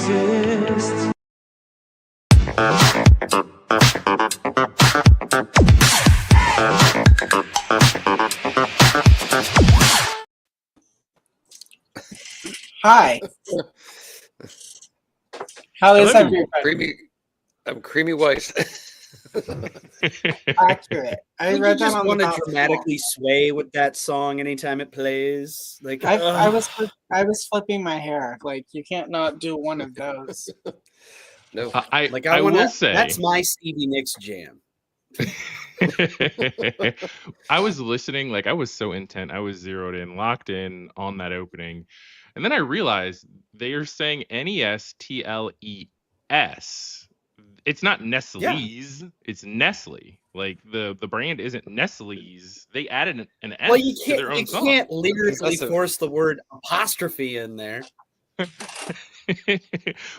exist. Hi. How is everybody? I'm creamy white. Accurate. I Would read you that just on want the to top dramatically sway with that song anytime it plays. Like I was flipping my hair. Like you can't not do one of those. No, I wanna, will say that's my Stevie Nicks jam. I was listening, like I was so intent. I was zeroed in, locked in on that opening. And then I realized they are saying Nestles. It's not Nestle's, it's Nestle. Like the brand isn't Nestle's. They added an S Well, you to their own song. can't lyrically force the word apostrophe in there.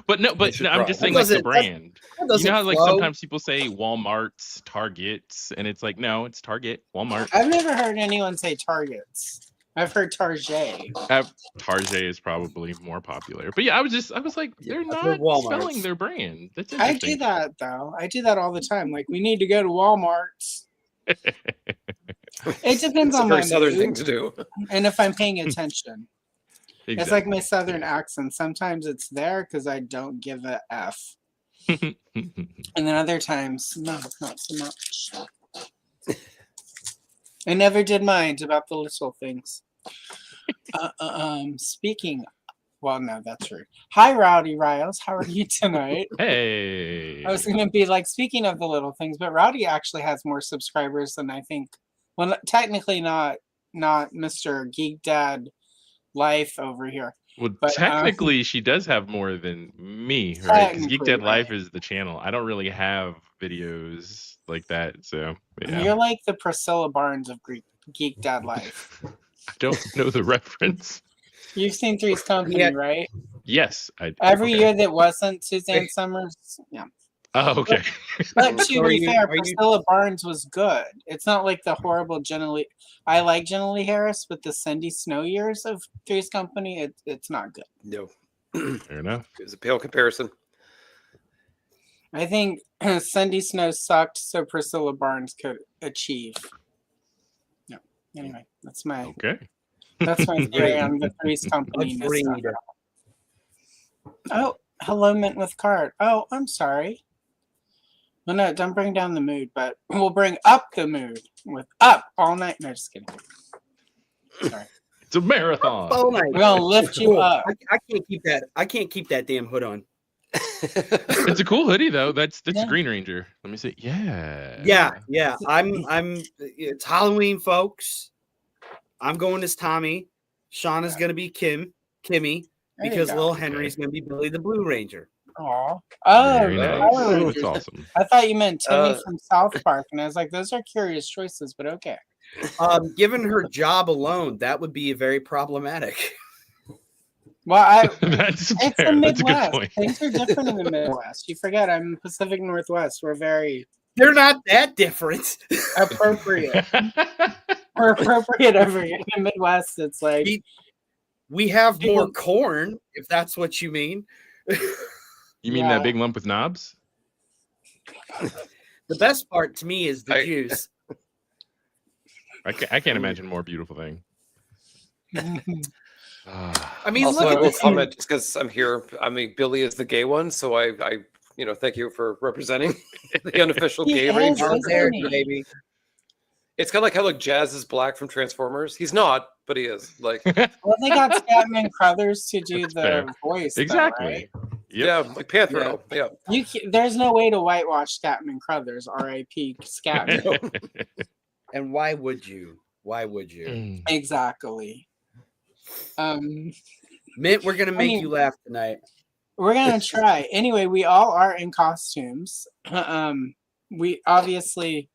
but no, I'm just saying like the brand. You know how like sometimes people say Walmart's, Target's, and it's like no, it's Target, Walmart. I've never heard anyone say Targets. I've heard Target. Target is probably more popular, but yeah, I was like, they're not spelling their brand. That's interesting. I do that though. I do that all the time. Like we need to go to Walmart's. It depends on my southern mood thing to do, and if I'm paying attention. Exactly. It's like my southern accent. Sometimes it's there because I don't give a F. And then other times, no, not so much. I never did mind about the little things. Speaking, well, no, that's rude. Hi, Rowdy Riles. How are you tonight? Hey. I was going to be like, speaking of the little things, but Rowdy actually has more subscribers than I think. Well, technically not Mr. Geek.Dad.Life over here. Well, but, technically, she does have more than me, right? Because Geek.Dad.Life is the channel. I don't really have videos like that, so yeah. You're like the Priscilla Barnes of Geek.Dad.Life. I don't know the reference. You've seen Three's Company, right? Yes, I. Every year that wasn't Suzanne Summers, yeah. Oh, okay. But to be fair, Priscilla Barnes was good. It's not like the horrible Jenna Lee. I like Jenna Lee Harris, but the Cindy Snow years of Three's Company, it's not good. No. Fair enough. It was a pale comparison. I think Cindy Snow sucked, so Priscilla Barnes could achieve. No. Anyway, that's my brand, the Three's Company. Oh, hello, Mint with Card. Oh, I'm sorry. Well, no, don't bring down the mood, but we'll bring up the mood with up all night. No, just kidding. Sorry. It's a marathon. All night. We're gonna lift you up. I can't keep that. I can't keep that damn hood on. It's a cool hoodie though. That's Green Ranger. Let me see. Yeah. I'm. It's Halloween, folks. I'm going as Tommy. Shauna's gonna be Kimmy, because Lil Henry's gonna be Billy the Blue Ranger. Oh, nice. That's awesome. I thought you meant Timmy from South Park, and I was like, those are curious choices, but okay. Given her job alone, that would be very problematic. Well, it's fair. The Midwest. Things are different in the Midwest. You forget, I'm Pacific Northwest. They're not that different. Appropriate. We're appropriate over here in the Midwest. It's like we have more corn, if that's what you mean. You mean that big lump with knobs? The best part to me is the juice. I can't imagine a more beautiful thing. I mean, also, I will comment just because I'm here. I mean, Billy is the gay one, so I thank you for representing the unofficial gay ranger. There, baby. It's kind of like how Jazz is black from Transformers. He's not, but he is. Like, well, they got Scatman Crothers to do the voice. Exactly. Though, right? Yep. Yeah, like Panther. Yeah. There's no way to whitewash Scatman Crothers. R.I.P. Scatman. And why would you? Why would you? Exactly. Mint, we're gonna make you laugh tonight. We're gonna try. Anyway, we all are in costumes. We obviously,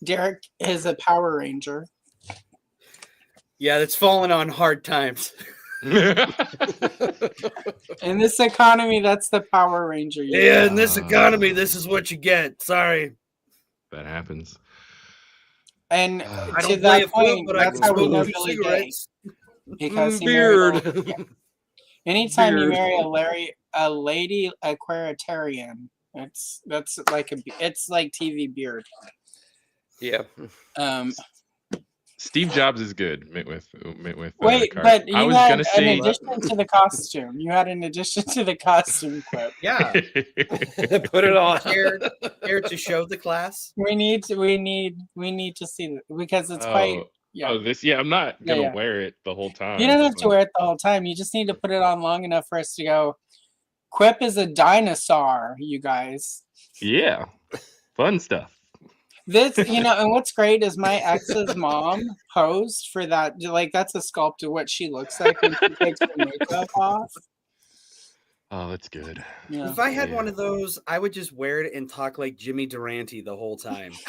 Derek is a Power Ranger. Yeah, that's fallen on hard times. In this economy, that's the Power Ranger. Yeah, in this economy, this is what you get. Sorry. That happens. And to that point, that's how we know Billy Gay. Because he beard. Anytime you Beard. marry a lady aquaritarian, it's like TV beard. Yeah. Steve Jobs is good. With Wait, Cars. but I you was had gonna an say addition to the costume. You had an addition to the costume Quip. Yeah. Put it on. Care to show the class? We need to see it because it's quite. Yeah. Oh, this. Yeah, I'm not gonna Yeah. wear it the whole time. You don't have to wear it the whole time. You just need to put it on long enough for us to go. Quip is a dinosaur, you guys. Yeah, fun stuff. This, and what's great is my ex's mom posed for that. Like, that's a sculpt of what she looks like when she takes her makeup off. Oh, that's good. Yeah. If I had one of those, I would just wear it and talk like Jimmy Durante the whole time. He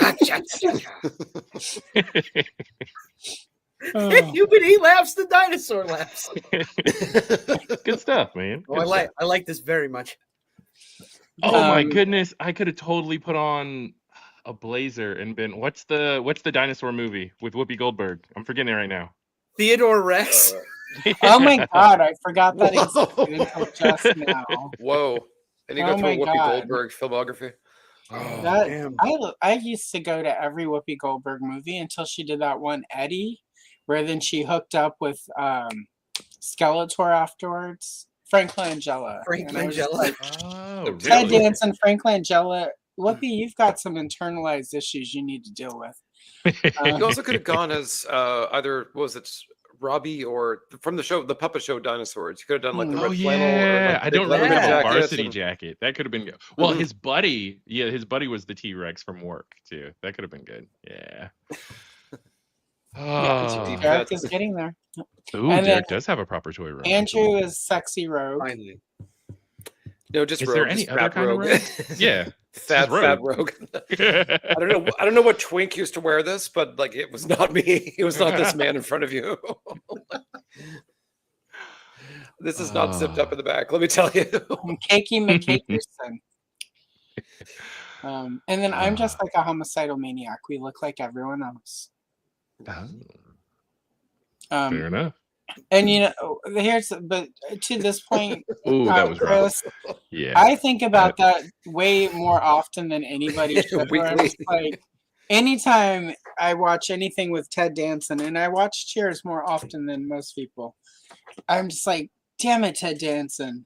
laughs, the dinosaur laughs. Good stuff, man. Oh, I like this very much. Oh my goodness, I could have totally put on a blazer and been what's the dinosaur movie with Whoopi Goldberg? I'm forgetting it right now. Theodore Rex. Oh my god, I forgot that existed until just now. Whoa. And you go through a Whoopi Goldberg filmography. Oh, damn. I used to go to every Whoopi Goldberg movie until she did that one Eddie, where then she hooked up with Skeletor afterwards. Frank Langella. Ted Danson, Frank Langella. Whoopi, you've got some internalized issues you need to deal with. You also could have gone as either Robbie or from the show, the puppet show Dinosaurs. You could have done like the red flannel. Or, like, I don't remember the varsity and... jacket. That could have been good. Well, his buddy was the T-Rex from work too. That could have been good. Yeah. Derek is getting there. Ooh, and Derek does have a proper toy room. Andrew is sexy rogue. Finally. No, just is rogue. There any other kind rogue. Of rogue? Yeah. Fat rogue. I don't know what twink used to wear this, but like it was not me. It was not this man in front of you. This is not zipped up in the back, let me tell you. Cakey McCakerson. And then I'm just like a homicidal maniac. We look like everyone else. Fair enough. And but to this point, that was Chris, yeah. I think about that way more often than anybody should. Like, anytime I watch anything with Ted Danson, and I watch Cheers more often than most people, I'm just like, damn it, Ted Danson.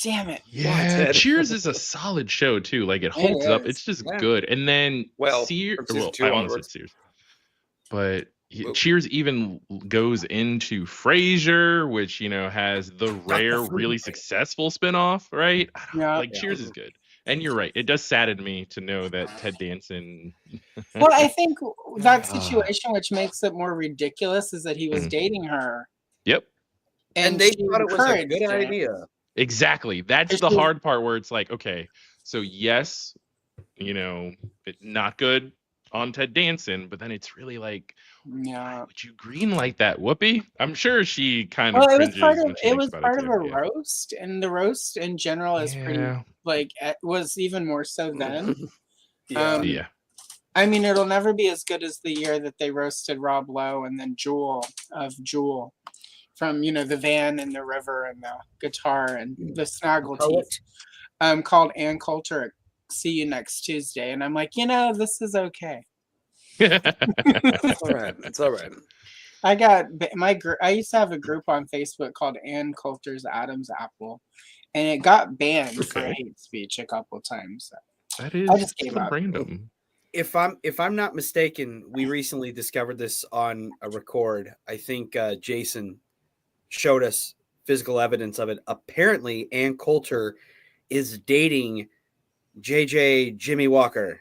Damn it. Yeah, Cheers is a solid show too. Like it holds up. It's just good. And then Sears, I almost said Sears. But Cheers even goes into Frasier, which has the rare, really successful spinoff, right? Yeah, Cheers is good. And you're right; it does sadden me to know that Ted Danson. Well, I think that situation, which makes it more ridiculous, is that he was dating her. Yep. And they thought it was a good idea. Exactly. That's the hard part, where it's like, okay, so yes, not good on Ted Danson, but then it's really like, why would you green like that, Whoopi? I'm sure she kind of. Well, it was part of a roast, and the roast in general is pretty was even more so then. Yeah. I mean, it'll never be as good as the year that they roasted Rob Lowe and then Jewel from the van and the river and the guitar and the snaggle teeth. Called Ann Coulter. See you next Tuesday, and I'm like, this is okay. It's all right. It's all right. I got I used to have a group on Facebook called Ann Coulter's Adam's Apple, and it got banned for hate speech a couple times. That is, I just gave up. Random. If I'm not mistaken, we recently discovered this on a record. I think Jason showed us physical evidence of it. Apparently, Ann Coulter is dating JJ Jimmy Walker.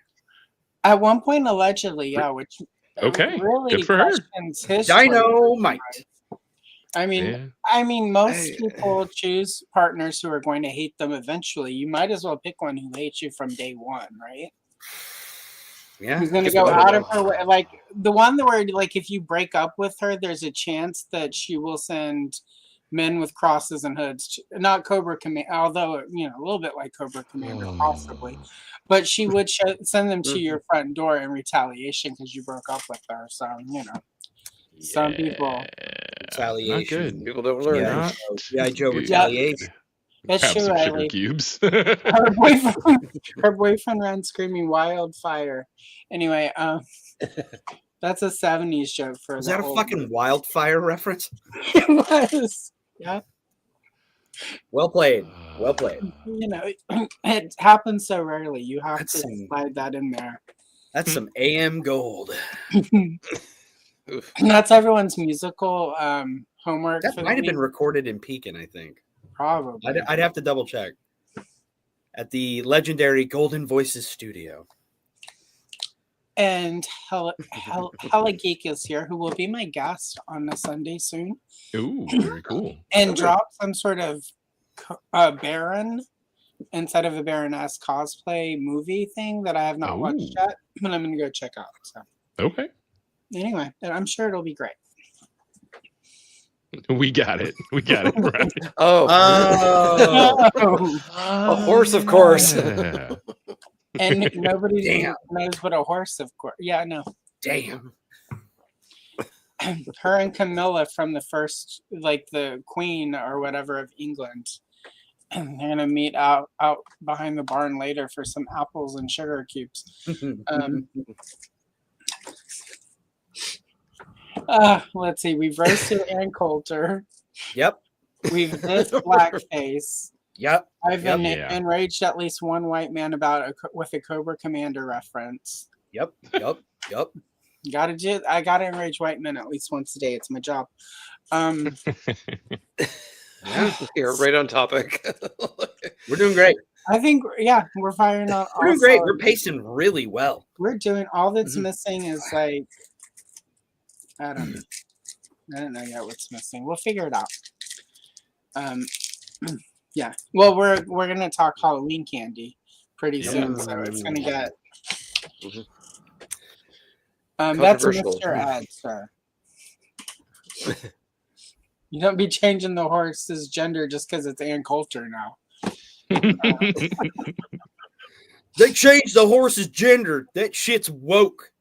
At one point, allegedly, which really good for her. His Dynamite. I mean, most people choose partners who are going to hate them eventually. You might as well pick one who hates you from day one, right? Yeah. Who's going to go out of her way? Like the one where, like, if you break up with her, there's a chance that she will send men with crosses and hoods, not Cobra Commander, although a little bit like Cobra Commander, possibly. But she would send them to your front door in retaliation because you broke up with her. So, some people. retaliation. Not good. People don't learn. Not G.I. Joe good. retaliation. That's Have true, some sugar Riley. cubes. Her boyfriend ran screaming wildfire. Anyway, that's a 70s joke for Was the that a old fucking wildfire reference? It was. Yeah. Well played. Well played. You know, it happens so rarely. You have That's to slide that in there. That's some AM gold. And that's everyone's musical homework. That for the might have been week. recorded in Pekin, I think. Probably. I'd have to double check. At the legendary Golden Voices studio. And Hella Geek is here, who will be my guest on a Sunday soon. Ooh, very cool. And drop some sort of Baron instead of a Baroness cosplay movie thing that I have not watched yet, but I'm going to go check out. So. Okay. Anyway, I'm sure it'll be great. We got it. We got it. Right. A horse, of course. Yeah. And nobody knows what a horse, of course. Yeah, no. Damn. Her and Camilla from the first, like the Queen or whatever of England. And they're gonna meet out behind the barn later for some apples and sugar cubes. Let's see. We've roasted Ann Coulter. Yep. We've dissed blackface. Yep. I've enraged at least one white man with a Cobra Commander reference. Yep. I gotta enrage white men at least once a day. It's my job. You're right on topic. We're doing great. I think, we're firing on. We're doing great. We're pacing really well. We're doing all that's missing is like, I don't know yet what's missing. We'll figure it out. Yeah. Well, we're gonna talk Halloween candy pretty soon, so it's gonna get. That's Mr. Ed, sir. You don't be changing the horse's gender just because it's Ann Coulter now. They changed the horse's gender. That shit's woke.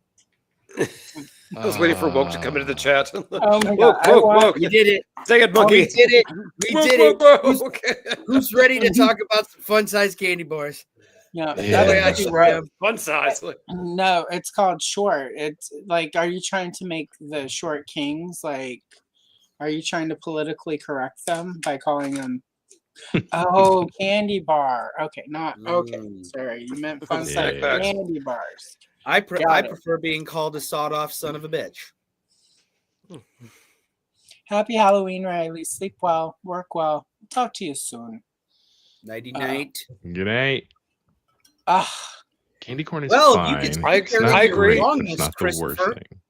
I was waiting for Woke to come into the chat. Oh my God. Woke. We did it. Say it, monkey. We did it. We did it. Who's ready to talk about some fun-sized candy bars? Yeah, that's right. Fun size. No, it's called short. It's like, are you trying to make the short kings like? Are you trying to politically correct them by calling them? Oh, candy bar. Okay, not okay. Sorry, you meant fun size candy bars. I prefer being called a sawed-off son of a bitch. Happy Halloween, Riley. Sleep well, work well. Talk to you soon. Nighty night. Good night. Candy corn is fine. I agree. It's not the worst thing.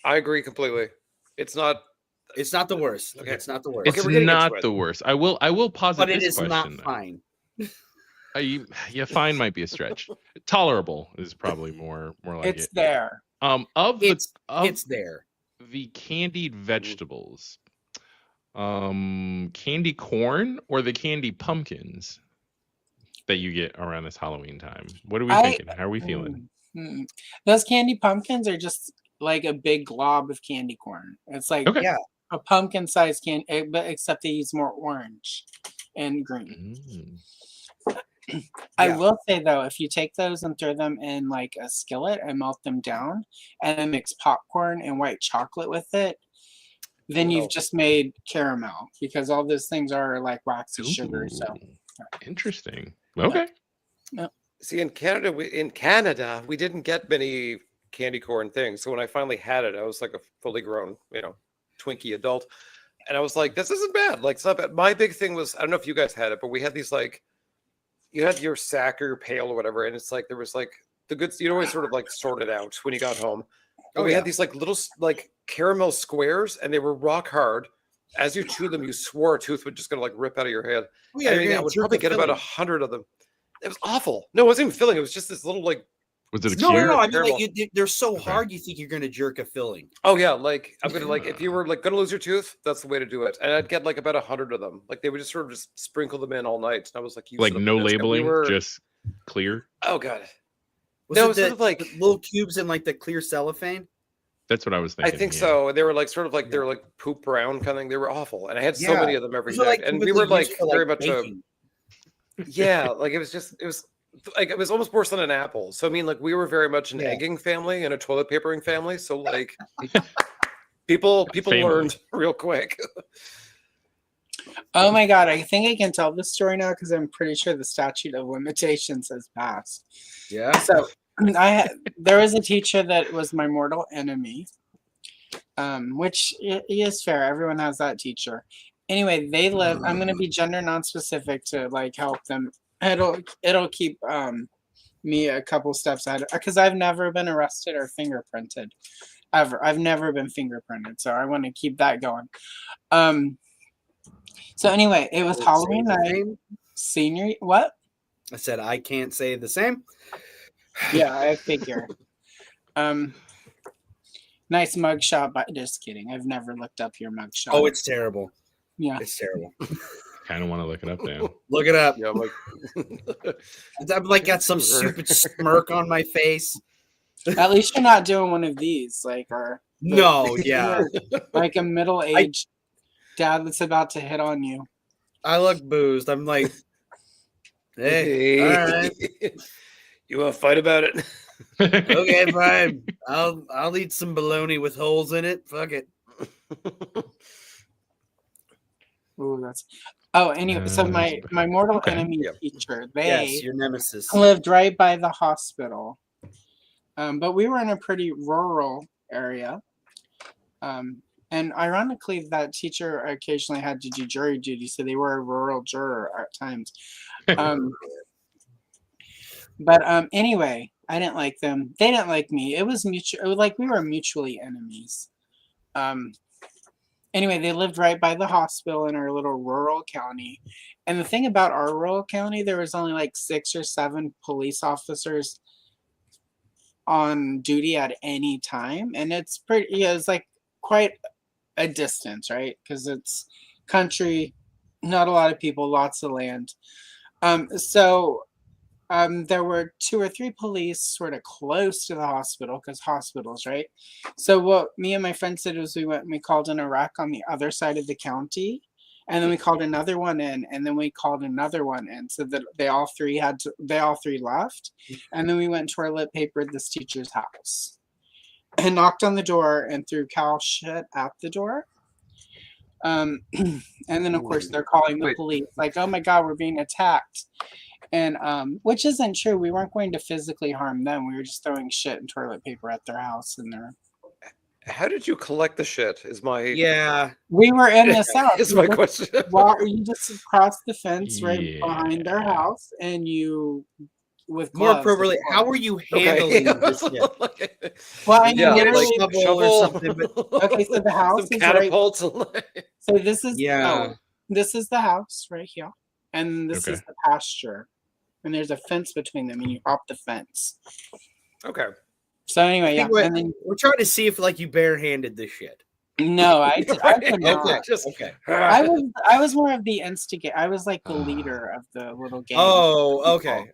I agree completely. It's not the worst. Okay. It's not the worst. It's not the worst. I will posit but it this is question. Not fine. Fine might be a stretch. Tolerable is probably more like it's there. It's there. The candied vegetables, candy corn or the candy pumpkins that you get around this Halloween time. What are we thinking? How are we feeling? Those candy pumpkins are just like a big glob of candy corn. It's like a pumpkin-sized candy, but except they use more orange and green. I will say though, if you take those and throw them in like a skillet and melt them down, and then mix popcorn and white chocolate with it, then you've just made caramel because all those things are like waxy sugar. So interesting. Okay. Yeah. See, in Canada, we didn't get many candy corn things. So when I finally had it, I was like a fully grown, Twinkie adult, and I was like, "This isn't bad. Like, it's not bad." My big thing was, I don't know if you guys had it, but we had these like. You had your sack or your pail or whatever, and it's like there was like the goods. You'd always sort of like sort it out when you got home. But we had these like little like caramel squares, and they were rock hard. As you chew them, you swore a tooth would just gonna like rip out of your head. Oh, yeah, I would probably get about 100 of them. It was awful. No, it wasn't even filling. It was just this little like. Was it a no? I mean, like they're so hard. You think you're gonna jerk a filling? Oh yeah, like I'm gonna like if you were like gonna lose your tooth, that's the way to do it. And I'd get like about 100 of them. Like they would just sort of just sprinkle them in all night. And I was like, no labeling, just clear. Oh god. Was it sort of like little cubes in like the clear cellophane? That's what I was thinking. I think so. They were like sort of like they were like poop brown kind of thing. They were awful, and I had so many of them every day. Like, and we were like very much baking. like it was like it was almost worse than an apple. So I mean, like we were very much an egging family and a toilet papering family. So like people learned real quick. Oh my God, I think I can tell this story now because I'm pretty sure the statute of limitations has passed. Yeah. So there was a teacher that was my mortal enemy, which is fair. Everyone has that teacher. Anyway, they live. I'm going to be gender non-specific to like help them. It'll keep me a couple steps ahead because I've never been arrested or fingerprinted ever. I've never been fingerprinted, so I want to keep that going. So anyway, it was Halloween night. Senior, what? I said I can't say the same. Yeah, I figure. Nice mugshot, but just kidding. I've never looked up your mugshot. Oh, it's terrible. Yeah, it's terrible. Kind of want to look it up now. Look it up. Yeah, I'm like got some stupid smirk on my face. At least you're not doing one of these, like like a middle-aged dad that's about to hit on you. I look boozed. I'm like, hey, all right. You want to fight about it? Okay, fine. I'll eat some bologna with holes in it. Fuck it. Anyway, so my mortal enemy teacher, your nemesis, lived right by the hospital. But we were in a pretty rural area. And ironically, that teacher occasionally had to do jury duty, so they were a rural juror at times. But anyway, I didn't like them. They didn't like me. It was mutual. It was like we were mutually enemies. Anyway, they lived right by the hospital in our little rural county. And the thing about our rural county, there was only like 6 or 7 police officers on duty at any time. And it's it's like quite a distance, right? Because it's country, not a lot of people, lots of land. There were 2 or 3 police sort of close to the hospital because hospitals, right? So what me and my friend did was we called in a wreck on the other side of the county, and then we called another one in, and then we called another one in, so that they all three left, and then we went toilet papered this teacher's house, and knocked on the door and threw cow shit at the door. And then of course they're calling the police, like, oh my God, we're being attacked. And which isn't true. We weren't going to physically harm them. We were just throwing shit and toilet paper at their house. And how did you collect the shit? We were in this house. Is my question. You just crossed the fence right behind their house, and you with gloves. More appropriately, how were you handling this shit? Well, I mean, literally shovel or something. Okay, so the house is catapults. Right. So this is this is the house right here, and this is the pasture. And there's a fence between them, and you hop the fence. Okay. So anyway, and then we're trying to see if like you barehanded this shit. No, I did not. Okay. I was more of the instigator. I was like the leader of the little gang. Oh, okay.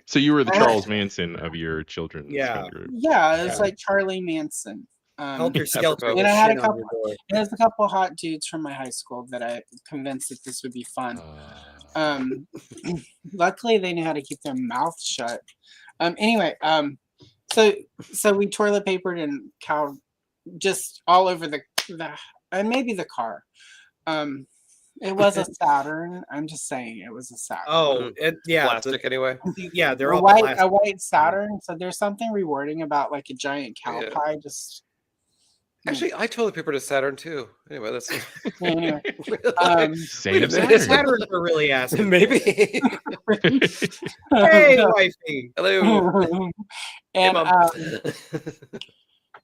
So you were the Charles Manson of your children's group. Yeah, it was like Charlie Manson. Helter Skelter. And I had a couple. There's a couple hot dudes from my high school that I convinced that this would be fun. Luckily, they knew how to keep their mouth shut. Anyway, so we toilet papered and cow just all over the and maybe the car. It was a Saturn. I'm just saying it was a Saturn. Oh, plastic anyway. Yeah, they're a all white plastic. A white Saturn. So there's something rewarding about like a giant cow pie. Just actually, I toilet papered a Saturn too. Anyway, that's anyway. Same Saturns are really asking. Maybe. Hey, wifey. Hello. And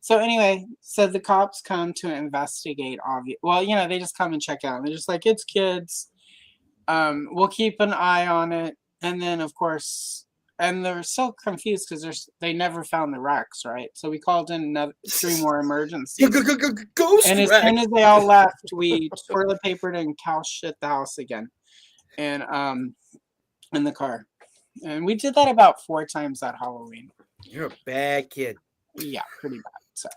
so anyway, so the cops come to investigate. Well, they just come and check out. And they're just like, it's kids. We'll keep an eye on it. And then, of course, and they're so confused because they never found the wrecks, right? So we called in 3 more emergencies. Ghost and as soon as they all left, we toilet papered and cow shit the house again, and in the car. And we did that about 4 times that Halloween. You're a bad kid. Yeah, pretty bad. So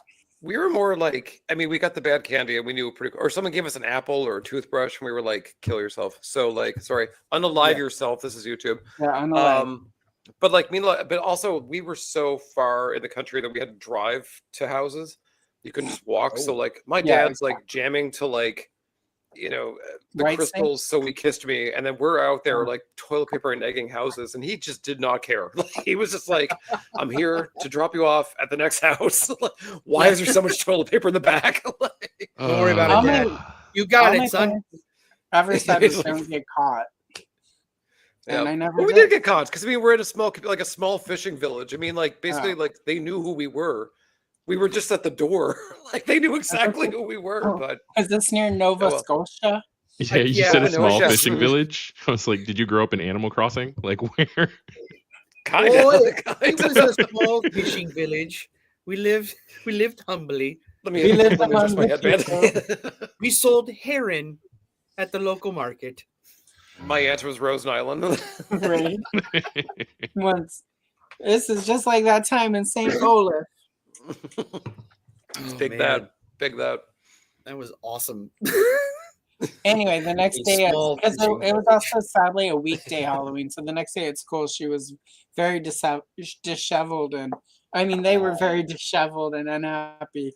We were more like, I mean, we got the bad candy and we knew pretty, or someone gave us an apple or a toothbrush and we were like, kill yourself. So like, sorry, unalive yourself. This is YouTube. Yeah, unalive. But like, meanwhile, but also we were so far in the country that we had to drive to houses. You couldn't just walk. So like, my dad's like jamming to like, you know, the White crystals. So we kissed me, and then we're out there like toilet paper and egging houses, and he just did not care. Like, he was just like, "I'm here to drop you off at the next house." Why is there so much toilet paper in the back? Like, don't worry about it, Dad. You got it, son. Ever said we don't get caught. And I never. Well, we did get caught because I mean we're in a small fishing village. I mean, like basically, like they knew who we were. We were just at the door. Like they knew exactly who we were. But is this near Nova Scotia? Yeah, you said a small fishing village. I was like, did you grow up in Animal Crossing? Like where? Kind of. It was a small fishing village. We lived humbly. We lived among the We sold heron at the local market. My answer was Rosen Island. Right. Once. This is just like that time in St. Olaf. Big that. That was awesome. Anyway, the next day, because it was also sadly a weekday Halloween, so the next day at school, she was very disheveled, and I mean, they were very disheveled and unhappy.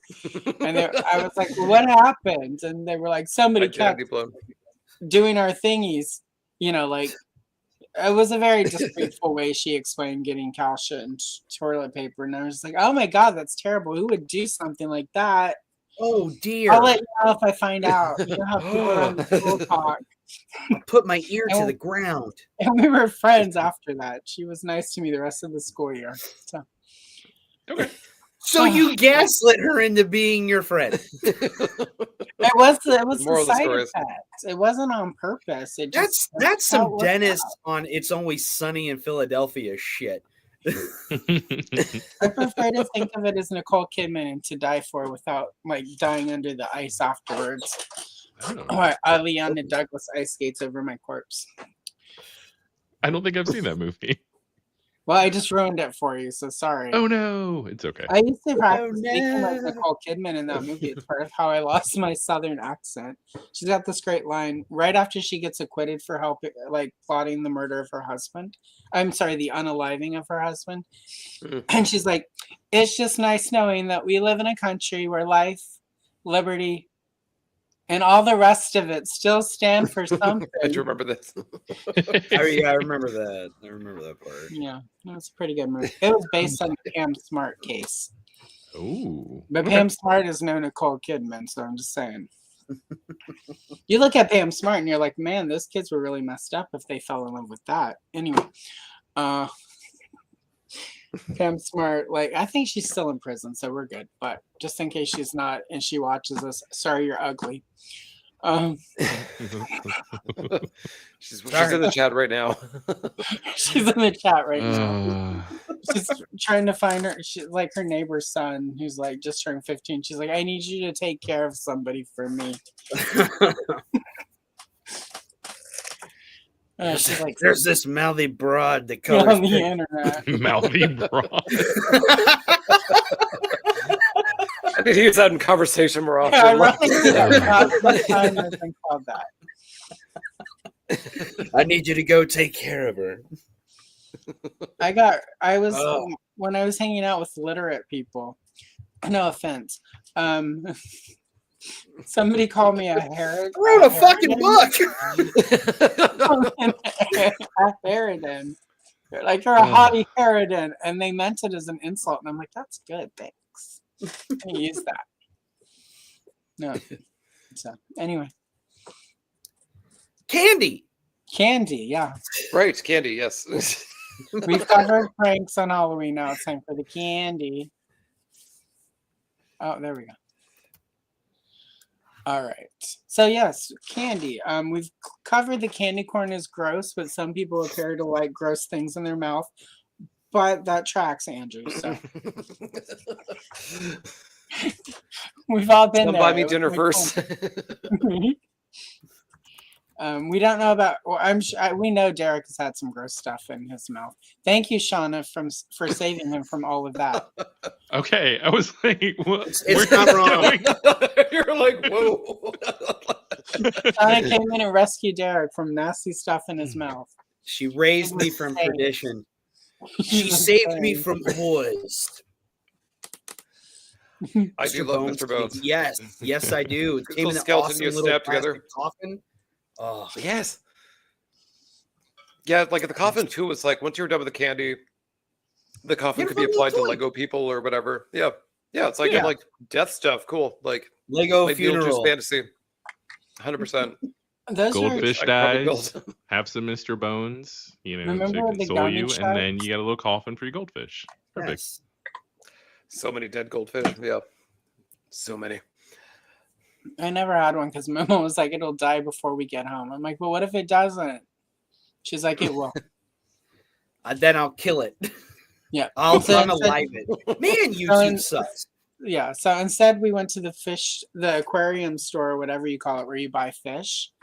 And I was like, well, "What happened?" And they were like, "Somebody kept doing our thingies." You know, like it was a very disgraceful way she explained getting Calcia and toilet paper, and I was like, "Oh my god, that's terrible! Who would do something like that?" Oh dear! I'll let you know if I find out. You know how people around the school talk. I'll put my ear to the ground. And we were friends after that. She was nice to me the rest of the school year. So. Okay. So you gaslit her into being your friend. It was the side effect. It wasn't on purpose. It just that's some Dennis on It's Always Sunny in Philadelphia shit. I prefer to think of it as Nicole Kidman and To Die For without like dying under the ice afterwards. Or Leanna Douglas ice skates over my corpse. I don't think I've seen that movie. Well, I just ruined it for you, so sorry. Oh no, it's okay. I used to practice speaking like Nicole Kidman in that movie. It's part of how I lost my Southern accent. She's got this great line right after she gets acquitted for helping, like plotting the murder of her husband. I'm sorry, the unaliving of her husband. And she's like, "It's just nice knowing that we live in a country where life, liberty, and all the rest of it still stand for something." I do remember this. I remember that. I remember that part. Yeah, that's a pretty good movie. It was based on the Pam Smart case. Oh. But Pam Smart is no Nicole Kidman, so I'm just saying. You look at Pam Smart and you're like, man, those kids were really messed up if they fell in love with that. Anyway, Pam Smart, like, I think she's still in prison, so we're good. But just in case she's not and she watches this, sorry, you're ugly. She's in the chat right now. She's in the chat right now. She's trying to find her. She's like her neighbor's son who's like just turned 15. She's like, I need you to take care of somebody for me. She's like, there's this mouthy broad that covers on the internet. Mouthy broad. I need to use that in conversation more often. I need you to go take care of her. When I was hanging out with literate people, no offense, somebody called me a harridan. I wrote a fucking book. A harridan. Like, you're a haughty harridan, and they meant it as an insult, and I'm like, that's good, thanks. I use that. No. So anyway. Candy, yeah. Right, candy, yes. We've covered pranks on Halloween. Now it's time for the candy. Oh, there we go. All right. So yes, candy. We've covered the candy corn is gross, but some people appear to like gross things in their mouth. But that tracks, Andrew. So we've all been there. Buy me dinner first. We don't know about. Well, we know Derek has had some gross stuff in his mouth. Thank you, Shauna, for saving him from all of that. Okay, I was like, what? It's not wrong. You're like, whoa. Shauna came in and rescued Derek from nasty stuff in his mouth. She raised me from perdition. She saved me from boys. I do love Mr. Bones. Yes, I do. It came in an skeleton awesome you little snap together. plastic coffin. Oh yes. Yeah, like the coffin too. It's like once you're done with the candy, the coffin could be applied to Lego people or whatever. Yeah, it's like like death stuff. Cool, like Lego funeral fantasy. 100%. Goldfish dies. Have some Mr. Bones. You know, to console you, and then you got a little coffin for your goldfish. Perfect. Yes. So many dead goldfish. Yeah, so many. I never had one because my mom was like, "It'll die before we get home." I'm like, "But what if it doesn't?" She's like, "It will." Then I'll kill it. Yeah, I'll unalive it. Man, YouTube sucks. Yeah, so instead we went to the aquarium store, or whatever you call it, where you buy fish.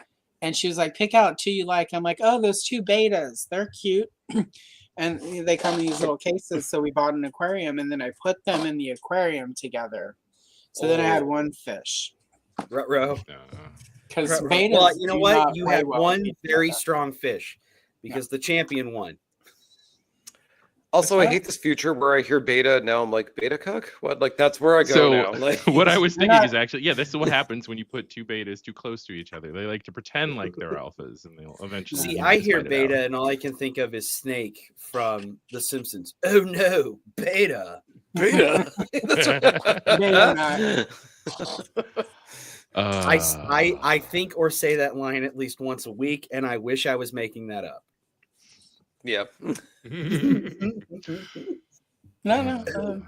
And she was like, "Pick out 2 you like." I'm like, "Oh, those 2 betas, they're cute." And they come in these little cases. So we bought an aquarium, and then I put them in the aquarium together. So then I had 1 fish. Because betas. Well, you know what? You had one very strong fish because the champion won. Also, I hate this future where I hear beta. Now I'm like, beta cuck? What? Like, that's where I go now. Like, what I was thinking is actually, this is what happens when you put 2 betas too close to each other. They like to pretend like they're alphas, and they'll eventually. See, I hear beta, and all I can think of is Snake from The Simpsons. Oh no, beta. Beta. I think or say that line at least once a week, and I wish I was making that up. Yeah. No,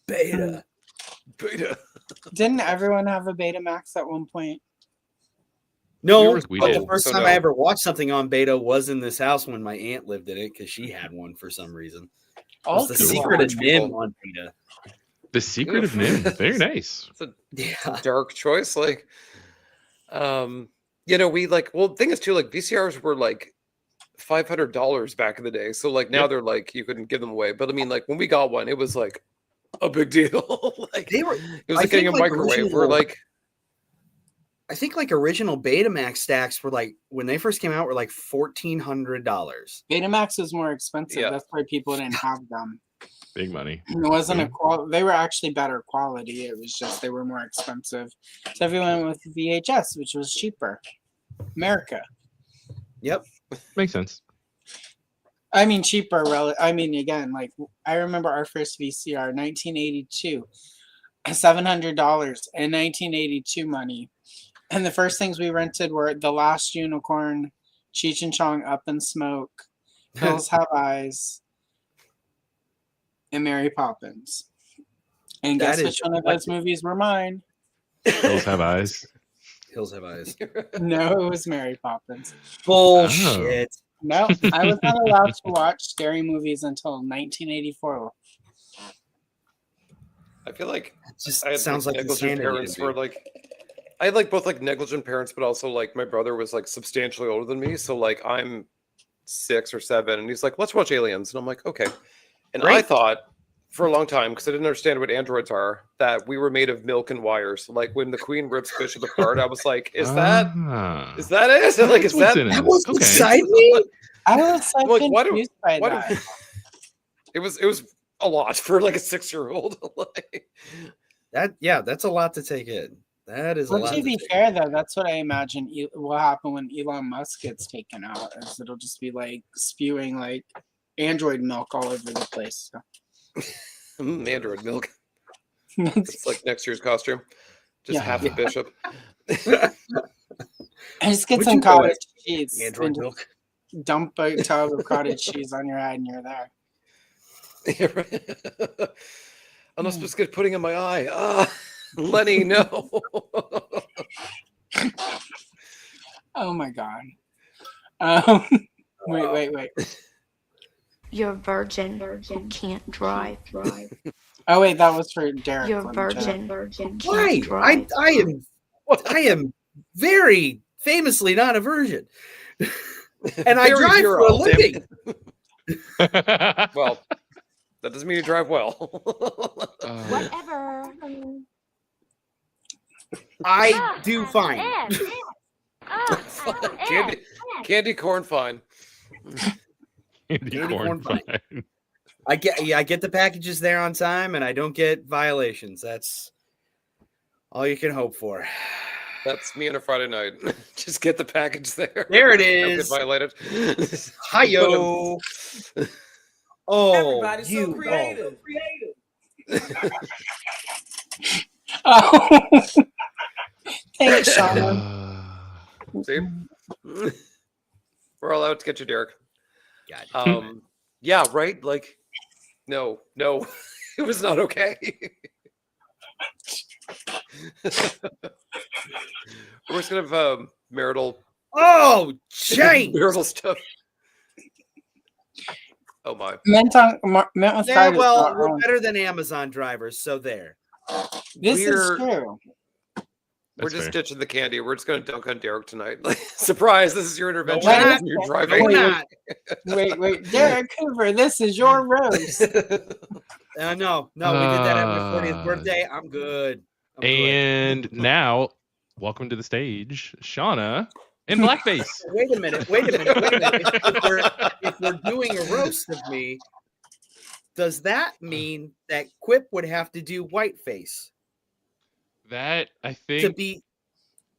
beta. Beta. Didn't everyone have a Betamax at one point? No, but the first time I ever watched something on beta was in this house when my aunt lived in it because she had one for some reason. It was The Secret of Nim on beta. The Secret of Nim. Very nice. It's a dark choice. Like, we like, well, the thing is too, like VCRs were like $500 back in the day. So like now they're like, you couldn't give them away. But I mean, like when we got one, it was like a big deal. Like it was like getting a microwave. We're like, I think like original Betamax stacks were like when they first came out were like $1,400. Betamax was more expensive. Yeah. That's why people didn't have them. Big money. It wasn't they were actually better quality. It was just they were more expensive. So everyone went with VHS, which was cheaper. America. Yep. Makes sense. I mean, cheaper. Again, like I remember our first VCR, 1982, $700 in 1982 money. And the first things we rented were The Last Unicorn, Cheech and Chong, Up in Smoke, Hills Have Eyes, and Mary Poppins. And guess which one of those movies were mine? Hills Have Eyes. Hills Have Eyes. No, it was Mary Poppins. Bullshit. No, I was not allowed to watch scary movies until 1984. I feel like just I had sounds like negligent parents were like, I had like both like negligent parents, but also like my brother was like substantially older than me. So like I'm 6 or 7 and he's like, let's watch Aliens. And I'm like, okay. And I thought for a long time, because I didn't understand what androids are, that we were made of milk and wires. Like when the queen rips Bishop apart, I was like, is that it? Like, is that what's inside me? I was so confused by that. It was a lot for like a 6-year-old. Like, that's a lot to take in. That is a lot. To be fair, though, that's what I imagine will happen when Elon Musk gets taken out. Is it'll just be like spewing like android milk all over the place. So. Android milk. It's like next year's costume. Just half the Bishop. I just get some cottage cheese. Android milk. Dump a tub of cottage cheese on your head and you're there. Yeah, right. I'm not supposed to get pudding in my eye. Lenny, no. Oh my God. Wait. You're a virgin who can't drive. Oh wait, that was for Derek. You're a virgin. Why? I am very famously not a virgin. And I Very drive for a virile, living. Well, that doesn't mean you drive well. Whatever. I do fine. Candy corn fine. Candy corn fine. I get the packages there on time, and I don't get violations. That's all you can hope for. That's me on a Friday night. Just get the package there. There it Don't get is. violated. Hi-yo. Oh, everybody's so creative. Oh, thanks, Sean. See? We're all out to get you, Derek. God. Yeah, right? Like, no, it was not okay. We're just gonna have marital. Oh, James. Marital stuff. Oh my. Yeah, well, we're better than Amazon drivers, so there. This is true. We're just ditching the candy. We're just going to dunk on Derek tonight. Like, surprise! This is your intervention. No, you're driving. Wait, Derek Hoover, this is your roast. No, we did that at my 40th birthday. I'm good. And now, welcome to the stage, Shauna in blackface. Wait a minute. If we're doing a roast of me, does that mean that Quip would have to do whiteface? That, I think, to be,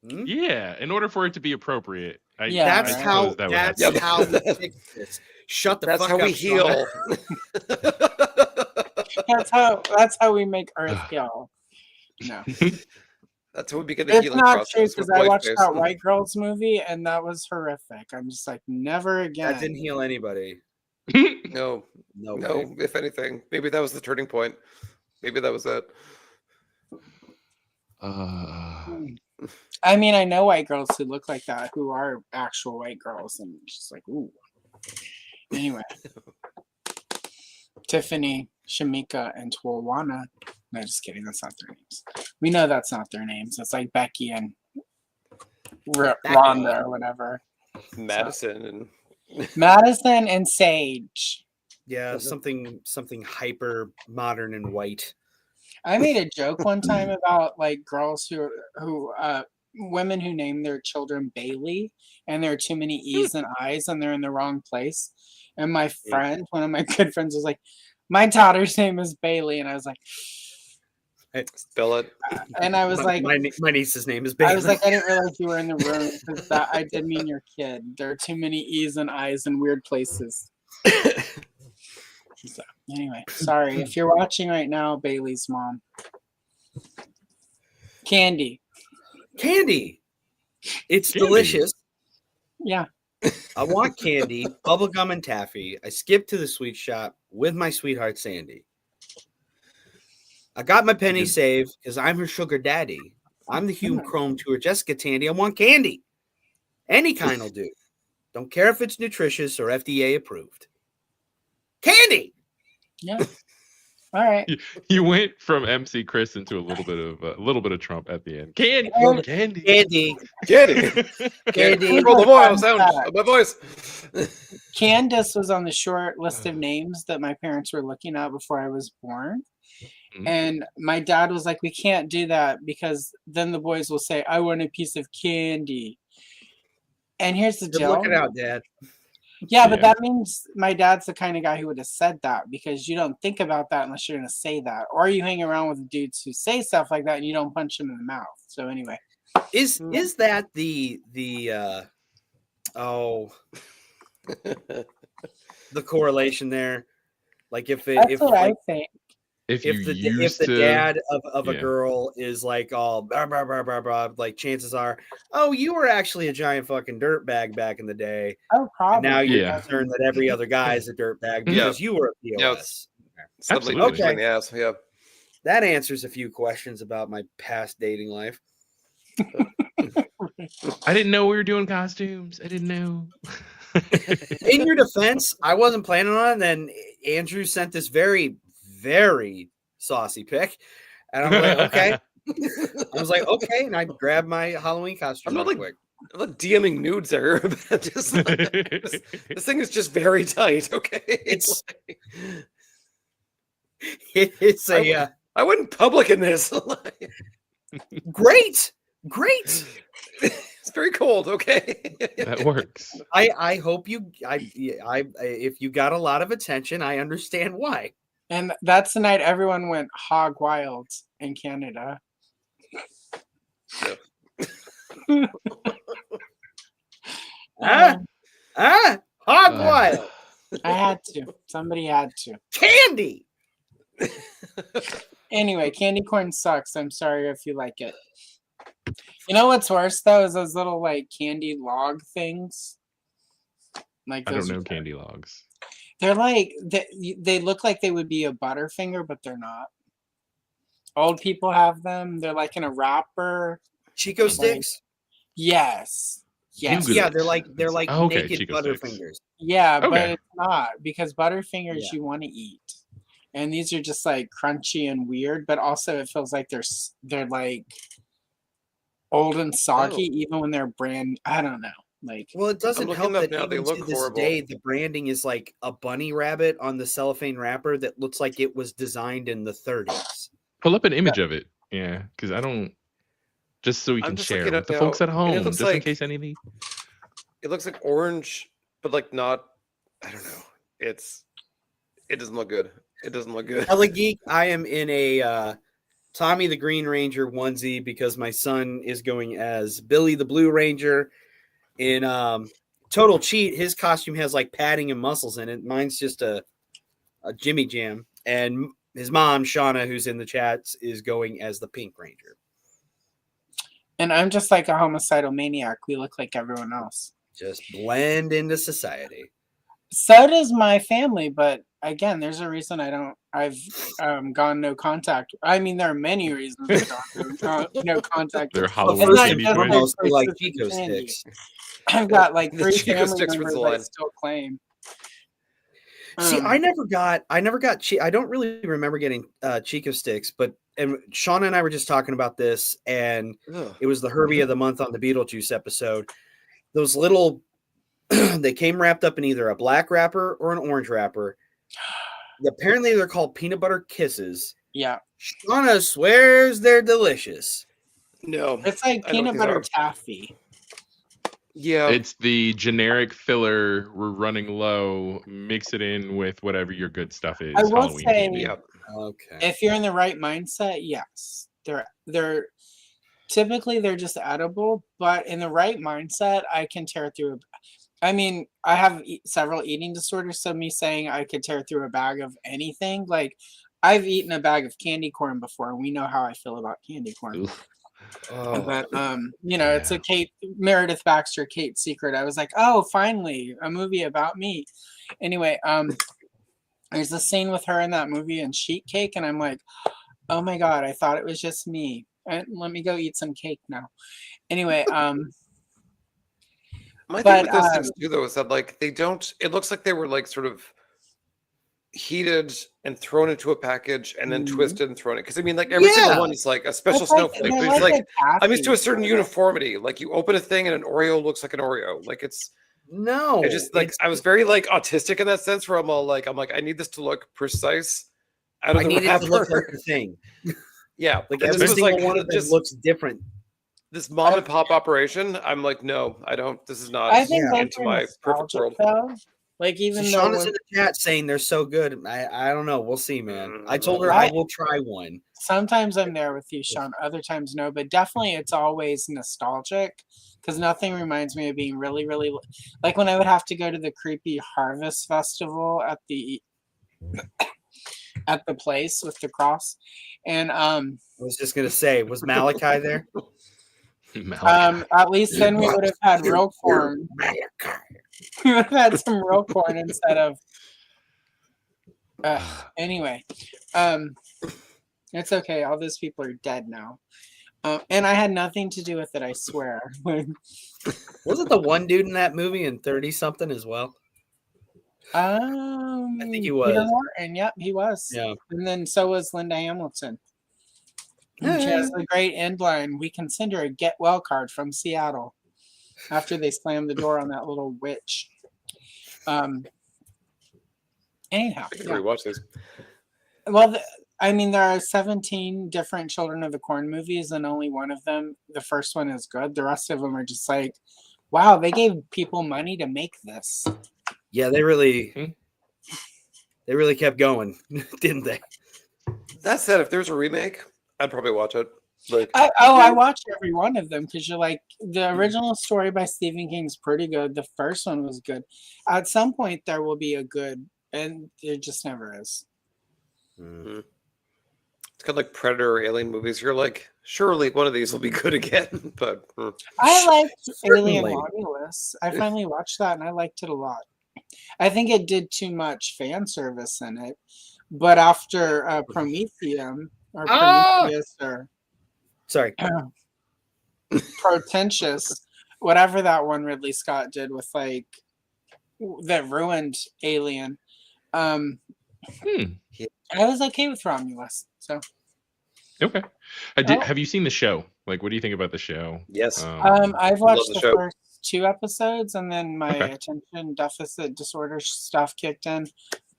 yeah, in order for it to be appropriate. That's how we fix this. Shut the fuck up. That's how we heal. That's how we make Earth heal. No. That's how we begin the healing process. It's not true, because I watched that White Girls movie and that was horrific. I'm just like, never again. That didn't heal anybody. No. If anything, maybe that was the turning point. Maybe that was it. I mean, I know white girls who look like that, who are actual white girls, and just like, ooh. Anyway, Tiffany, Shamika, and Tawana. No, just kidding. That's not their names. We know that's not their names. It's like Becky and Rhonda or whatever. Madison and Sage. Yeah, something hyper modern and white. I made a joke one time about like girls who women who name their children Bailey, and there are too many E's and I's and they're in the wrong place. And my friend, one of my good friends, was like, "My daughter's name is Bailey," and I was like, "Spell it." And I was like, "My niece's name is Bailey." I was like, "I didn't realize you were in the room because I did mean your kid. There are too many E's and I's in weird places." So, anyway, sorry if you're watching right now, Bailey's mom. Candy. It's delicious. Yeah. I want candy, bubblegum, and taffy. I skipped to the sweet shop with my sweetheart Sandy. I got my penny saved because I'm her sugar daddy. I'm the Hume Chrome to her Jessica Tandy. I want candy. Any kind will do. Don't care if it's nutritious or FDA approved. Candy. Yeah. All right. You went from MC Chris into a little bit of Trump at the end. Candy. Control the sound of my voice. Candace was on the short list of names that my parents were looking at before I was born. Mm-hmm. And my dad was like, "We can't do that because then the boys will say, 'I want a piece of candy.'" And here's the deal. Look it out, Dad. Yeah, but that means my dad's the kind of guy who would have said that, because you don't think about that unless you're going to say that. Or you hang around with dudes who say stuff like that and you don't punch them in the mouth. So anyway. Is that the correlation there? Like if I think. If the dad of a girl is like all blah, blah, blah, blah, blah, like chances are, oh, you were actually a giant fucking dirtbag back in the day. Oh, probably. And now you're concerned that every other guy is a dirtbag because you were a POS. Absolutely. Okay. Yeah. That answers a few questions about my past dating life. I didn't know we were doing costumes. I didn't know. In your defense, I wasn't planning on it. And then Andrew sent this very, very saucy pic, and I'm like, okay. I was like, okay, and I grabbed my Halloween costume. I'm not like quick. DMing nudes there. Just this thing is just very tight. Okay, it's it's a. I wouldn't public in this. Great. It's very cold. Okay, that works. I hope you. If you got a lot of attention, I understand why. And that's the night everyone went hog wild in Canada. Hog wild. I had to. Somebody had to. Candy. Anyway, candy corn sucks. I'm sorry if you like it. You know what's worse though is those little like candy log things. Like I don't know candy logs. They're like they look like they would be a Butterfinger, but they're not. Old people have them. They're like in a wrapper. Chico sticks. Yes. Yeah, they're like naked Butterfingers. Yeah, but it's not because Butterfingers you want to eat, and these are just like crunchy and weird. But also, it feels like they're like old and soggy, even when they're brand. I don't know. Like, well, it doesn't help that now even to this day, the branding is like a bunny rabbit on the cellophane wrapper that looks like it was designed in the 30s. Pull up an image of it, because I don't. Just so we can share with the folks at home, just in case anything. It looks like orange, but like not. I don't know. It doesn't look good. It doesn't look good. Hella Geek, I am in a Tommy the Green Ranger onesie because my son is going as Billy the Blue Ranger. In total cheat, his costume has like padding and muscles in it. Mine's just a Jimmy Jam, and his mom Shauna, who's in the chats, is going as the Pink Ranger. And I'm just like a homicidal maniac. We look like everyone else. Just blend into society. So does my family, but again, there's a reason I've gone no contact. I mean, there are many reasons I've gone no contact. They're Halloween mostly like Chico sticks. I've got like 3 family members I still claim. See, I never got. I don't really remember getting Chico sticks, and Shauna and I were just talking about this, and it was the Herbie of the Month on the Beetlejuice episode. Those little, they came wrapped up in either a black wrapper or an orange wrapper. Apparently, they're called peanut butter kisses. Yeah, Shauna swears they're delicious. No, it's like peanut butter taffy. Yeah, it's the generic filler. We're running low. Mix it in with whatever your good stuff is. I will Halloween say, candy. Okay. If you're in the right mindset, yes, they're typically they're just edible. But in the right mindset, I can tear through. I mean, I have several eating disorders, so me saying I could tear through a bag of anything, like I've eaten a bag of candy corn before. We know how I feel about candy corn. Oof. Oh. But it's a Meredith Baxter Kate secret. I was like, oh, finally a movie about me. Anyway, there's a scene with her in that movie and sheet cake, and I'm like, oh my god, I thought it was just me. And let me go eat some cake now. Anyway, my thing with those things too, though, is that like they don't. It looks like they were like sort of heated and thrown into a package and then twisted and thrown it. Because I mean, like every single one is like a special snowflake. But it's like I'm used to a certain uniformity. Like you open a thing and an Oreo looks like an Oreo. Like it's just like I was very like autistic in that sense, where I'm like I need this to look precise. I need it to look like the thing. Yeah, like every single one of them just looks different. This mom and pop operation, I'm like, no, I don't. This is not into my perfect world. Though. Like even so Shauna's in the chat saying they're so good. I don't know. We'll see, man. I told her I will try one. Sometimes I'm there with you, Sean. Other times no, but definitely it's always nostalgic because nothing reminds me of being really, really like when I would have to go to the creepy Harvest Festival at the place with the cross, and I was just gonna say, was Malachi there? At least then we would have had real corn. We would have had some real corn instead of. Anyway, it's okay. All those people are dead now, and I had nothing to do with it. I swear. Wasn't the one dude in that movie in 30-something as well? I think he was. Peter Norton, yep, he was. Yeah, and then so was Linda Hamilton. She has the great end line. We can send her a get well card from Seattle. after they slammed the door on that little witch. Anyhow, I can rewatch this. Well, I mean, there are 17 different Children of the Corn movies, and only one of them, the first one, is good. The rest of them are just like, wow, they gave people money to make this. Yeah, they really kept going, didn't they? That said, if there's a remake, I'd probably watch it. Like, I watched every one of them because you're like, the original story by Stephen King's pretty good. The first one was good. At some point, there will be a good, and there just never is. Mm-hmm. It's kind of like Predator or Alien movies. You're like, surely one of these will be good again. But I liked Alien Romulus. I finally watched that and I liked it a lot. I think it did too much fan service in it. But after Prometheus, or sorry, Protentious, whatever that one Ridley Scott did with like that ruined Alien. I was okay with Romulus. So okay. Have you seen the show? Like, what do you think about the show? Yes. I've watched the first 2 episodes, and then my attention deficit disorder stuff kicked in.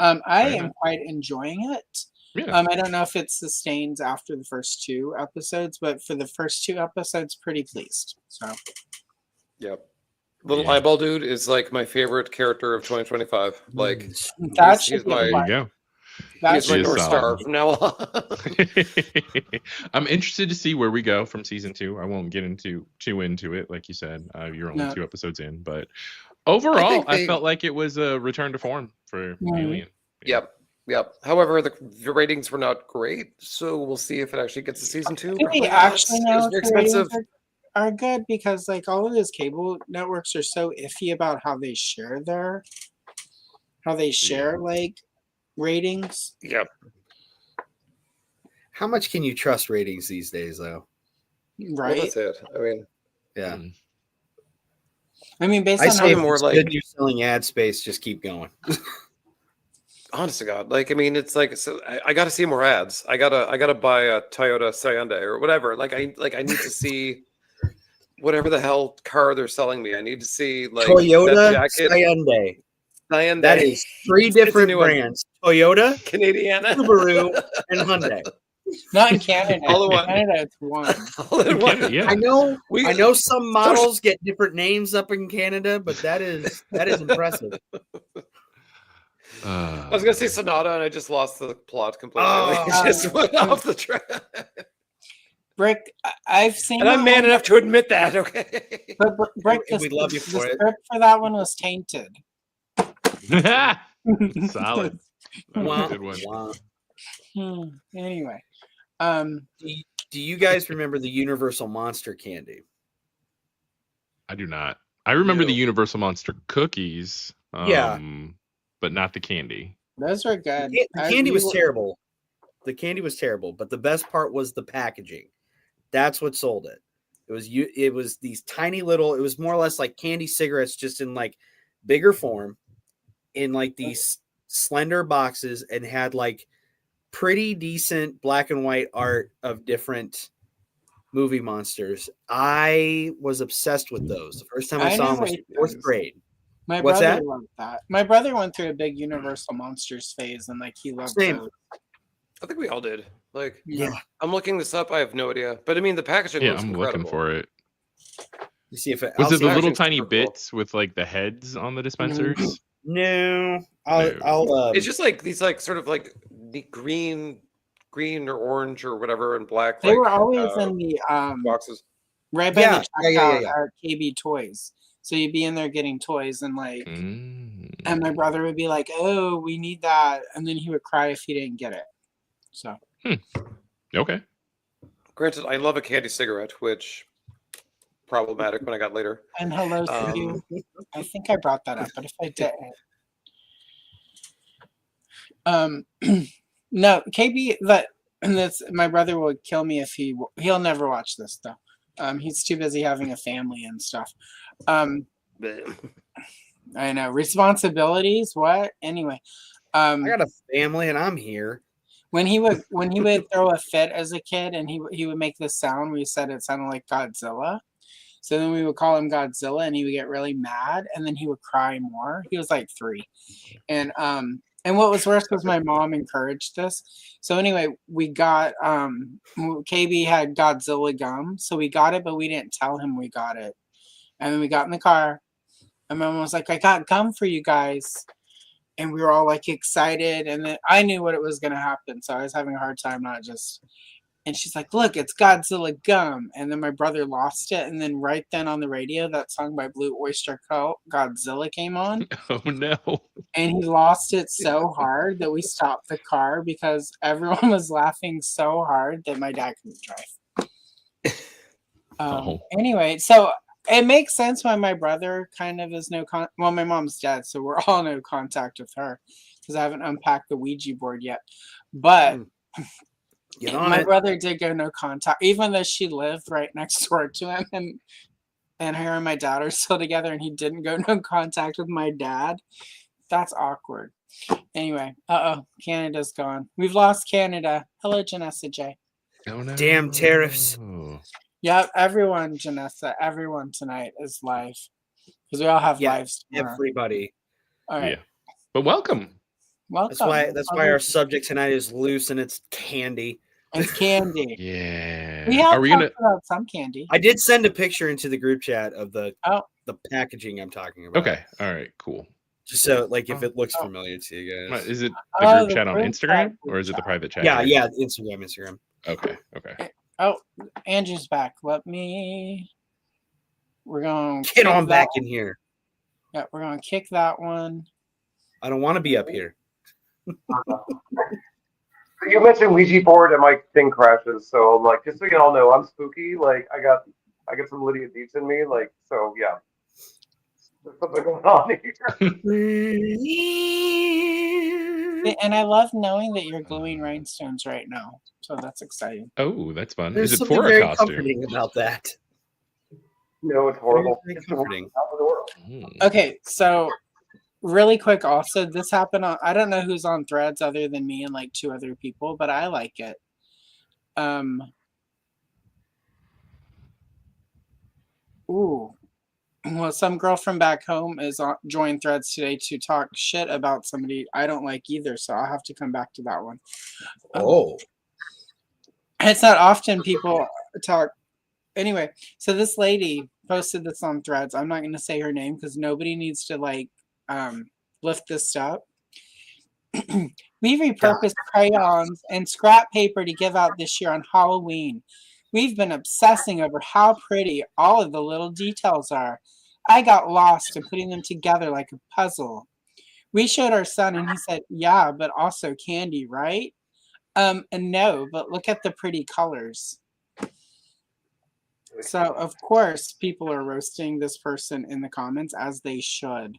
I am quite enjoying it. Yeah. I don't know if it sustains after the first 2 episodes, but for the first 2 episodes, pretty pleased. So. Yep. Little eyeball dude is like my favorite character of 2025. Like he's my He's my North Star from now on. I'm interested to see where we go from season 2. I won't get into it, like you said. You're only 2 episodes in, but overall, I felt like it was a return to form for Alien. Yep. However, the ratings were not great, so we'll see if it actually gets to season 2. Actually, now it's expensive. Are good because like all of those cable networks are so iffy about how they share like ratings. Yep. How much can you trust ratings these days, though? Right. Well, that's it. I mean, yeah. I mean, based on how more like good you're selling ad space, just keep going. Honest to God, like I mean, it's like so I got to see more ads. I gotta buy a Toyota Hyundai or whatever. Like I need to see whatever the hell car they're selling me. I need to see like Toyota Hyundai. That is 3 different brands: Toyota, Canadiana, Subaru, and Hyundai. Not in Canada. All in one. Canada, it's one. All in one. Yeah. I know some models get different names up in Canada, but that is impressive. I was gonna say Sonata, and I just lost the plot completely. It just went off the track. Brick, I've seen. And I'm man enough to admit that. Okay. But Brick, we love you for the it. script for that one was tainted. Solid. Good one. Anyway, do you guys remember the Universal Monster candy? I do not. I remember the Universal Monster cookies. But not the candy. Those were good. The candy was terrible. The candy was terrible, but the best part was the packaging. That's what sold it. It was these tiny little. It was more or less like candy cigarettes, just in like bigger form, in like these slender boxes, and had like pretty decent black and white art of different movie monsters. I was obsessed with those. The first time I saw them was 4th grade. My brother loved that. My brother went through a big Universal Monsters phase, and like he loved those. I think we all did. Like, yeah, I'm looking this up. I have no idea, but I mean, the packaging. Yeah, looks I'm incredible. looking for it. You see if it was it the little tiny bits with like the heads on the dispensers? No, I'll. It's just like these, like sort of like the green or orange or whatever, and black. They were always in the boxes, right by the checkout at KB Toys. So you'd be in there getting toys, and like, and my brother would be like, "Oh, we need that," and then he would cry if he didn't get it. So, okay. Granted, I love a candy cigarette, which problematic when I got later. And hello to you. I think I brought that up, but if I didn't, no, KB. That's my brother would kill me if he'll never watch this though. He's too busy having a family and stuff. I know responsibilities. What? Anyway, I got a family and I'm here. When he would throw a fit as a kid, and he would make this sound where he said it sounded like Godzilla. So then we would call him Godzilla, and he would get really mad, and then he would cry more. He was like 3, and what was worse was my mom encouraged this. So anyway, we got KB had Godzilla gum, so we got it, but we didn't tell him we got it. And then we got in the car, and my mom was like, "I got gum for you guys." And we were all like excited, and then I knew what it was going to happen, so I was having a hard time not just. And she's like, "Look, it's Godzilla gum." And then my brother lost it, and then right then on the radio, that song by Blue Oyster Cult, Godzilla, came on. Oh no! And he lost it so hard that we stopped the car because everyone was laughing so hard that my dad couldn't drive. Anyway, so. It makes sense why my brother kind of is well, my mom's dead, so we're all no contact with her because I haven't unpacked the Ouija board yet. But my brother did go no contact, even though she lived right next door to him, and her and my dad are still together, and he didn't go no contact with my dad. That's awkward. Anyway, Canada's gone. We've lost Canada. Hello, Janessa J. Oh no! Damn tariffs. Yep, everyone, Janessa, everyone tonight is live because we all have lives. Everybody. All right. Yeah. But welcome. That's why our subject tonight is loose and it's candy. It's candy. Yeah. We have talked about some candy. I did send a picture into the group chat of the packaging I'm talking about. Okay. All right. Cool. Just so if it looks familiar to you guys. Is it the group chat on Instagram or is it the private chat? Yeah, Instagram. Okay. Oh, Andrew's back. We're going to get on back in here. Yeah, we're going to kick that one. I don't want to be up here. You mentioned Ouija board and my thing crashes, so I'm like, just so you all know, I'm spooky. Like, I got some Lydia Deets in me. Like, so yeah, there's something going on here. And I love knowing that you're gluing rhinestones right now. So that's exciting. Oh, that's fun. There's Is it something for very a costume? comforting about that. No, it's horrible. Very comforting. Okay, so really quick. Also, this happened on. I don't know who's on Threads other than me and like 2 other people, but I like it. Well, some girl from back home is joined Threads today to talk shit about somebody I don't like either, so I'll have to come back to that one. It's not often people talk. Anyway, so this lady posted this on Threads. I'm not going to say her name because nobody needs to lift this up. We repurposed crayons and scrap paper to give out this year on Halloween. We've been obsessing over how pretty all of the little details are. I got lost in putting them together like a puzzle. We showed our son and he said, "Yeah, but also candy, right?" And no, but look at the pretty colors. So, of course, people are roasting this person in the comments, as they should.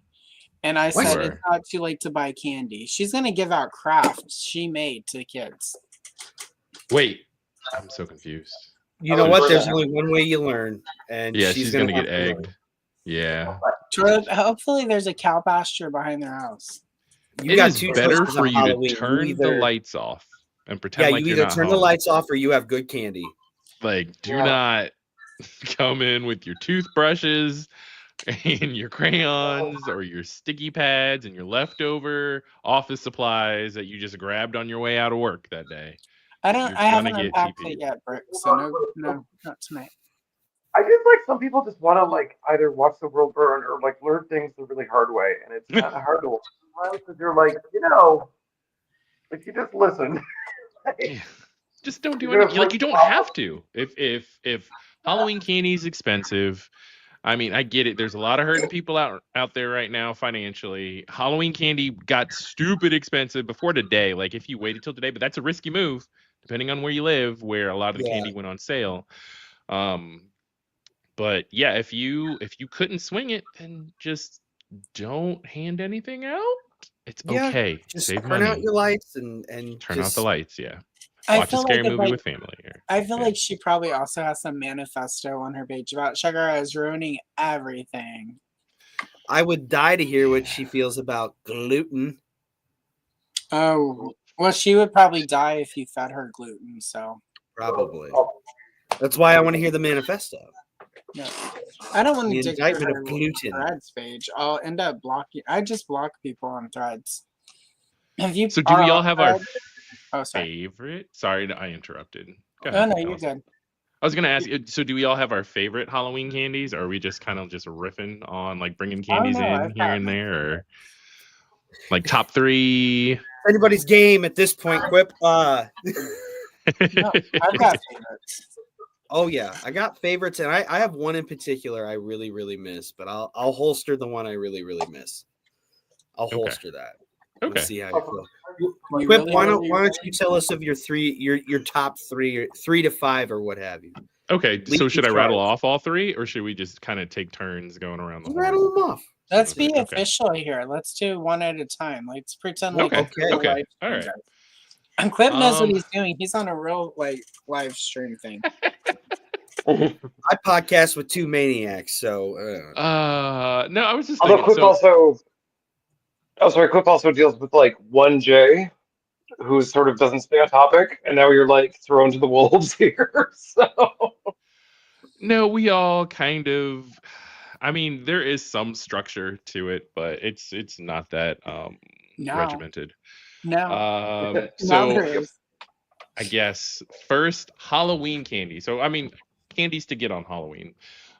And I said, it's not too late to buy candy. She's going to give out crafts she made to kids. Wait, I'm so confused. You know what? There's only one way you learn. And yeah, she's going to get egged. Yeah. Hopefully there's a cow pasture behind their house. It is better for you to turn the lights off and pretend like you're not you either turn the lights off or you have good candy. Like, do not come in with your toothbrushes and your crayons or your sticky pads and your leftover office supplies that you just grabbed on your way out of work that day. I haven't unpacked it yet, Brick. So no, not tonight. I just like some people just want to like either watch the world burn or like learn things the really hard way, and it's kind of hard to learn because you're like, like you just listen. Just don't do anything. Like you don't have to. If Halloween candy is expensive, I mean, I get it. There's a lot of hurting people out there right now financially. Halloween candy got stupid expensive before today. Like if you waited till today, but that's a risky move, depending on where you live, where a lot of the candy went on sale. But yeah, if you couldn't swing it, then just don't hand anything out. It's okay. Just save turn money. out your lights and turn out the lights. Yeah. Watch a scary movie with family here. I feel like she probably also has some manifesto on her page about Shagara is ruining everything. I would die to hear what she feels about gluten. Oh, well, she would probably die if you fed her gluten. So probably. That's why I want to hear the manifesto. No. I don't want The to dictate indictment of gluten. Threads page. I'll end up blocking. I just block people on Threads. So do we all have our sorry. favorite? Sorry, I interrupted. Go Oh ahead, no, you're Allison. good. I was gonna ask you. So do we all have our favorite Halloween candies, or are we just kind of just riffing on like bringing candies in here and there, or like top 3? Anybody's game at this point, Quip. No, I've got favorites. Oh yeah, I got favorites, and I have one in particular I really, really miss, but I'll holster the one I really, really miss. I'll holster that. Okay. We'll see how you feel. Quip, why don't you tell us of your top 3 or 3 to 5 or what have you? Okay, so should I rattle off all 3, or should we just kind of take turns going around the rattle them off? Let's be official here. Let's do one at a time. Let's pretend like okay. All right. And Quip knows what he's doing. He's on a real live stream thing. I podcast with 2 maniacs, so no, I was just although thinking, Quip also deals with like 1J, who sort of doesn't stay on topic, and now you're like thrown to the wolves here. So no, we all kind of. I mean, there is some structure to it, but it's not that regimented. No. So I guess first Halloween candy. So I mean, candies to get on Halloween,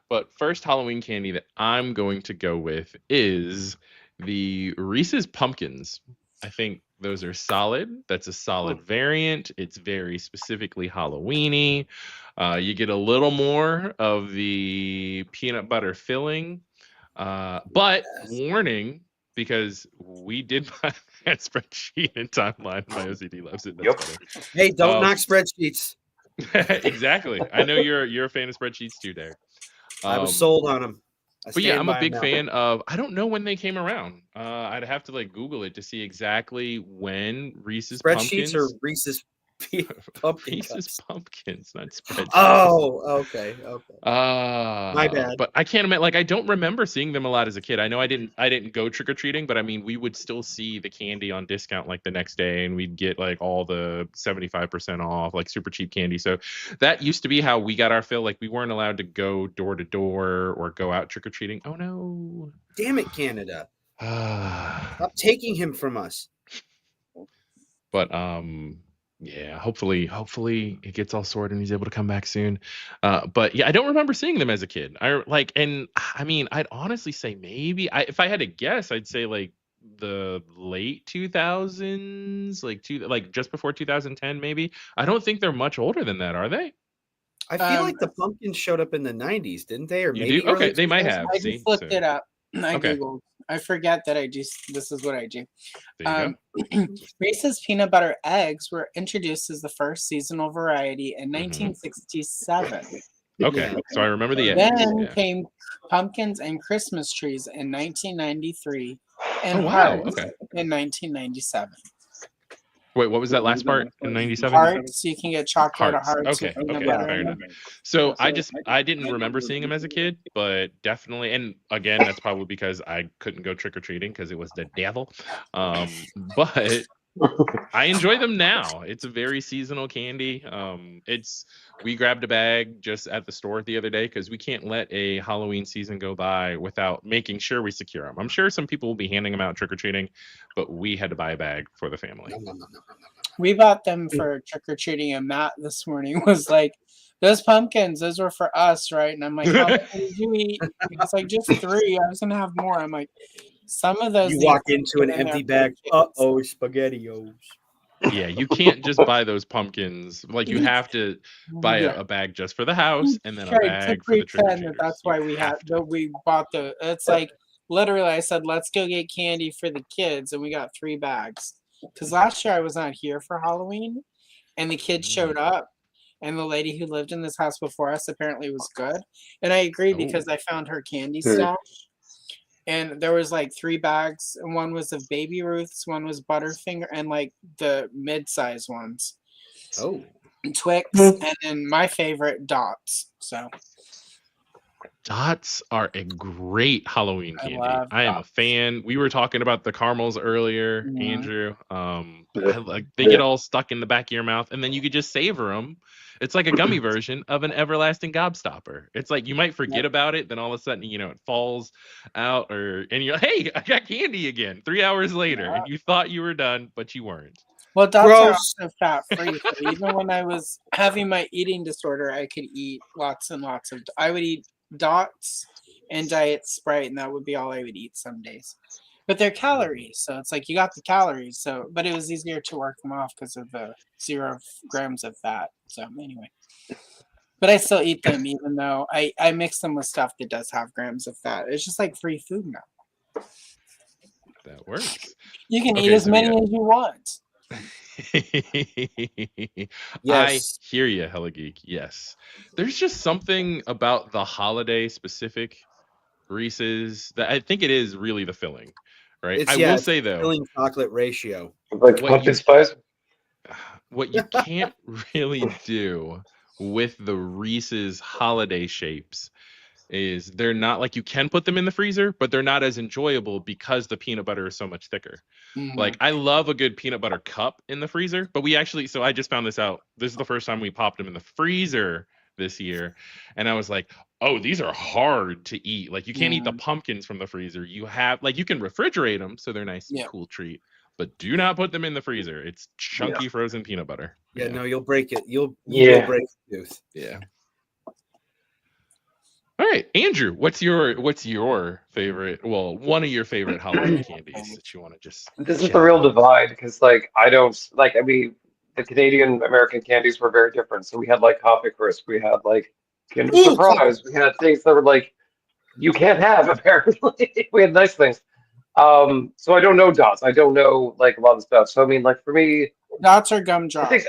but first Halloween candy that I'm going to go with is the Reese's Pumpkins. I think those are solid. That's a solid variant. It's very specifically Halloweeny. You get a little more of the peanut butter filling, but warning, because we did buy that spreadsheet in timeline. My OCD loves it. That's funny. Hey, don't knock spreadsheets. Exactly. I know you're a fan of spreadsheets too, Derek. I was sold on them. But yeah, I'm a big fan of. I don't know when they came around. I'd have to like Google it to see exactly when Reese's spreadsheets Pumpkins or Reese's Reese's Pumpkins, not spreadsheets. Oh, okay. My bad. But I can't imagine. Like, I don't remember seeing them a lot as a kid. I know I didn't go trick or treating, but I mean, we would still see the candy on discount like the next day, and we'd get like all the 75% off, like super cheap candy. So that used to be how we got our fill. Like, we weren't allowed to go door to door or go out trick or treating. Oh no! Damn it, Canada! Stop taking him from us. But yeah, hopefully it gets all sorted and he's able to come back soon. But yeah, I don't remember seeing them as a kid. I mean, I'd honestly say maybe if I had to guess, I'd say like the late 2000s, like just before 2010, maybe. I don't think they're much older than that, are they? I feel like the pumpkins showed up in the 90s, didn't they? Or maybe okay, they might have. I just looked it up. I Googled. I forget that I do. This is what I do. Reese's peanut butter eggs were introduced as the first seasonal variety in 1967. Okay, so I remember the eggs. Then came pumpkins and Christmas trees in 1993, and hearts in 1997. Wait, what was that last part in 97? Hearts, you can get chocolate or hearts. Okay, fair enough. So I didn't remember seeing them as a kid, but definitely, and again, that's probably because I couldn't go trick or treating because it was the devil. But I enjoy them now. It's a very seasonal candy. We grabbed a bag just at the store the other day because we can't let a Halloween season go by without making sure we secure them. I'm sure some people will be handing them out trick or treating, but we had to buy a bag for the family. We bought them for trick or treating, and Matt this morning was like, "Those pumpkins, those were for us, right?" And I'm like, "How many did you eat?" It's like, "Just 3. I was gonna have more." I'm like, "Some of those." You walk into an empty bag. SpaghettiOs. Yeah, you can't just buy those pumpkins. Like, you have to buy a bag just for the house, and then a bag for the trick-or-treaters. That's why we bought the. It's like literally, I said, "Let's go get candy for the kids," and we got 3 bags. Because last year I was not here for Halloween, and the kids showed up, and the lady who lived in this house before us apparently was good, and I agree because I found her candy stash. And there was like 3 bags, and one was of Baby Ruth's, one was Butterfinger, and like the mid-size ones. Oh, Twix, and then my favorite, Dots. So Dots are a great Halloween candy. I am a Dots. fan. We were talking about the caramels earlier, Andrew. They get all stuck in the back of your mouth, and then you could just savor them. It's like a gummy version of an everlasting gobstopper. It's like you might forget about it, then all of a sudden, it falls out, and you're like, hey, I got candy again 3 hours later, and you thought you were done, but you weren't. Well, dots are also fat free. So even when I was having my eating disorder, I could eat lots and lots of. I would eat dots and Diet Sprite, and that would be all I would eat some days. But they're calories, so it's like you got the calories. So, but it was easier to work them off because of the 0 grams of fat. So anyway, but I still eat them even though I mix them with stuff that does have grams of fat. It's just like free food now. That works. You can eat as many as you want. Yes. I hear you, Hella Geek. Yes. There's just something about the holiday specific Reese's that I think it is really the filling, right? I will say though, filling chocolate ratio. Like pumpkin spice. What you can't really do with the Reese's holiday shapes is they're not like, you can put them in the freezer, but they're not as enjoyable because the peanut butter is so much thicker. Like I love a good peanut butter cup in the freezer, but so I just found this out. This is the first time we popped them in the freezer this year, and I was like, oh, these are hard to eat. Like you can't eat the pumpkins from the freezer. You have you can refrigerate them so they're nice and cool treat, but do not put them in the freezer. It's chunky frozen peanut butter. Yeah, no, you'll break it. You will break the tooth. Yeah. All right, Andrew, what's your favorite? Well, one of your favorite holiday candies that you want to just. This is the real divide because, I don't like. I mean, the Canadian American candies were very different. So we had Coffee Crisp, we had Kinder Surprise, we had things that were you can't have apparently. We had nice things. So I don't know dots. I don't know a lot of stuff. So I mean, for me, dots are gumdrops.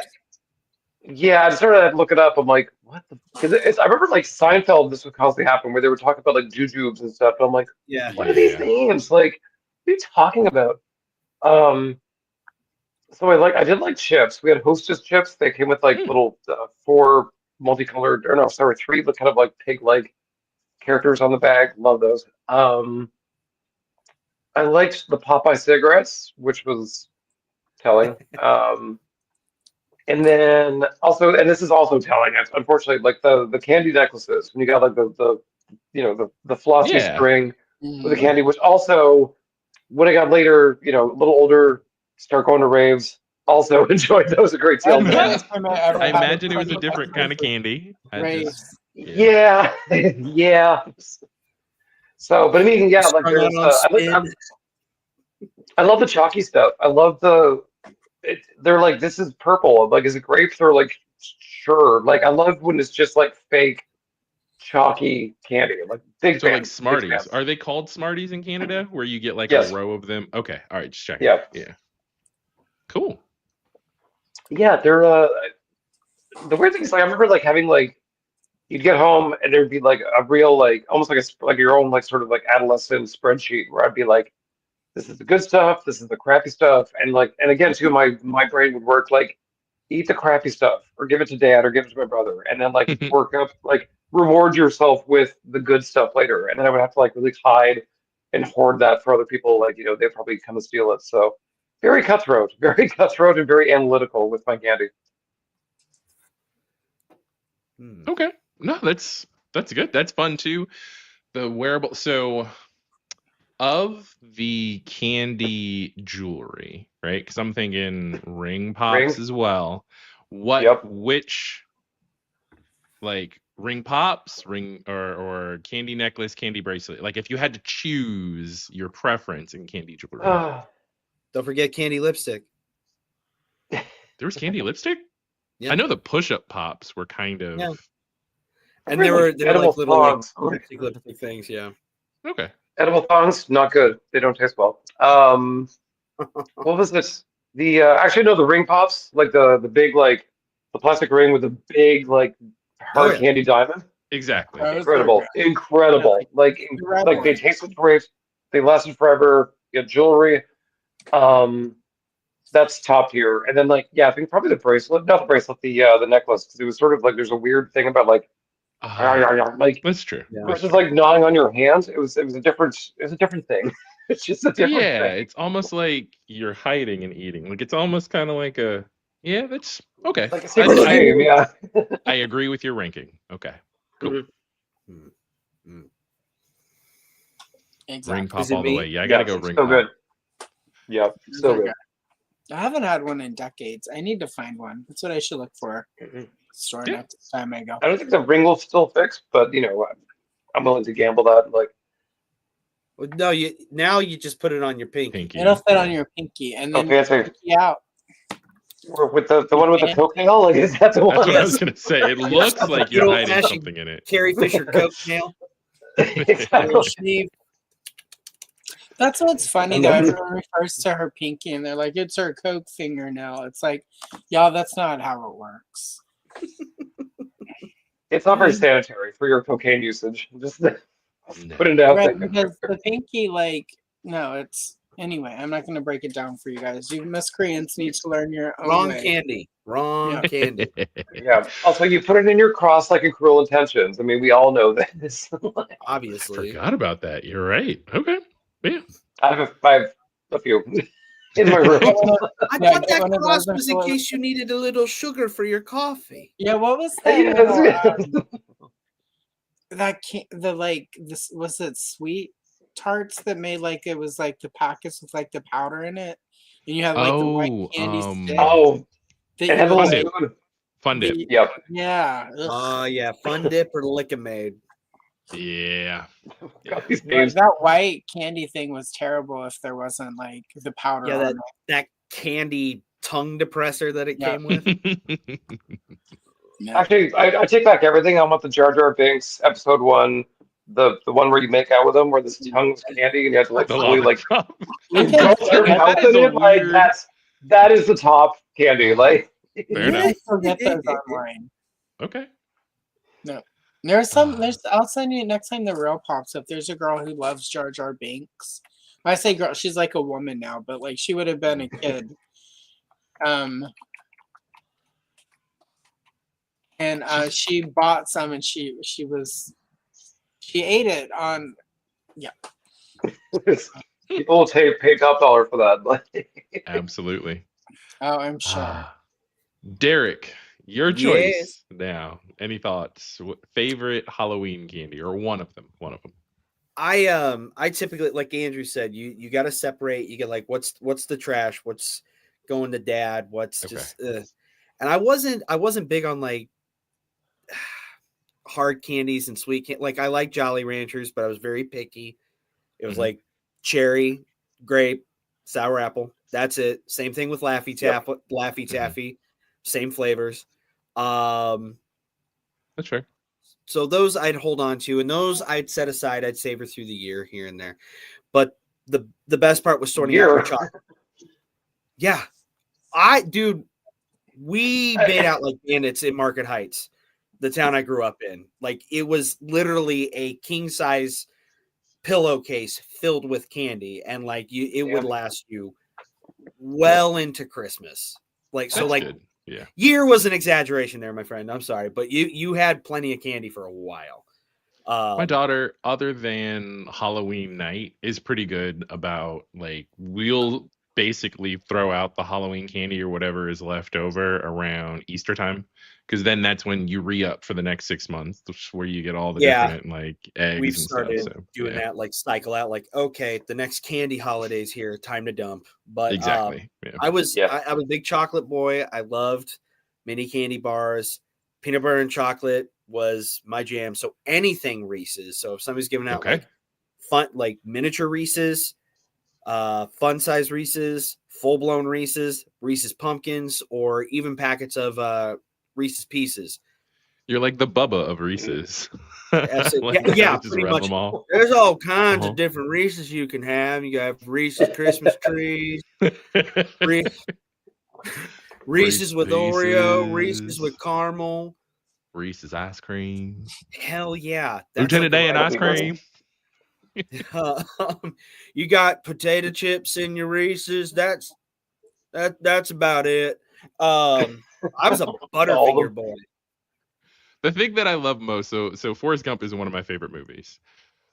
Yeah, I just sort of look it up. I'm like, what the? Because I remember Seinfeld. This would constantly happen where they were talking about jujubes and stuff. And I'm like, what are these names? What are you talking about? So I did chips. We had Hostess chips. They came with little 4 multicolored, or no, sorry, 3 kind of pig-like characters on the bag. Love those. I liked the Popeye cigarettes, which was telling. And then also, and this is also telling, unfortunately, the candy necklaces, when you got the flossy string with the candy, which also, when I got later, a little older, start going to raves, also enjoyed those a great deal. I imagine it was a different kind of candy. Yeah. So, but I mean, yeah, I love the chalky stuff. I love they're this is purple. Is it grapes or sure? I love when it's just fake chalky candy. Big so fan. Smarties. Are they called Smarties in Canada where you get a row of them? Okay. All right, just checking. Yeah. Cool. Yeah, they're the weird thing is I remember having you'd get home and there'd be a real almost your own sort of adolescent spreadsheet where I'd be this is the good stuff, this is the crappy stuff, and and again too, my brain would work eat the crappy stuff or give it to dad or give it to my brother, and then work up reward yourself with the good stuff later, and then I would have to really hide and hoard that for other people, they probably come and steal it. So very cutthroat and very analytical with my candy. Okay, no, that's good. That's fun too. The wearable, so. Of the candy jewelry, right? Because I'm thinking ring pops as well. Which ring pops, or candy necklace, candy bracelet? If you had to choose your preference in candy jewelry. Don't forget candy lipstick. There was candy lipstick? Yeah. I know the push-up pops were kind of. Yeah. And they were little lipstick things, yeah. Okay. Edible thongs, not good. They don't taste well. What was this? The actually no, the ring pops, the big the plastic ring with the big hard candy diamond. Exactly. Incredible. They tasted great. They lasted forever. You get jewelry. That's top tier. And then I think probably the bracelet, not the bracelet, the necklace, because it was sort of there's a weird thing about that's true. Versus gnawing on your hands, it was a different thing. It's just a different thing. It's almost like you're hiding and eating. It's almost kind of Okay. Like a secret shame, yeah. I agree with your ranking. Okay. Cool. Exactly. Ring pop all the way. Yeah, I Yeah, gotta go ring so pop. good. Yeah, so good. I haven't had one in decades. I need to find one. That's what I should look for. Store next time I go. I don't think the ring will still fix, but you know, I'm willing to gamble that. Like, no, you just put it on your pinky. It'll fit on your pinky, and then pinky out. Or with the one with the coattail, like is that the one? That's what I was gonna say. It looks like you're hiding something in it. Carrie Fisher coattail. Exactly. That's what's funny though. Everyone refers to her pinky, and they're like, "It's her coke fingernail." It's like, y'all, that's not how it works. It's not very sanitary for your cocaine usage. Just put it out right, there. because the pinky, like, no, it's anyway. I'm not going to break it down for you guys. You miscreants need to learn your own Wrong way. candy. Wrong candy. Yeah. Also, you put it in your cross like in Cruel Intentions. I mean, we all know this. Obviously. Forgot about that. You're right. Okay. Yeah. I have a few in my room. I thought that cross was in case you needed a little sugar for your coffee. Yeah, what was that? Was it sweet tarts that made like it was like the packets with like the powder in it, and you had like the white candy stick. Oh, it had Fun Dip. Yep. Yeah. Yeah, Fun Dip or Lick-a-Maid. Yeah. That white candy thing was terrible if there wasn't like the powder. Yeah, that candy tongue depressor that it came with. Actually, I take back everything. I want the Jar Jar Binks episode 1, the one where you make out with them, where this tongue's candy and you have to like fully like engulf your mouth in it. Like that is the top candy. Like fair enough. Get those online. Okay. No. I'll send you next time the reel pops up. There's a girl who loves Jar Jar Binks. When I say girl, she's like a woman now, but like she would have been a kid. And she bought some, and she ate it on. Yeah. People will pay top dollar for that. Absolutely. Oh, I'm sure. Derek, your choice now. Any thoughts? Favorite Halloween candy, or one of them? One of them. I typically, like Andrew said, you got to separate. You get like what's the trash, what's going to dad, what's just. And I wasn't big on like hard candies and sweet candy. Like I like Jolly Ranchers, but I was very picky. It was like cherry, grape, sour apple. That's it. Same thing with Laffy Taffy. Same flavors. That's fair. So those I'd hold on to, and those I'd set aside. I'd savor through the year here and there. But the best part was sorting out my chocolate. Yeah, we made out like bandits in Market Heights, the town I grew up in. Like it was literally a king size pillowcase filled with candy, and like it would last you well into Christmas. Like so, like. Good. Yeah. Year was an exaggeration there, my friend. I'm sorry, but you had plenty of candy for a while. My daughter, other than Halloween night, is pretty good about like we'll basically throw out the Halloween candy or whatever is left over around Easter time, because then that's when you re-up for the next 6 months, where you get all the different like eggs. We've and started stuff, doing that, like cycle out, like okay, the next candy holiday's here, time to dump. But exactly, I was a big chocolate boy. I loved mini candy bars. Peanut butter and chocolate was my jam. So anything Reese's. So if somebody's giving out like fun, like miniature Reese's, fun size Reese's, full blown Reese's, Reese's pumpkins, or even packets of Reese's Pieces. You're like the Bubba of Reese's. Like, yeah, pretty much. There's all kinds of different Reese's you can have. You got Reese's Christmas trees, Reese's with Oreo, Reese's with caramel, Reese's ice cream. Hell yeah, Lieutenant Dan ice cream. You got potato chips in your Reese's. That's about it. I was a Butterfinger boy. The thing that I love most, so Forrest Gump is one of my favorite movies.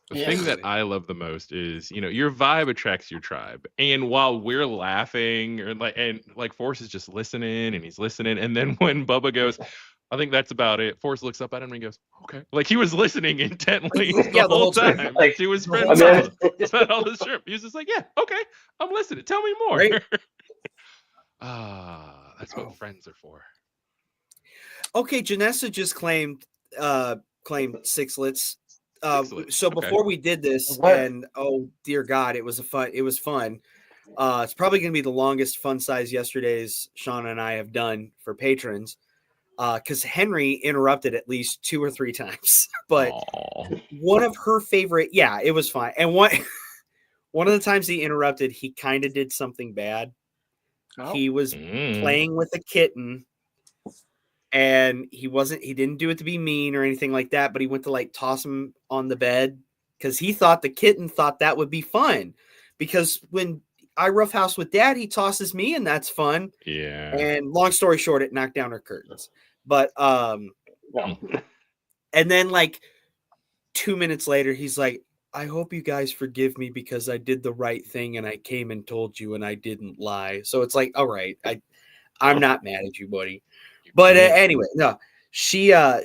The thing that I love the most is, your vibe attracts your tribe. And while we're laughing and Forrest is just listening and he's listening. And then when Bubba goes, I think that's about it, Forrest looks up at him and he goes, okay. Like he was listening intently the whole time to his friend about all this trip. He was just like, yeah, okay, I'm listening. Tell me more. Right. That's what friends are for. Okay, Janessa just claimed sixlets. So before we did this, and oh dear God, it was fun. It's probably going to be the longest fun size Yesterdaze Shauna and I have done for patrons, because Henry interrupted at least 2 or 3 times. But one of her favorite, it was fine. And one of the times he interrupted, he kind of did something bad. Oh. He was playing with a kitten. And he didn't do it to be mean or anything like that, but he went to toss him on the bed because he thought the kitten thought that would be fun. Because when I roughhouse with Dad, he tosses me and that's fun. Yeah. And long story short, it knocked down her curtains. But and then 2 minutes later, he's like, I hope you guys forgive me because I did the right thing and I came and told you and I didn't lie. So it's like, all right, I'm not mad at you, buddy. But anyway, no, she had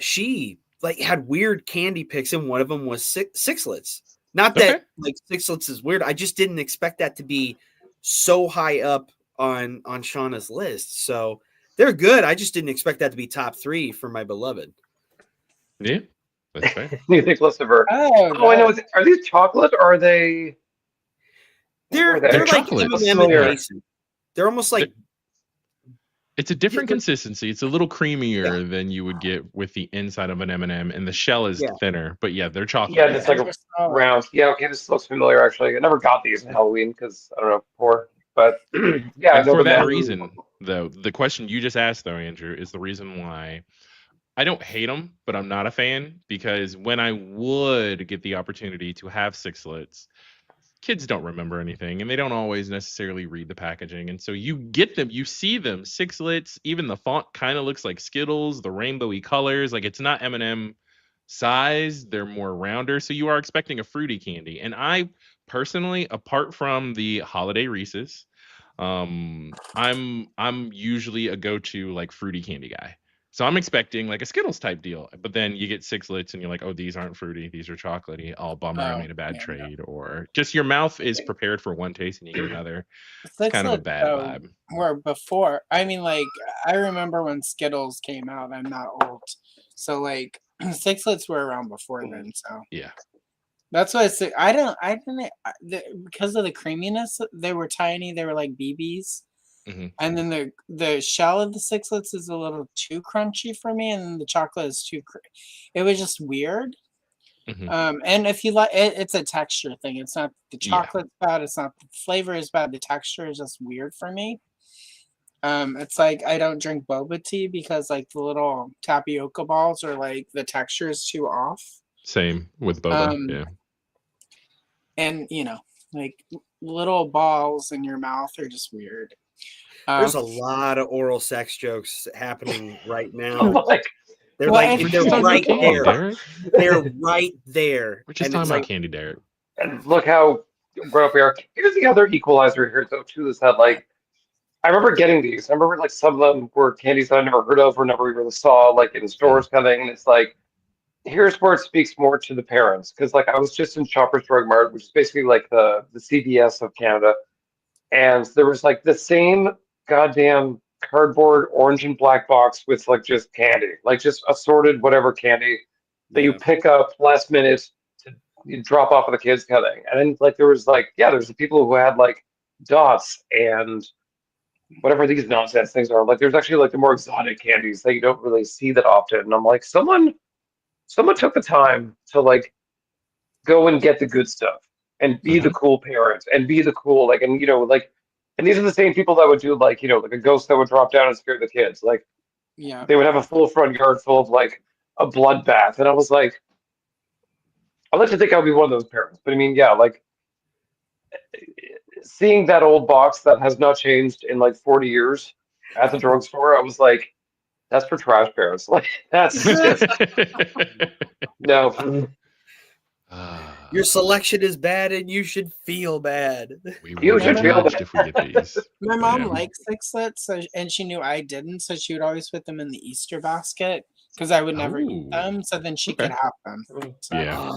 weird candy picks, and one of them was sixlets. Not that sixlets is weird. I just didn't expect that to be so high up on Shauna's list. So they're good. I just didn't expect that to be top 3 for my beloved. Yeah, that's right. You think less of her? Oh, I know. Are these chocolate or are they? They're like chocolate. They're almost like. It's a different consistency. It's a little creamier than you would get with the inside of an M&M, and the shell is thinner. But they're chocolate. Yeah, it's like a round. Yeah, okay, this looks familiar actually. I never got these in Halloween because I don't know, poor. But yeah, and for that reason, though, the question you just asked, though, Andrew, is the reason why I don't hate them, but I'm not a fan, because when I would get the opportunity to have sixlets, kids don't remember anything and they don't always necessarily read the packaging. And so you get them, you see them, sixlets, even the font kind of looks like Skittles, the rainbowy colors, it's not M&M size, they're more rounder. So you are expecting a fruity candy. And I personally, apart from the holiday Reese's, I'm usually a go-to fruity candy guy. So I'm expecting a Skittles type deal, but then you get sixlets and you're like, oh, these aren't fruity, these are chocolatey. Oh, bummer, I made a bad trade. Or just your mouth is prepared for one taste and you get another. It's kind of a bad vibe. Where before, I remember when Skittles came out. I'm not old, so sixlets were around before then. So yeah, that's why I didn't because of the creaminess. They were tiny. They were like BBs. Mm-hmm. And then the shell of the sixlets is a little too crunchy for me, and the chocolate is too. It was just weird. Mm-hmm. And if you like, it's a texture thing. It's not the chocolate's bad. It's not the flavor is bad. The texture is just weird for me. It's like I don't drink boba tea because the little tapioca balls are the texture is too off. Same with boba. Yeah. And little balls in your mouth are just weird. There's a lot of oral sex jokes happening right now. They're right there. They're right there. We're just talking about candy, Derek. And look how grown up we are. Here's the other equalizer here, though, too, is that I remember getting these. I remember some of them were candies that I never heard of or never really saw in stores kind of thing. And it's here's where it speaks more to the parents, because I was just in Shoppers Drug Mart, which is basically the CVS of Canada, and there was the same goddamn cardboard orange and black box with just candy, just assorted whatever candy that you pick up last minute to drop off with the kids kind of thing. And then there was there's the people who had dots and whatever these nonsense things are. There's actually the more exotic candies that you don't really see that often. And I'm someone took the time to go and get the good stuff and be the cool parent and be the cool and these are the same people that would do a ghost that would drop down and scare the kids. They would have a full front yard full of a bloodbath. And I was I like to think I would be one of those parents. But I mean, yeah, seeing that old box that has not changed in 40 years at the drugstore, I was that's for trash parents. That's no. Your selection is bad, and you should feel bad. You should feel bad if we get these. My mom likes sixlets, and she knew I didn't, so she would always put them in the Easter basket because I would never eat them. So then she could have them. So. Yeah.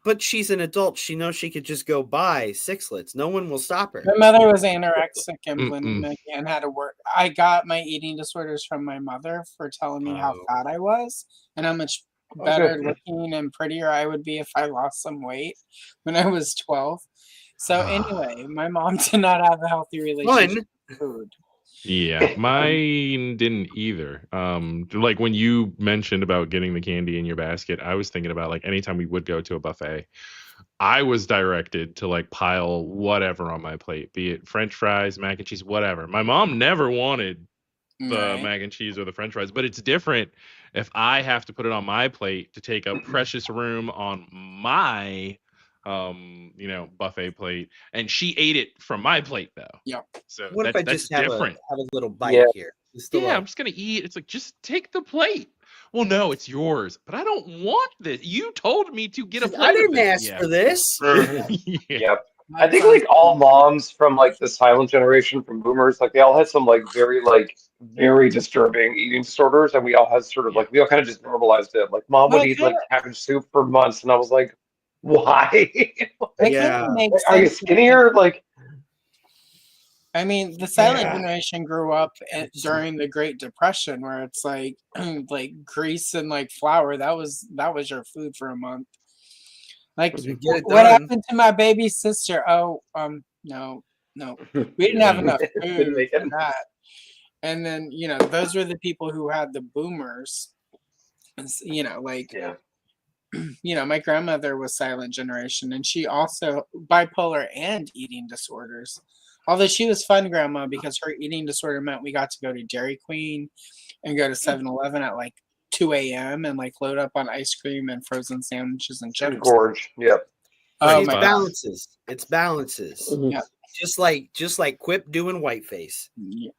But she's an adult. She knows she could just go buy sixlets. No one will stop her. My mother was anorexic and bulimic and had to work. I got my eating disorders from my mother for telling me how fat I was and how much better looking and prettier I would be if I lost some weight when I was 12. So anyway, my mom did not have a healthy relationship with food. Yeah, mine didn't either. Like when you mentioned about getting the candy in your basket, I was thinking about like anytime we would go to a buffet, I was directed to like pile whatever on my plate, be it French fries, mac and cheese, whatever. My mom never wanted the mac and cheese or the French fries, but it's different if I have to put it on my plate to take up precious room on my buffet plate, and she ate it from my plate though. Yeah. So what if I that's just have different. have a little bite here? I'm just gonna eat. It's like, just take the plate. Well, no, it's yours, but I don't want this. You told me to get a plate. I didn't ask for this. Yep. I think like all moms from like the silent generation from boomers, like they all had some like very disturbing eating disorders, and we all had sort of like we all kind of just normalized it. Like mom would eat like cabbage soup for months, and I was like, why? Are you skinnier? Like, I mean, the silent generation grew up during the Great Depression, where it's like like grease and like flour. That was your food for a month. Like, what happened to my baby sister? Oh, no, we didn't have enough food for that. And then those were the people who had the boomers. And, my grandmother was silent generation, and she also bipolar and eating disorders. Although she was fun grandma because her eating disorder meant we got to go to Dairy Queen and go to 7-Eleven at like 2 a.m. and like load up on ice cream and frozen sandwiches and chips. Gorge. Yep. It balances. It's balances. Mm-hmm. Yeah. Just like Quip doing whiteface. Yeah.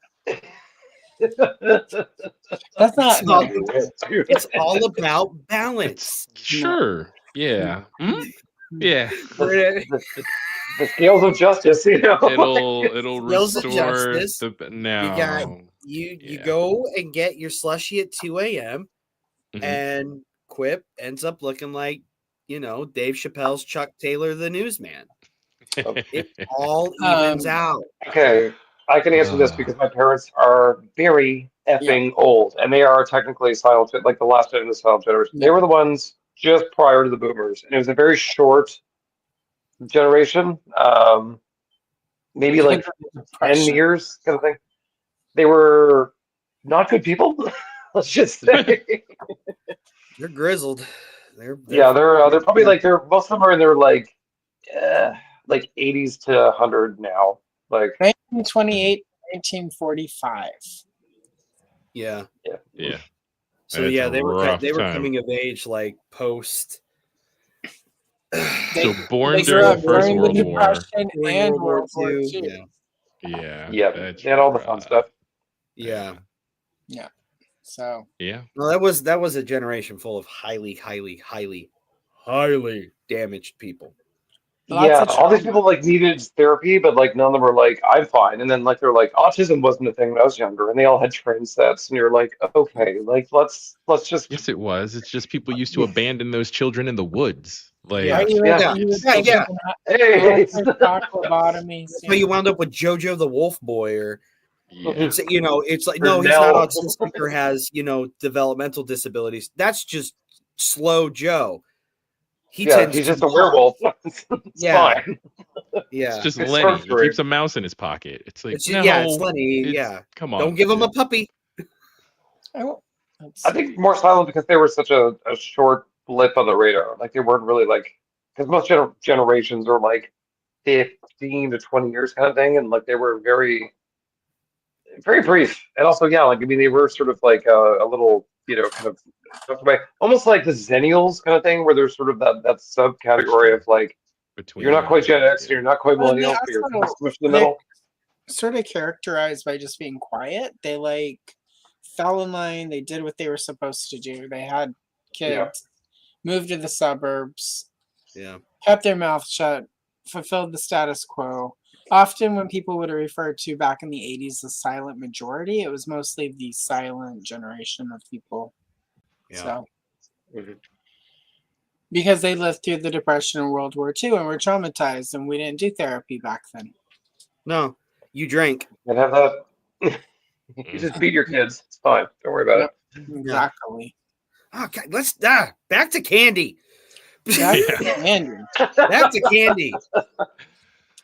That's not. It's all about balance. Sure. Yeah. Yeah. The scales of justice, It'll restore you go and get your slushie at 2 a.m. and Quip ends up looking like Dave Chappelle's Chuck Taylor, the newsman. It all evens out. Okay, I can answer this because my parents are very effing old, and they are technically silent, like the last of the silent generation. They were the ones just prior to the boomers, and it was a very short generation, maybe like 10 years kind of thing. They were not good people. Let's just say they're grizzled. They're probably like most of them are in their like 80s to 100 now, like 1928, 1945. Yeah. So they were coming of age like post. So born during the First World War and World War II. Yeah. And all the fun stuff. Yeah. So well, that was a generation full of highly damaged people. All these people like needed therapy, but like none of them were like, I'm fine. And then like they're like, autism wasn't a thing when I was younger, and they all had train sets, and you're like, okay, like let's just. Yes, it was. It's just people used to abandon those children in the woods. Like, Hey, so you wound up with JoJo the Wolf Boy, or it's like no, he's not autistic or has developmental disabilities. That's just slow Joe. He's just a werewolf. It's fine. It's just Lenny. He keeps a mouse in his pocket. It's like, it's Lenny. Come on, don't give him a puppy. I think more silent because they were such a short blip on the radar. Like they weren't really like, because most generations are like 15 to 20 years kind of thing, and like they were very, very brief. And also, they were sort of like a little, kind of almost like the Zennials kind of thing, where there's sort of that subcategory of like, you're not quite Gen X, you're not quite millennial, but you're kind of smushed in the middle. Sort of characterized by just being quiet. They like fell in line. They did what they were supposed to do. They had kids, moved to the suburbs, Yeah. Kept their mouth shut, fulfilled the status quo. Often when people would refer to back in the 80s the silent majority, it was mostly the silent generation of people. Yeah. So because they lived through the Depression and World War II and were traumatized, and we didn't do therapy back then. No, you drank. And have that. You just beat your kids. It's fine. Don't worry about it. Exactly. Okay, let's back to candy. Back to candy. Back to candy.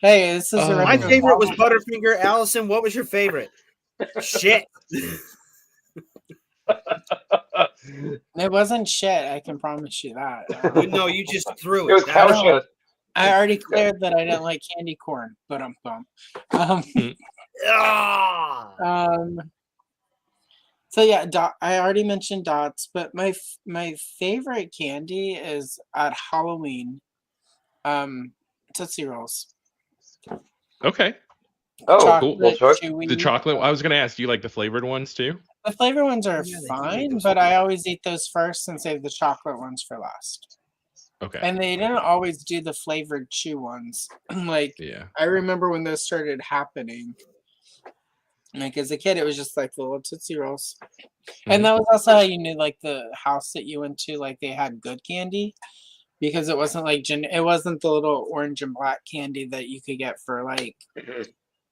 Hey, this is my favorite was Butterfinger. Allison, what was your favorite? Shit. It wasn't shit. I can promise you that. No, you just threw it. It was cow shit. I already cleared that I didn't like candy corn, but so yeah, I already mentioned dots, but my favorite candy is at Halloween, Tootsie Rolls. Okay. Oh, cool. The chocolate. I was going to ask, do you like the flavored ones too? The flavored ones are fine, but I always eat those first and save the chocolate ones for last. Okay. And they didn't always do the flavored chew ones. I remember when those started happening. Like as a kid, it was just like the little Tootsie Rolls. And that was also how you knew like the house that you went to, like they had good candy. Because it wasn't like it wasn't the little orange and black candy that you could get for like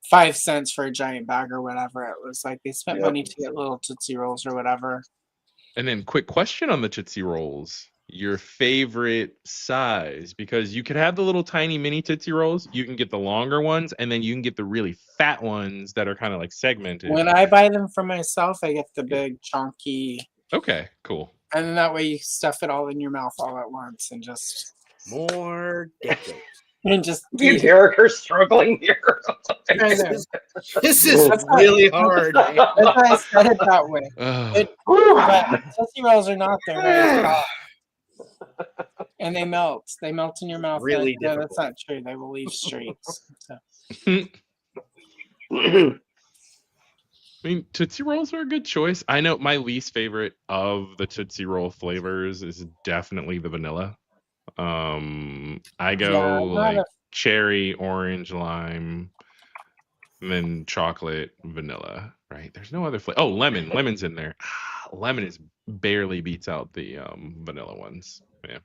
5 cents for a giant bag or whatever. It was like they spent money to get little Tootsie Rolls or whatever. And then quick question on the Tootsie Rolls. Your favorite size, because you could have the little tiny mini Tootsie Rolls, you can get the longer ones, and then you can get the really fat ones that are kind of like segmented. When I buy them for myself, I get the big chunky. Okay, cool. And then that way you stuff it all in your mouth all at once and just more decades. And just me and Derek are struggling here. This is really hard. That's why I said it that way. But Tootsie Rolls are not there. Very and they melt. They melt in your mouth. Really no, that's not true. They will leave streaks. So. I mean, Tootsie Rolls are a good choice. I know my least favorite of the Tootsie Roll flavors is definitely the vanilla. I go like cherry, orange, lime, and then chocolate, vanilla. Right? There's no other flavor. Oh, lemon. Lemon's in there. Lemon barely beats out the vanilla ones. Yeah.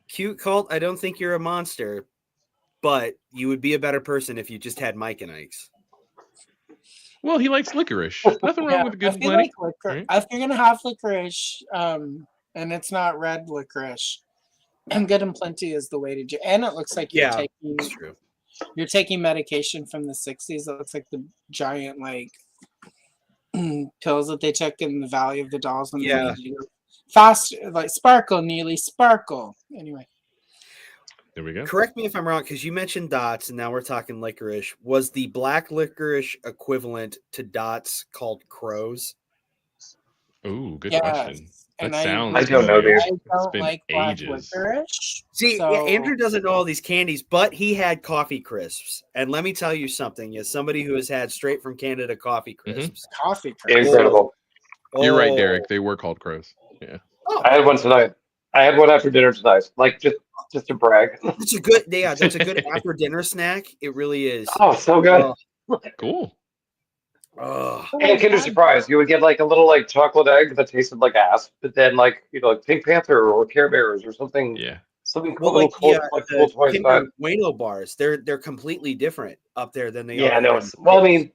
Cute Cult, I don't think you're a monster, but you would be a better person if you just had Mike and Ike's. Well, he likes licorice. Nothing wrong with a good plenty. Right? If you're gonna have licorice, and it's not red licorice, good and plenty is the way to do. And it looks like you're taking medication from the 60s. It looks like the giant like pills that they took in the Valley of the Dolls. When fast, like sparkle, Neely, sparkle. Anyway. There we go. Correct me if I'm wrong, because you mentioned dots, and now we're talking licorice. Was the black licorice equivalent to dots called crows? Ooh, good question. That sounds. I don't know, dude. I don't like black licorice. See, Andrew doesn't know all these candies, but he had coffee crisps. And let me tell you something, as somebody who has had straight from Canada coffee crisps. Coffee crisps. Incredible. You're right, Derek. They were called crows. Yeah. Oh. I had one tonight. I had one after dinner tonight. Like just to brag. It's a good that's a good after dinner snack. It really is. Oh, so good. Cool. And Kinder Surprise, you would get like a little like chocolate egg that tasted like ass, but then like like Pink Panther or Care Bears or something. Yeah. Something cool. Like cool toys. Kinder Bueno bars. They're completely different up there than they are. Yeah, no. Well, I mean,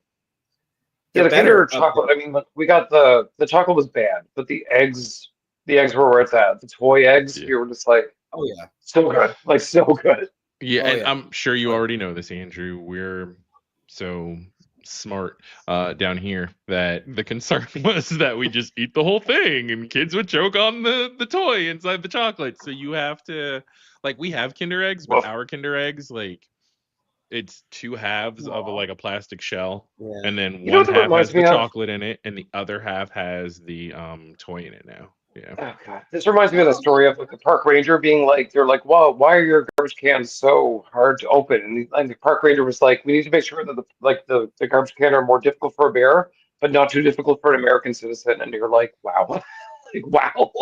the Kinder chocolate. I mean, look, we got the chocolate was bad, but the eggs were where it's at. The toy eggs, you were just like, oh yeah, so good, like so good. Yeah, and I'm sure you already know this, Andrew. We're so smart down here that the concern was that we just eat the whole thing and kids would choke on the toy inside the chocolate. So you have to, like, we have Kinder eggs, but our Kinder eggs, like, it's two halves of a plastic shell, and then one half has the chocolate in it and the other half has the toy in it now. Yeah. Oh god, this reminds me of the story of like the park ranger being like, they're like, "Wow, why are your garbage cans so hard to open?" And the park ranger was like, "We need to make sure that the garbage can are more difficult for a bear, but not too difficult for an American citizen." And you're like, "Wow, like, wow."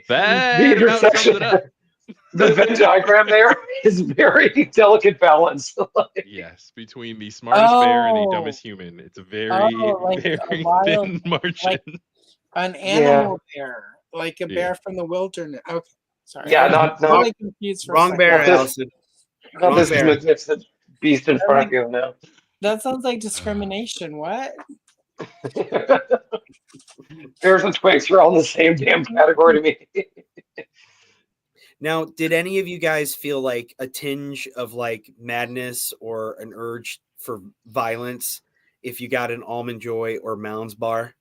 That the intersection. The Venn diagram there is very delicate balance. Yes, between the smartest bear and the dumbest human. It's a very, like very a wild, thin margin. like an animal bear, like a bear from the wilderness. Okay, sorry. Yeah, I was not totally confused for a wrong second. bear, Not this- Allison. Not Wrong this bear. magnificent beast in front of you now. That sounds like discrimination. What? Bears and twigs are all in the same damn category to me. Now, did any of you guys feel like a tinge of like madness or an urge for violence if you got an Almond Joy or Mounds bar?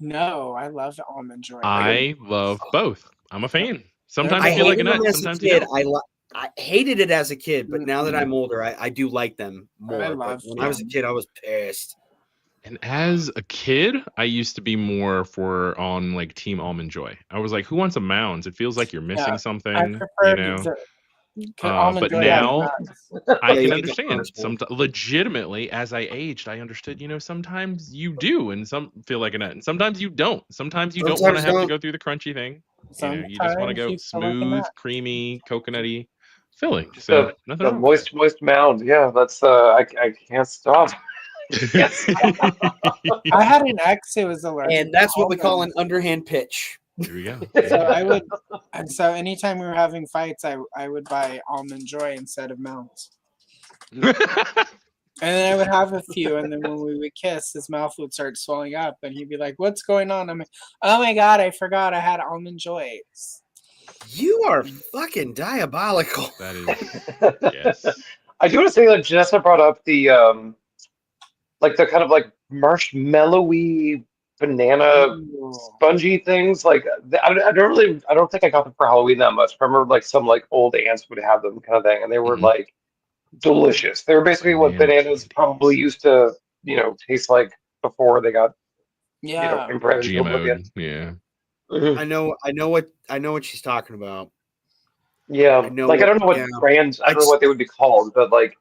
No, I love Almond Joy. I love both. I'm a fan. Sometimes I you feel like a hated them nut. as a Sometimes you kid. don't. I hated it as a kid, but now that I'm older, I do like them more. I But love when I was a kid, I was pissed. And as a kid, I used to be more on like Team Almond Joy. I was like, who wants a Mounds? It feels like you're missing something, I prefer Almond but Joy now I Yeah, can you understand. Legitimately, as I aged, I understood. Sometimes you do, and some feel like a nut, and sometimes you don't. Sometimes you don't want to have to go through the crunchy thing. You just want to go smooth, creamy, coconutty filling. So nothing the wrong. moist mound. Yeah, that's I can't stop. I had an ex who was allergic, and that's what we call an underhand pitch. Here we go. So anytime we were having fights, I would buy Almond Joy instead of Mounds. And then I would have a few, and then when we would kiss, his mouth would start swelling up, and he'd be like, "What's going on?" I'm like, "Oh my god, I forgot I had Almond Joys." You are fucking diabolical. That is, yes. I do want to say that Janessa brought up the like the kind of like marshmallowy banana spongy things. Like I don't think I got them for Halloween that much. I remember like some like old aunts would have them kind of thing, and they were like delicious. They were basically what bananas probably used to taste like before they got inbred into oblivion. Yeah. Mm-hmm. I know what she's talking about. Yeah, I don't know what brands, I don't know what they would be called, but like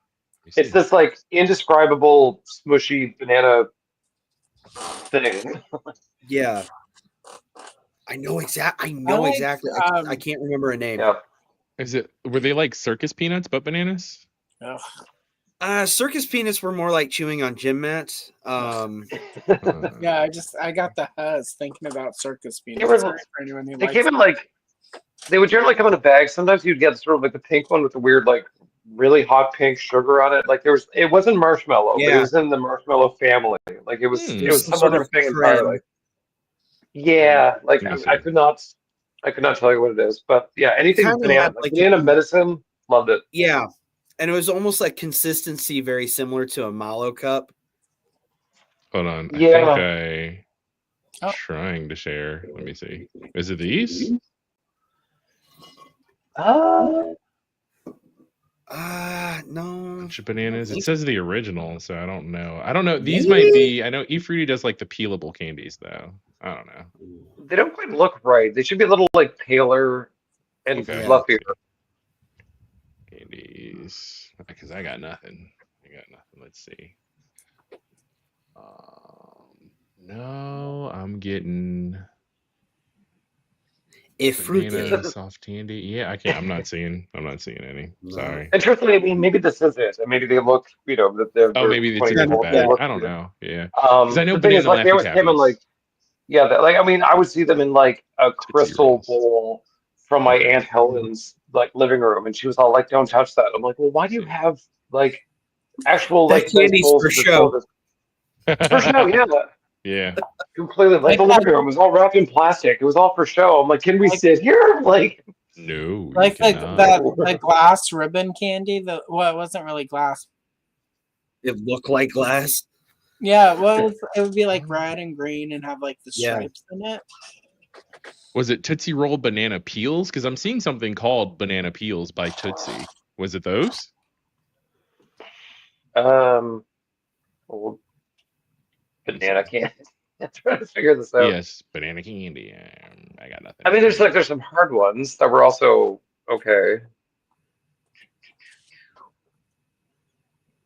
it's this like indescribable smushy banana thing. Yeah, I know exactly. I can't remember a name. Yeah. Were they like circus peanuts but bananas? Circus peanuts were more like chewing on gym mats. Yeah, I got the huzz thinking about circus peanuts. They would generally come in a bag. Sometimes you'd get sort of like the pink one with the weird like really hot pink sugar on it. Like it wasn't marshmallow, but it was in the marshmallow family. Like it was some other thing entirely. Yeah, like I could not tell you what it is, but yeah, anything banana, like banana medicine, loved it. Yeah, and it was almost like consistency very similar to a Malo cup. Hold on, I think trying to share. Let me see. Is it these? No. Bunch of bananas. It says the original, so I don't know. These might be. I know eFruity does like the peelable candies, though. I don't know. They don't quite look right. They should be a little like paler and fluffier. Candies, because I got nothing. Let's see. No, I'm getting. Banana soft candy. Yeah, I can't. I'm not seeing any. Sorry. And truthfully, I mean, maybe this is it. And maybe they look, that they're. Maybe it's in the bag. I don't know. Yeah. Because I know the thing is, like, they always came in like. Yeah, I mean, I would see them in like a crystal bowl from my Aunt Helen's like living room, and she was all like, "Don't touch that." I'm like, "Well, why do you have like actual like candies for show?" For show, yeah. Yeah. Completely. Like the living room was all wrapped in plastic. It was all for show. I'm like, can we sit here? Like, no. Like that glass ribbon candy. It wasn't really glass. It looked like glass. Yeah, well, it would be like red and green and have like the stripes in it. Was it Tootsie Roll Banana Peels? Because I'm seeing something called Banana Peels by Tootsie. Was it those? Banana candy. I'm trying to figure this out. Yes, banana candy. I got nothing. I mean, there's some hard ones that were also okay.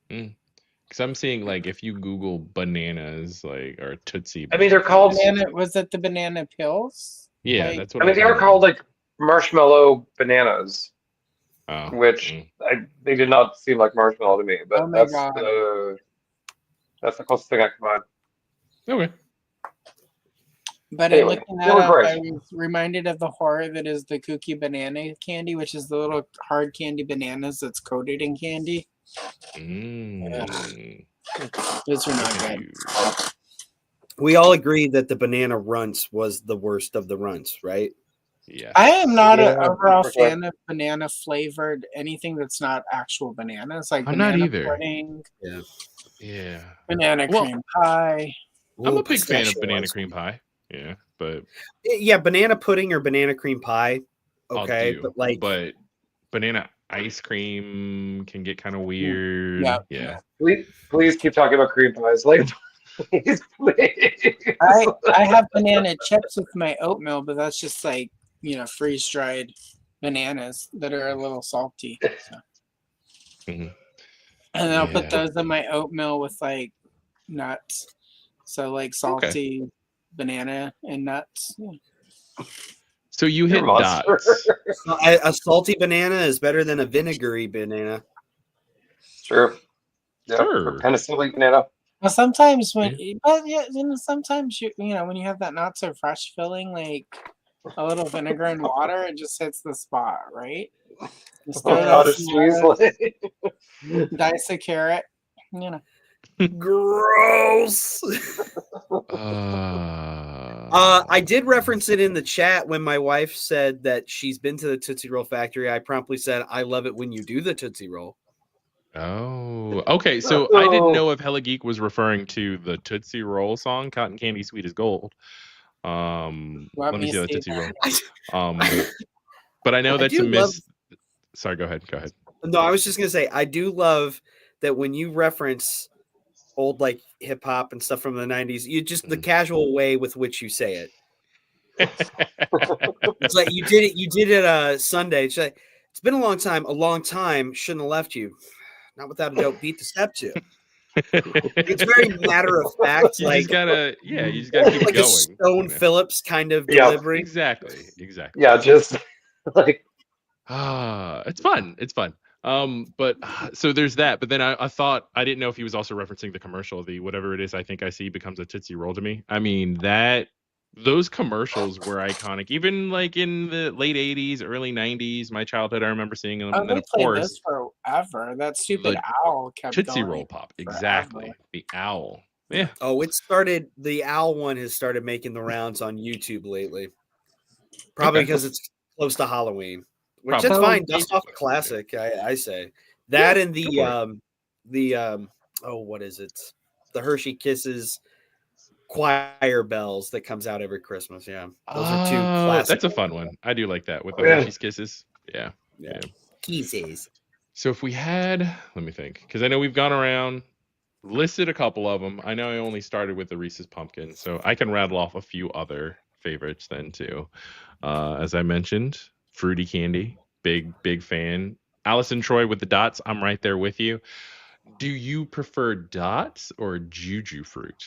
Because I'm seeing like if you Google bananas, like or Tootsie. I mean, they're called. Was it the banana pills? Yeah, like, that's what. I mean, they are called like marshmallow bananas. which they did not seem like marshmallow to me. But that's the closest thing I can find. Okay. But Anyway, in looking that up, I was reminded of the horror that is the kooky banana candy, which is the little hard candy bananas that's coated in candy. Those are not good. We all agree that the banana runts was the worst of the runts, right? Yeah. I am not an overall fan of banana flavored anything that's not actual bananas, like I'm banana not either. pudding. Yeah. Banana cream pie. I'm a big fan of banana cream pie. Yeah, but banana pudding or banana cream pie. Okay, but banana ice cream can get kind of weird. Yeah. Please keep talking about cream pies. Like, please. I have banana chips with my oatmeal, but that's just like, freeze dried bananas that are a little salty. So. And then I'll put those in my oatmeal with like nuts. So like salty banana and nuts. Yeah. So you hit dots. A salty banana is better than a vinegary banana. True. Yeah, sure. Penicillin banana. Well, sometimes sometimes when you have that not so fresh filling, like a little vinegar and water, it just hits the spot, right? Dice a carrot, Gross. I did reference it in the chat when my wife said that she's been to the Tootsie Roll factory. I promptly said, I love it when you do the Tootsie Roll. Oh, okay. So I didn't know if Hella Geek was referring to the Tootsie Roll song, Cotton Candy Sweet as Gold. Let me see that Tootsie Roll. But I know that's a miss. Sorry, go ahead. No, I was just going to say, I do love that when you reference old like hip hop and stuff from the 90s, you just the casual way with which you say it. It's like you did it Sunday. It's like, it's been a long time shouldn't have left you. Not without a dope beat to step to. It's very matter of fact. You just gotta keep like going. A Stone Phillips kind of delivery. Exactly. Yeah, just like it's fun. But so there's that. But then I thought, I didn't know if he was also referencing the commercial, the whatever it is I think I see becomes a Tootsie Roll to me. I mean, those commercials were iconic, even like in the late 80s, early 90s, my childhood, I remember seeing them. And then of course this forever. That stupid owl kept Tootsie going Roll Pop. Exactly. Forever. The owl. Yeah. Oh, the owl one has started making the rounds on YouTube lately. Probably because it's close to Halloween. Which is fine. Dust off a classic, I say. That and what is it? The Hershey Kisses Choir Bells that comes out every Christmas. Yeah. Those are two classics. That's a fun one. I do like that with the Hershey's Kisses. Yeah. Kisses. So if we had, let me think, because I know we've gone around, listed a couple of them. I know I only started with the Reese's Pumpkin, so I can rattle off a few other favorites then too. As I mentioned, fruity candy, big fan. Allison Troy with the dots, I'm right there with you. Do you prefer dots or juju fruit?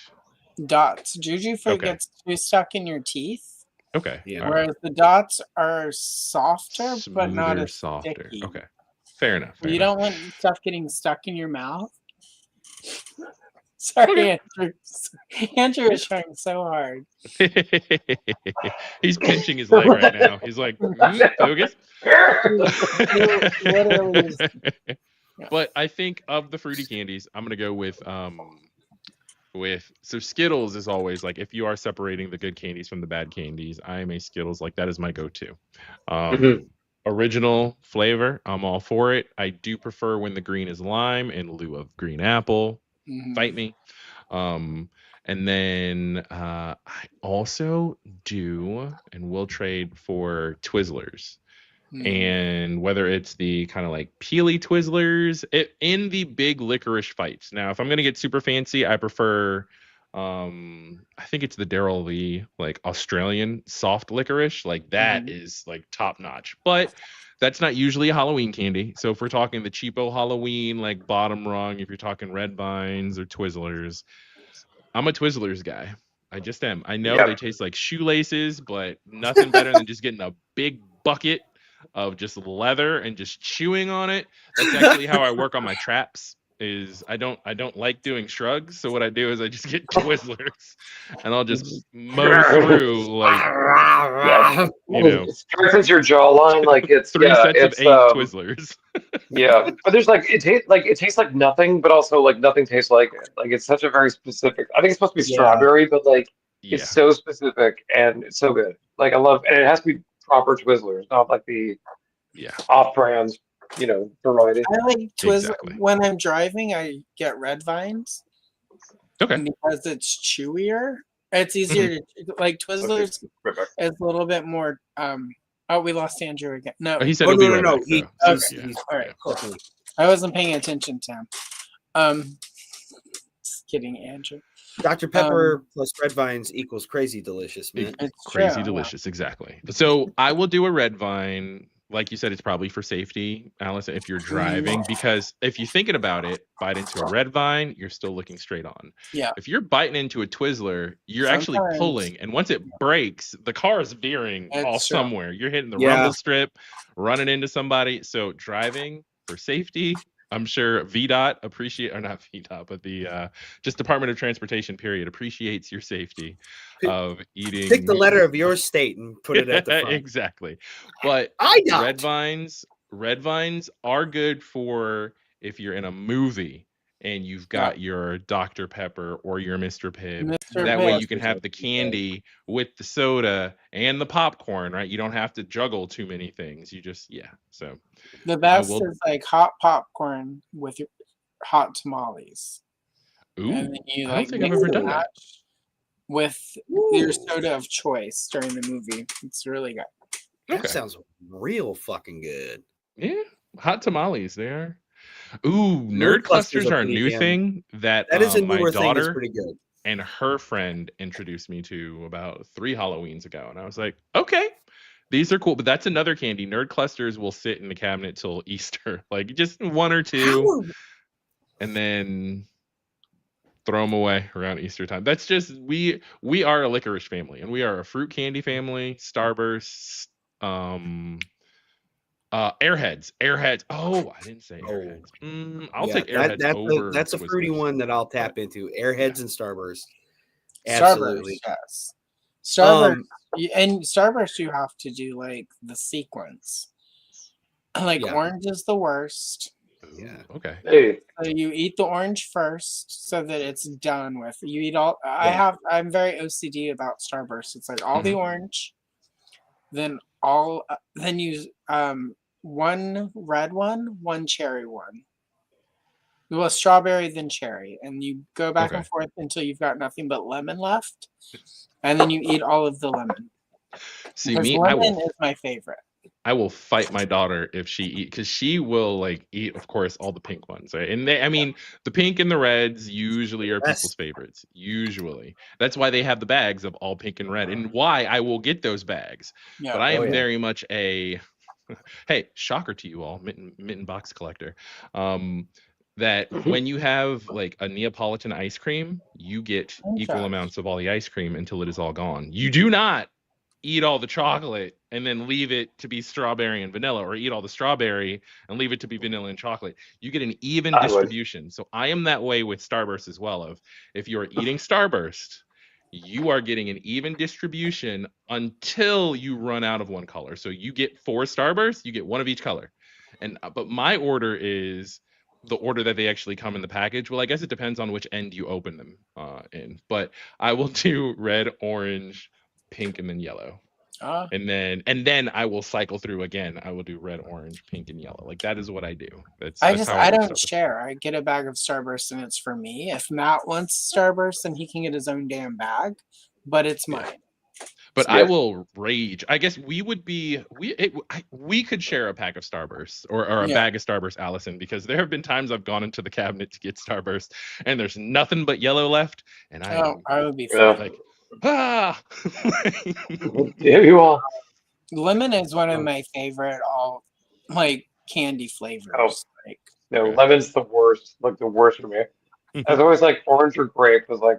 Dots. Juju fruit gets too stuck in your teeth. Okay. Yeah. Whereas the dots are softer, but not as softer. Sticky. Okay. Fair enough. You don't want stuff getting stuck in your mouth. Sorry, Andrew. Andrew is trying so hard. He's pinching his leg right now. He's like, focus. But I think of the fruity candies, I'm gonna go with so Skittles is always like, if you are separating the good candies from the bad candies, I am a Skittles, like that is my go-to. Original flavor, I'm all for it. I do prefer when the green is lime in lieu of green apple. Fight me. And then I also do and will trade for Twizzlers. And whether it's the kind of like peely Twizzlers in the big licorice fights. Now, if I'm going to get super fancy, I prefer, I think it's the Daryl Lee, like Australian soft licorice. Like that is like top notch. But that's not usually a Halloween candy. So if we're talking the cheapo Halloween, like bottom rung, if you're talking Red Vines or Twizzlers, I'm a Twizzlers guy. I just am. I know they taste like shoelaces, but nothing better than just getting a big bucket of just leather and just chewing on it. That's actually how I work on my traps. Is I don't like doing shrugs, so what I do is I just get Twizzlers and I'll just mow through like Yeah, it strengthens your jawline. Like it's three sets of it's 8 Twizzlers. yeah. But there's like it tastes like nothing, but also like nothing tastes like it. Like it's such a very specific. I think it's supposed to be strawberry, but like it's so specific and it's so good. Like I love, and it has to be proper Twizzlers, not like the off-brand, variety. I like Twizzlers when I'm driving. I get Red Vines. Okay. Because it's chewier. It's easier to like Twizzlers. Is a little bit more. Oh, we lost Andrew again. No, he said no. He's all right. Cool. I wasn't paying attention to him. Just kidding, Andrew. Dr. Pepper plus Red Vines equals crazy delicious, man. It's crazy delicious, exactly. So I will do a Red Vine. Like you said, it's probably for safety, Allison, if you're driving, because if you're thinking about it, bite into a Red Vine, you're still looking straight on. Yeah. If you're biting into a Twizzler, you're actually pulling, and once it breaks, the car is veering off somewhere. You're hitting the rumble strip, running into somebody. So driving for safety, I'm sure VDOT or not VDOT, but the just Department of Transportation period appreciates your safety of eating. Pick the letter of your state and put it at the front. Exactly. But Red Vines are good for if you're in a movie and you've got your Dr. Pepper or your Mr. Pibb. That way you can have the candy with the soda and the popcorn, right? You don't have to juggle too many things. You just, so. The best is like hot popcorn with hot tamales. Ooh, and then you, I don't think I've ever done that. With your soda of choice during the movie. It's really good. That sounds real fucking good. Yeah, hot tamales there. Ooh, nerd clusters are a new thing that is a my newer daughter thing. It's pretty good. And her friend introduced me to about 3 Halloweens ago, and I was like, okay, these are cool. But that's another candy. Nerd clusters will sit in the cabinet till Easter, like just 1 or 2, and then throw them away around Easter time. That's just we are a licorice family, and we are a fruit candy family. Starburst, Airheads. Oh, I didn't say Airheads. I'll take Airheads over. That's a fruity one that I'll tap into. Airheads and Starburst. Absolutely. Starburst, yes. Starburst, and Starburst, you have to do like the sequence. Like orange is the worst. Yeah. Okay. Hey. So you eat the orange first, so that it's done with. You eat all. I'm very OCD about Starburst. It's like all the orange, then you 1 red one, 1 cherry one. Well, strawberry then cherry, and you go back and forth until you've got nothing but lemon left, and then you eat all of the lemon. See, lemon is my favorite. I will fight my daughter if she eat, because she will like eat, of course, all the pink ones, right? And the pink and the reds usually are people's favorites. Usually, that's why they have the bags of all pink and red, and why I will get those bags. Yeah. But I am very much a hey, shocker to you all, mitten box collector. That when you have like a Neapolitan ice cream, you get equal amounts of all the ice cream until it is all gone. You do not eat all the chocolate and then leave it to be strawberry and vanilla, or eat all the strawberry and leave it to be vanilla and chocolate. You get an even distribution. So I am that way with Starburst as well. Of if you're eating Starburst, you are getting an even distribution until you run out of one color. So you get 4 Starbursts, you get 1 of each color. But my order is the order that they actually come in the package. Well, I guess it depends on which end you open them in. But I will do red, orange, pink, and then yellow. And then I will cycle through again. I will do red, orange, pink, and yellow. Like that is what I do. I don't share. I get a bag of Starburst and it's for me. If Matt wants Starburst, then he can get his own damn bag, but it's mine. But I will rage. I guess we could share a pack of Starburst or a bag of Starburst, Allison, because there have been times I've gone into the cabinet to get Starburst and there's nothing but yellow left, and I would be like Yeah, you are. Lemon is one of my favorite candy flavors. Lemon's the worst. Like the worst for me. I was always like orange or grape was like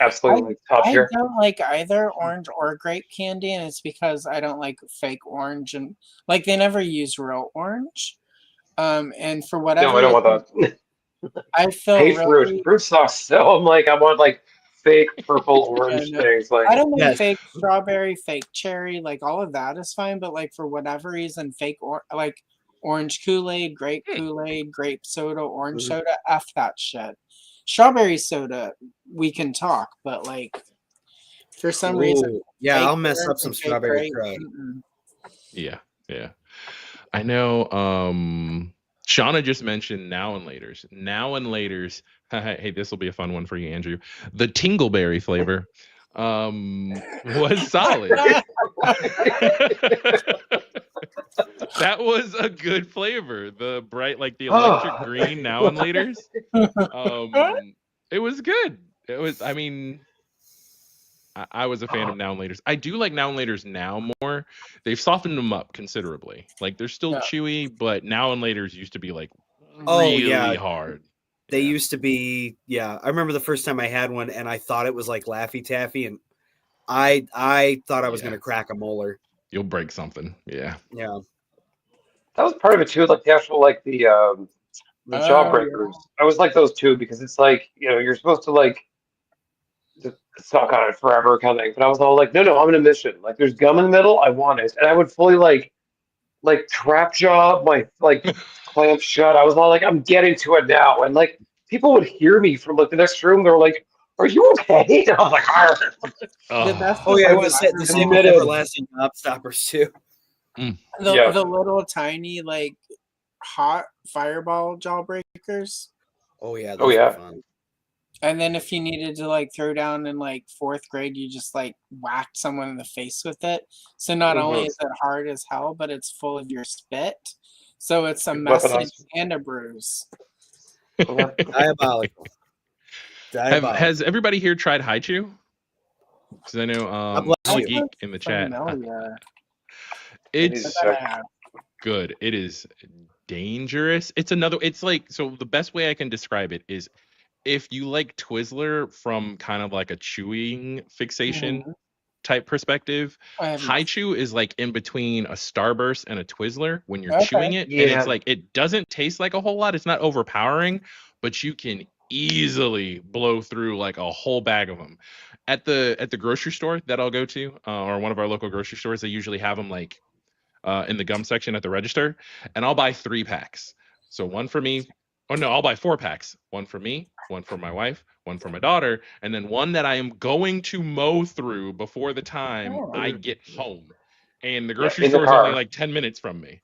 absolutely like top I tier. don't like either orange or grape candy, and it's because I don't like fake orange, and like they never use real orange. And for No, whatever I don't reason, want that. I I feel hate fruit. really. Fruit sucks. So I'm like, I want like fake purple orange And things. Like, I don't mean Yes. fake strawberry, fake cherry, like all of that is fine, but like for whatever reason, fake or like orange Kool-Aid, grape Kool-Aid, grape soda, orange soda, F that shit. Strawberry soda, we can talk, but like for some reason, Ooh, yeah, fake I'll mess orange up some and fake strawberry grape. crud. Yeah, yeah. I know. Shauna just mentioned now and laters. Now and laters. Hey, this will be a fun one for you, Andrew. The Tingleberry flavor was solid. That was a good flavor. The bright, like the electric green now and laters. It was good. It was. I mean, I was a fan of now and laters. I do like now and laters now more. They've softened them up considerably. Like they're still chewy, but now and laters used to be like really hard. They used to be, I remember the first time I had one and I thought it was like Laffy Taffy, and I thought I was gonna crack a molar. You'll break something. Yeah. Yeah. that was part of it too, like the actual like the jawbreakers. I was like those too because it's like, you know, you're supposed to like just suck on it forever kind of thing. But I was all like, no, I'm on a mission. Like there's gum in the middle, I want it. And I would fully like trap jaw my like clamp shut. I was all like, I'm getting to it now. And like people would hear me from like the next room. They were like, are you okay? And I was like, oh yeah, it was the same with everlasting gobstoppers too. The little tiny like hot fireball jawbreakers. Oh yeah, those were fun. And then if you needed to like throw down in like 4th grade, you just like whacked someone in the face with it. So not only is it hard as hell, but it's full of your spit. So it's a message and a bruise. Diabolical. Has everybody here tried Haichu? Because I know Geek in the chat. It's good. It is dangerous. It's like, so the best way I can describe it is if you like Twizzler from kind of like a chewing fixation type perspective, Haichu is like in between a Starburst and a Twizzler when you're chewing it. And it's like, it doesn't taste like a whole lot. It's not overpowering, but you can easily blow through like a whole bag of them. At the grocery store that I'll go to, or one of our local grocery stores, they usually have them like in the gum section at the register, and I'll buy 3 packs. So one for me. Oh no, I'll buy 4 packs. One for me, one for my wife, one for my daughter, and then one that I am going to mow through before the time I get home. And the grocery store is only like 10 minutes from me.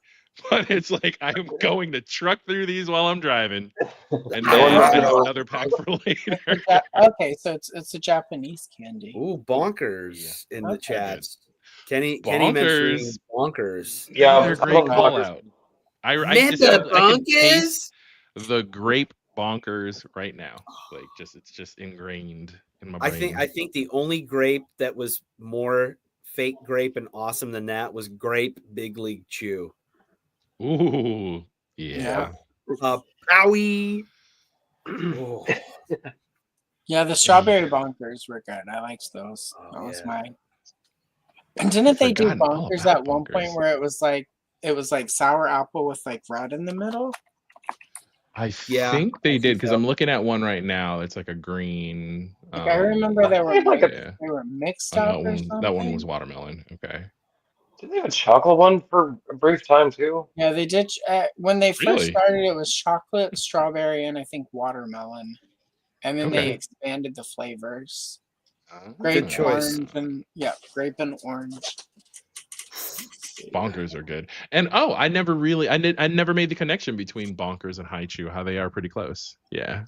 But it's like I am going to truck through these while I'm driving. And then I have another pack for later. Okay, so it's a Japanese candy. Ooh, bonkers in the chats. Kenny Bonkers. mentioned bonkers. Yeah, they're a great call out. I can taste the grape bonkers right now. Like it's just ingrained in my brain. I think the only grape that was more fake grape and awesome than that was grape Big League Chew. Ooh, yeah. Powie. Yeah, the strawberry bonkers were good. I liked those. That was mine. And didn't they do bonkers at one point where it was like sour apple with like red in the middle? I think they did, because I'm looking at one right now. It's like a green. Like I remember they were mixed up or something. That one was watermelon. Okay. Didn't they have a chocolate one for a brief time too? Yeah, they did. When they first started, it was chocolate, strawberry, and I think watermelon. And then they expanded the flavors. Grape, orange, and grape and orange. Bonkers are good. And I never made the connection between bonkers and Haichu, how they are pretty close. Yeah.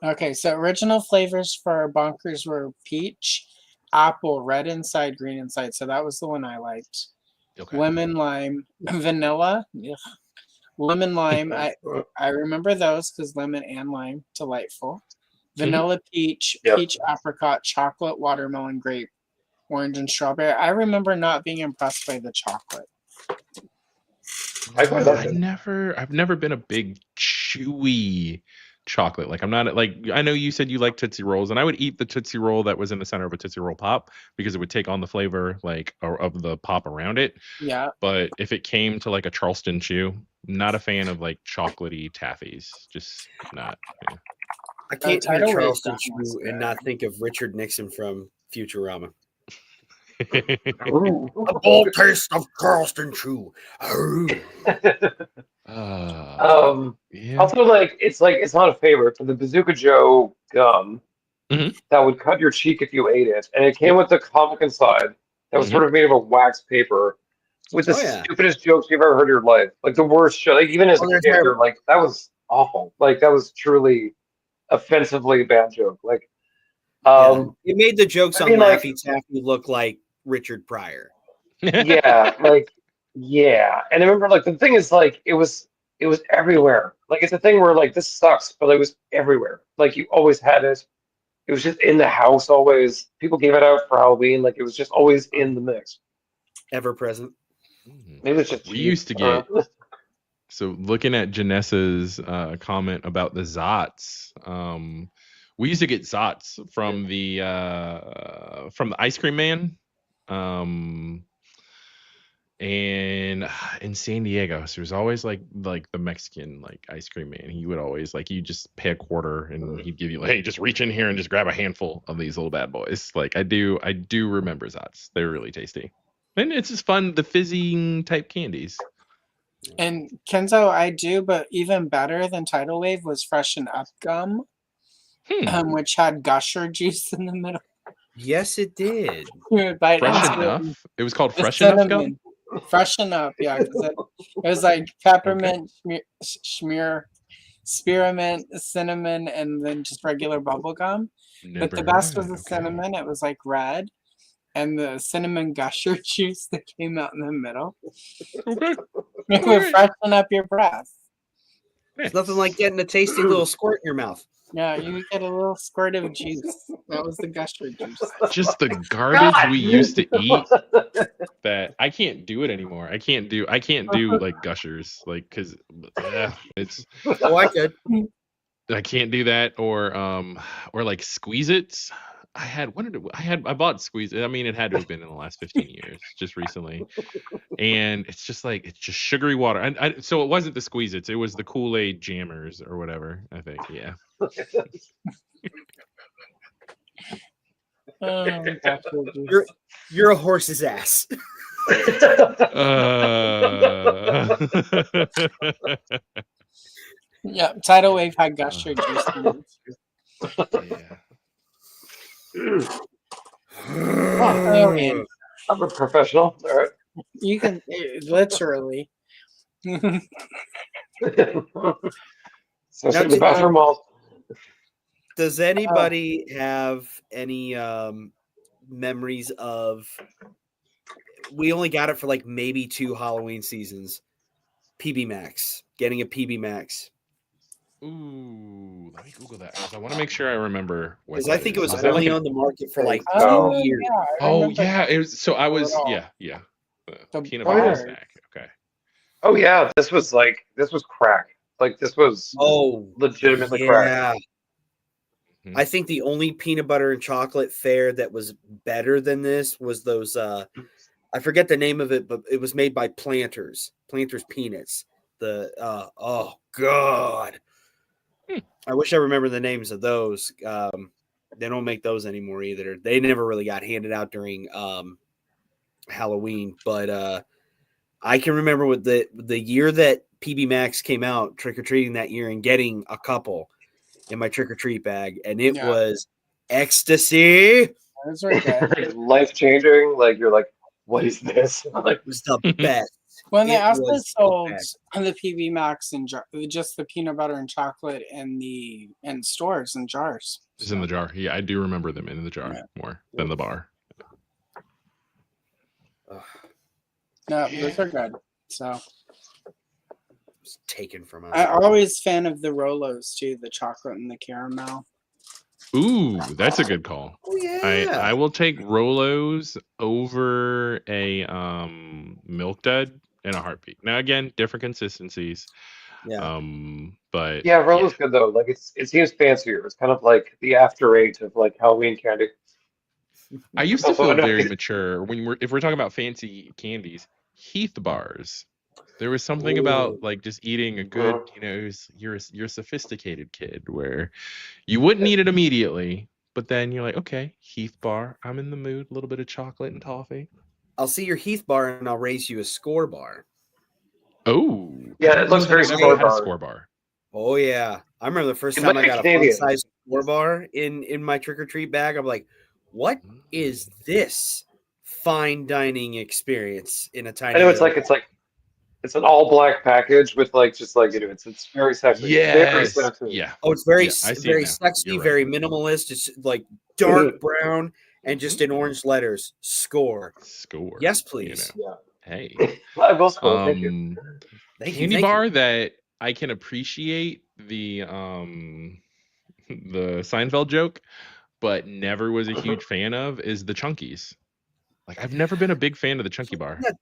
Okay, so original flavors for bonkers were peach, apple, red inside, green inside. So that was the one I liked. Okay. Lemon, lime, vanilla. Ugh. Lemon, lime. I remember those because lemon and lime, delightful. Vanilla, peach, peach, apricot, chocolate, watermelon, grape, orange, and strawberry. I remember not being impressed by the chocolate. I've never been a big chewy chocolate. Like I'm not like I know you said you like Tootsie Rolls, and I would eat the Tootsie Roll that was in the center of a Tootsie Roll pop because it would take on the flavor of the pop around it. Yeah. But if it came to like a Charleston Chew, not a fan of like chocolatey taffies. Just not. Yeah. I can't eat a Tidal Wave Charleston stuff was Chew and good. not think of Richard Nixon from Futurama. Ooh. A bold taste of Charleston Chew. Yeah. Also, it's not a favorite, but the Bazooka Joe gum that would cut your cheek if you ate it, and it came with the comic inside that was sort of made of a wax paper with the stupidest jokes you've ever heard in your life, like the worst shit. Like even as a kid, you're like, that was awful. Like that was truly offensively bad joke. Like, it made the jokes on Laffy Taffy look like Richard Pryor. Yeah, and I remember the thing is it was everywhere. Like it's a thing where this sucks, but it was everywhere. Like you always had it. It was just in the house always. People gave it out for Halloween. Like it was just always in the mix. Ever present. Maybe it's just we used to get. So looking at Janessa's comment about the Zots, we used to get Zots from the Ice Cream Man. And in San Diego, so there's always like the Mexican ice cream man. He would always you just pay a quarter and he'd give you hey, just reach in here and just grab a handful of these little bad boys. I do remember Zots. They're really tasty, and it's just fun, the fizzing type candies. And Kenzo, I do, but even better than Tidal Wave was Freshen Up gum, which had gusher juice in the middle. Yes, it did. Freshen Up. It was called Freshen Up gum. Freshen Up, yeah, because it was like peppermint, spearmint, cinnamon, and then just regular bubble gum. But the best was the cinnamon. It was red, and the cinnamon gusher juice that came out in the middle. Okay. It would freshen up your breath. It's nothing like getting a tasty little squirt in your mouth. Yeah, you get a little squirt of juice. That was the gusher juice. Just the garbage we used to eat that I can't do it anymore. I can't do gushers because it's. Oh, I could. I can't do that or Squeeze-Its. I bought Squeeze-It. I mean, it had to have been in the last 15 years, just recently. And it's just it's just sugary water. And so it wasn't the Squeeze-Its. It was the Kool-Aid Jammers or whatever, I think. Yeah. You're a horse's ass. Yeah, Tidal Wave had gusher juice. Yeah. I'm a professional. All right. You can literally. So the bathroom walls. Does anybody have any memories of? We only got it for maybe 2 Halloween seasons. PB Max, getting a PB Max. Ooh, let me Google that because I want to make sure I remember. Because I think it was only on the market for 2 years. Yeah, it was. So I was, yeah. The peanut butter snack. Okay. Oh yeah, this was crack. This was legitimately crack. I think the only peanut butter and chocolate fare that was better than this was those. I forget the name of it, but it was made by Planters Peanuts. Oh God. I wish I remember the names of those. They don't make those anymore either. They never really got handed out during Halloween, but I can remember with the year that PB Max came out, trick-or-treating that year and getting a couple in my trick-or-treat bag, and it was ecstasy. Those were good. Life-changing. You're like, what is this? It was the best. When they also sold the PB Max and just the peanut butter and chocolate in stores and jars. It's in the jar. Yeah, I do remember them in the jar more than the bar. No, those are good. So it's taken from us. I'm always fan of the Rolos too, the chocolate and the caramel. Ooh, that's a good call. Oh yeah. I will take Rolos over a Milk Dud in a heartbeat. Now again, different consistencies. Yeah. But yeah, Rolla's good though. Like it seems fancier. It's kind of like the after eight of like Halloween candy. I used to Also, feel I know very mature if we're talking about fancy candies. Heath bars. There was something about Ooh. like just eating a good, you're a sophisticated kid where you wouldn't eat it immediately, but then you're like, okay, Heath bar, I'm in the mood, a little bit of chocolate and toffee. I'll see your Heath bar and I'll raise you a score bar. Oh, yeah, it looks very I've never score had a bar. score bar. Oh yeah, I remember the first It time might I be got a Canadian. fun-sized score bar in my trick or treat bag. I'm like, what is this fine dining experience in a tiny? I know it's an all black package with like just like it's very sexy. Very Yes. sexy. Yeah. Oh, it's very I see very it now. sexy, You're right. very minimalist. It's like dark brown and just in orange letters. Score. Score. Yes, please. Yeah. Hey. I will score. Thank you. Candy bar that I can appreciate the Seinfeld joke, but never was a huge fan of is the Chunkies. Like I've never been a big fan of the Chunky bar. Yeah,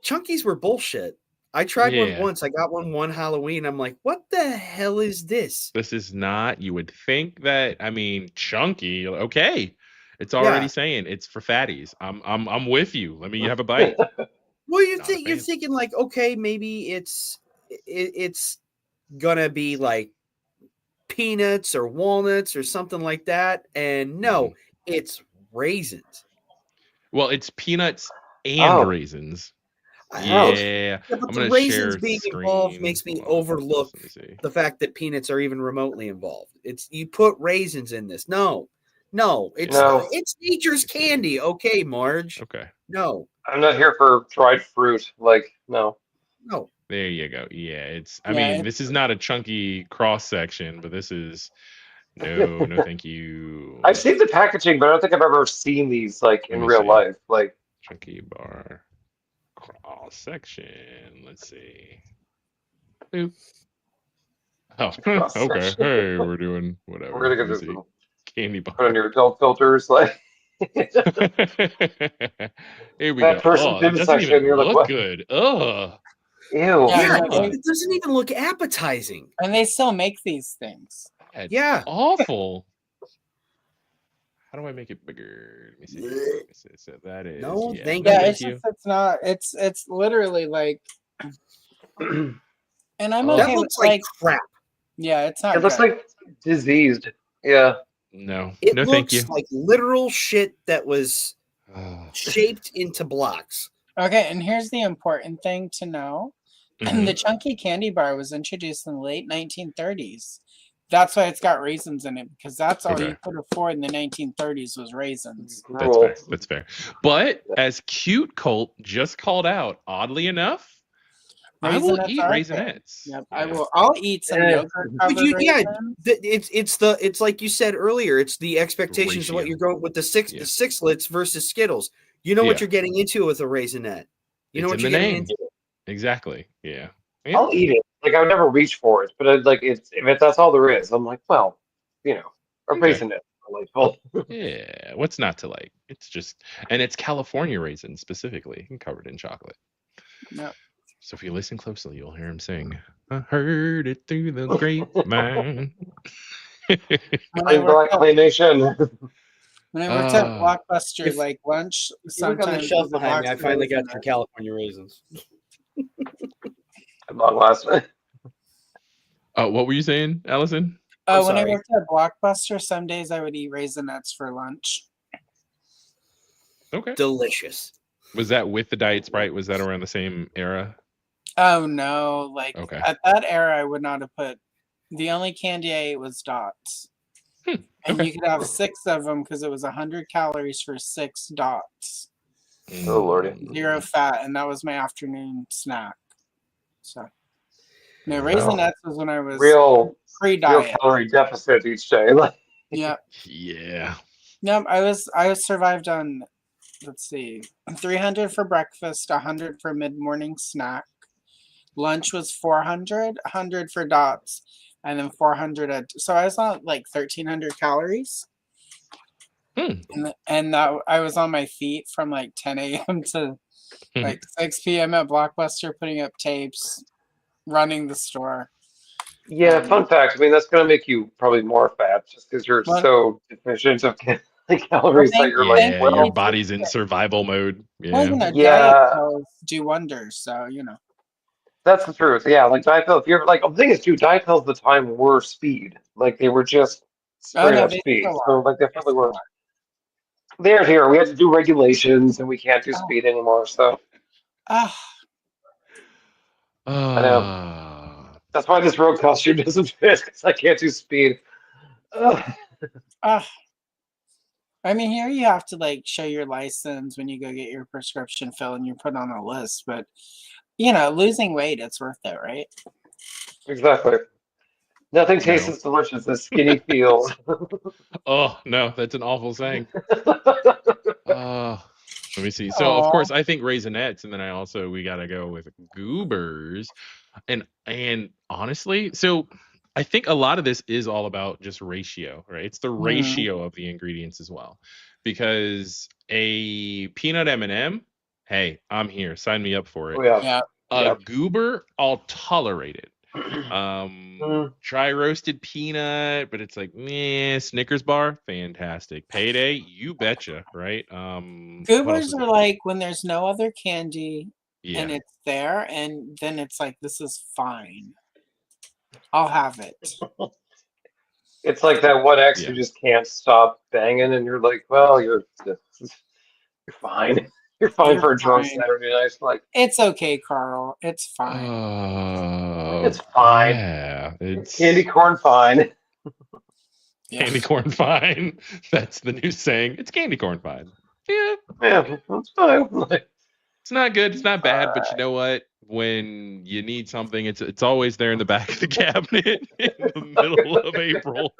Chunkies were bullshit. I tried one once. I got one Halloween. I'm like, what the hell is this? This is not. You would think that. I mean, Chunky. Okay, it's already saying it's for fatties. I'm with you. Let me have a bite. Well, you're thinking like, okay, maybe it's gonna be like peanuts or walnuts or something like that, and no, it's raisins. Well, it's peanuts and raisins. Yeah, but I'm the gonna raisins share being screen. involved makes me overlook the fact that peanuts are even remotely involved. It's you put raisins in this. No, it's nature's candy. Okay, Marge. Okay. No, I'm not here for dried fruit. Like no. There you go. Yeah, it's. I mean, this is not a chunky cross section, but this is. No, thank you. I've seen the packaging, but I don't think I've ever seen these like in real life. Like chunky bar cross section. Let's see. Boop. Oh, okay. Hey, we're doing whatever. We're gonna get this candy bar. Put on your adult filters, like. Here we that go. person It doesn't section, even you're look like, what? good. Ugh. Ew. Yeah, it doesn't even look appetizing. And they still make these things. It's awful. How do I make it bigger? Let me see. So that is thank you. It's not. It's literally like. And I'm okay. That looks like crap. Yeah, it's not. It looks like diseased. Yeah. No. It no, looks thank you. like literal shit that was shaped into blocks. Okay, and here's the important thing to know. The chunky candy bar was introduced in the late 1930s. That's why it's got raisins in it, because that's all you could afford in the 1930s was raisins. That's fair. But as Cute Colt just called out, oddly enough, I will eat Raisinets. Yep, I will. I'll eat some yogurt. It's like you said earlier. It's the expectations of what you're going with the sixlets versus Skittles. You know what you're getting into with a Raisinette. You know what you're getting into. Exactly. Yeah. I'll eat it. Like I would never reach for it, but if that's all there is, I'm like, well, a Raisinette. Yeah. What's not to like? It's just, and it's California raisin specifically, and covered in chocolate. No. So if you listen closely, you'll hear him sing. I heard it through the grapevine. Claymation. When I worked at Blockbuster, like lunch, sometimes on the shelf behind me, I finally got some California raisins. At long last. What were you saying, Allison? When I worked at Blockbuster, some days I would eat Raisinets for lunch. Okay. Delicious. Was that with the Diet Sprite? Was that around the same era? Oh no! Like at that era, I would not have put. The only candy I ate was Dots, and you could have 6 of them because it was 100 calories for 6 Dots. Oh lordy! 0 fat, and that was my afternoon snack. So, no, Raisinets was when I was real pre-diet. Real calorie deficit each day. Like. Yeah. Yeah. No, I survived on. Let's see, 300 for breakfast, 100 for mid-morning snack. Lunch was 400, 100 for Dots, and then 400 so I was on like 1,300 calories. And that I was on my feet from like 10 a.m. to like 6 p.m. at Blockbuster, putting up tapes, running the store. Yeah, fun fact. I mean, that's going to make you probably more fat just because you're so deficient of calories that you're like, yeah, your body's in survival mode. Well, Yeah. diet pills do wonders. So, That's the truth. Yeah, like diet pills. If you're like, the thing is, too, diet pills at the time were speed. Like they were just straight up they speed. still So are. like they probably were. They're here. We had to do regulations, and we can't do speed anymore. So I know. That's why this road costume doesn't fit because I can't do speed. I mean, here you have to like show your license when you go get your prescription filled and you're put on a list. But losing weight, it's worth it, right? Exactly. Nothing tastes as delicious as skinny feels. Oh no, that's an awful saying. Let me see. So of course I think Raisinets, and then we gotta go with Goobers, and honestly, so I think a lot of this is all about just ratio, right? It's the ratio of the ingredients as well, because a peanut M&M, hey, I'm here. Sign me up for it. Oh, yeah. A Goober, I'll tolerate it. Dry roasted peanut, but it's like Snickers bar, fantastic. Payday, you betcha, right? Goobers are like when there's no other candy and it's there, and then it's like, this is fine. I'll have it. It's like that one ex who just can't stop banging, and you're like, well, you're fine. You're fine for a drunk Saturday night. Like, it's okay, Carl. It's fine. It's fine. Yeah, it's candy corn fine. Candy corn fine. That's the new saying. It's candy corn fine. Yeah, that's fine. It's not good. It's not bad. But you know what? When you need something, it's always there in the back of the cabinet in the middle of April.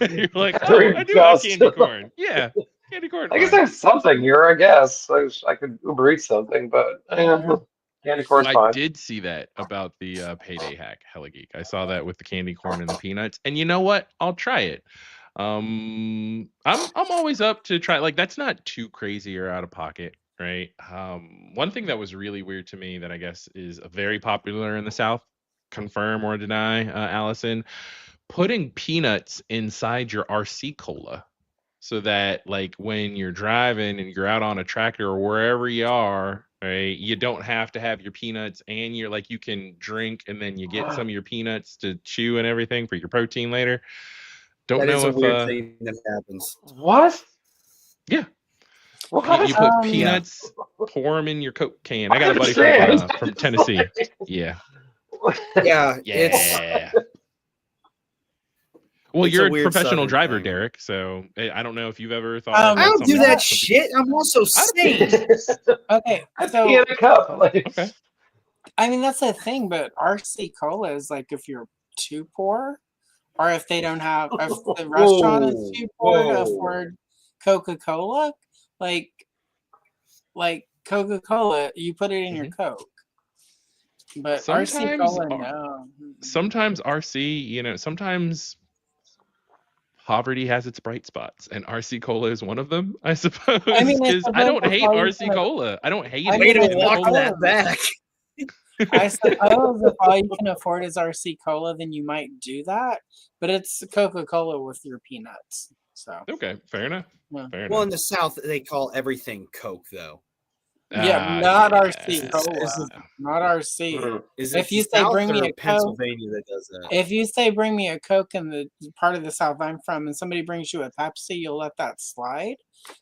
You're like, oh, I do have candy corn. Yeah, candy corn. I guess I have something here. I guess I could Uber Eats something, but candy corn's fine. I did see that about the payday hack, Hella Geek. I saw that with the candy corn and the peanuts, and you know what? I'll try it. I'm always up to try. Like that's not too crazy or out of pocket, right? One thing that was really weird to me that I guess is very popular in the South, confirm or deny, Allison, putting peanuts inside your RC cola. So that like when you're driving and you're out on a tractor or wherever you are, right, you don't have to have your peanuts, and you're like you can drink and then you get some of your peanuts to chew and everything for your protein later. Don't know if a weird thing that happens. What? Yeah. What? You put peanuts, pour them in your Coke can. I got a buddy from Tennessee. Yeah. Yeah. Well, you're a professional driver, Derek, so I don't know if you've ever thought I don't do that shit. I'm also sane. Okay, so in a cup. Okay. I mean, that's the thing, but RC Cola is like if you're too poor, or if they don't have, if the restaurant is too poor to afford Coca-Cola, like Coca-Cola, you put it in your Coke. But RC Cola, no. Sometimes RC, sometimes poverty has its bright spots, and RC Cola is one of them, I suppose. I mean, because I don't hate RC Cola. I don't hate it. Way to walk that back. I suppose if all you can afford is RC Cola, then you might do that. But it's Coca-Cola with your peanuts. So okay, fair enough. Yeah. Fair well, enough. in the South, they call everything Coke, though. Yeah, not RC Cola. Not RC. If you say bring me a Coke, Pennsylvania that does that. If you say bring me a Coke in the part of the South I'm from, and somebody brings you a Pepsi, you'll let that slide.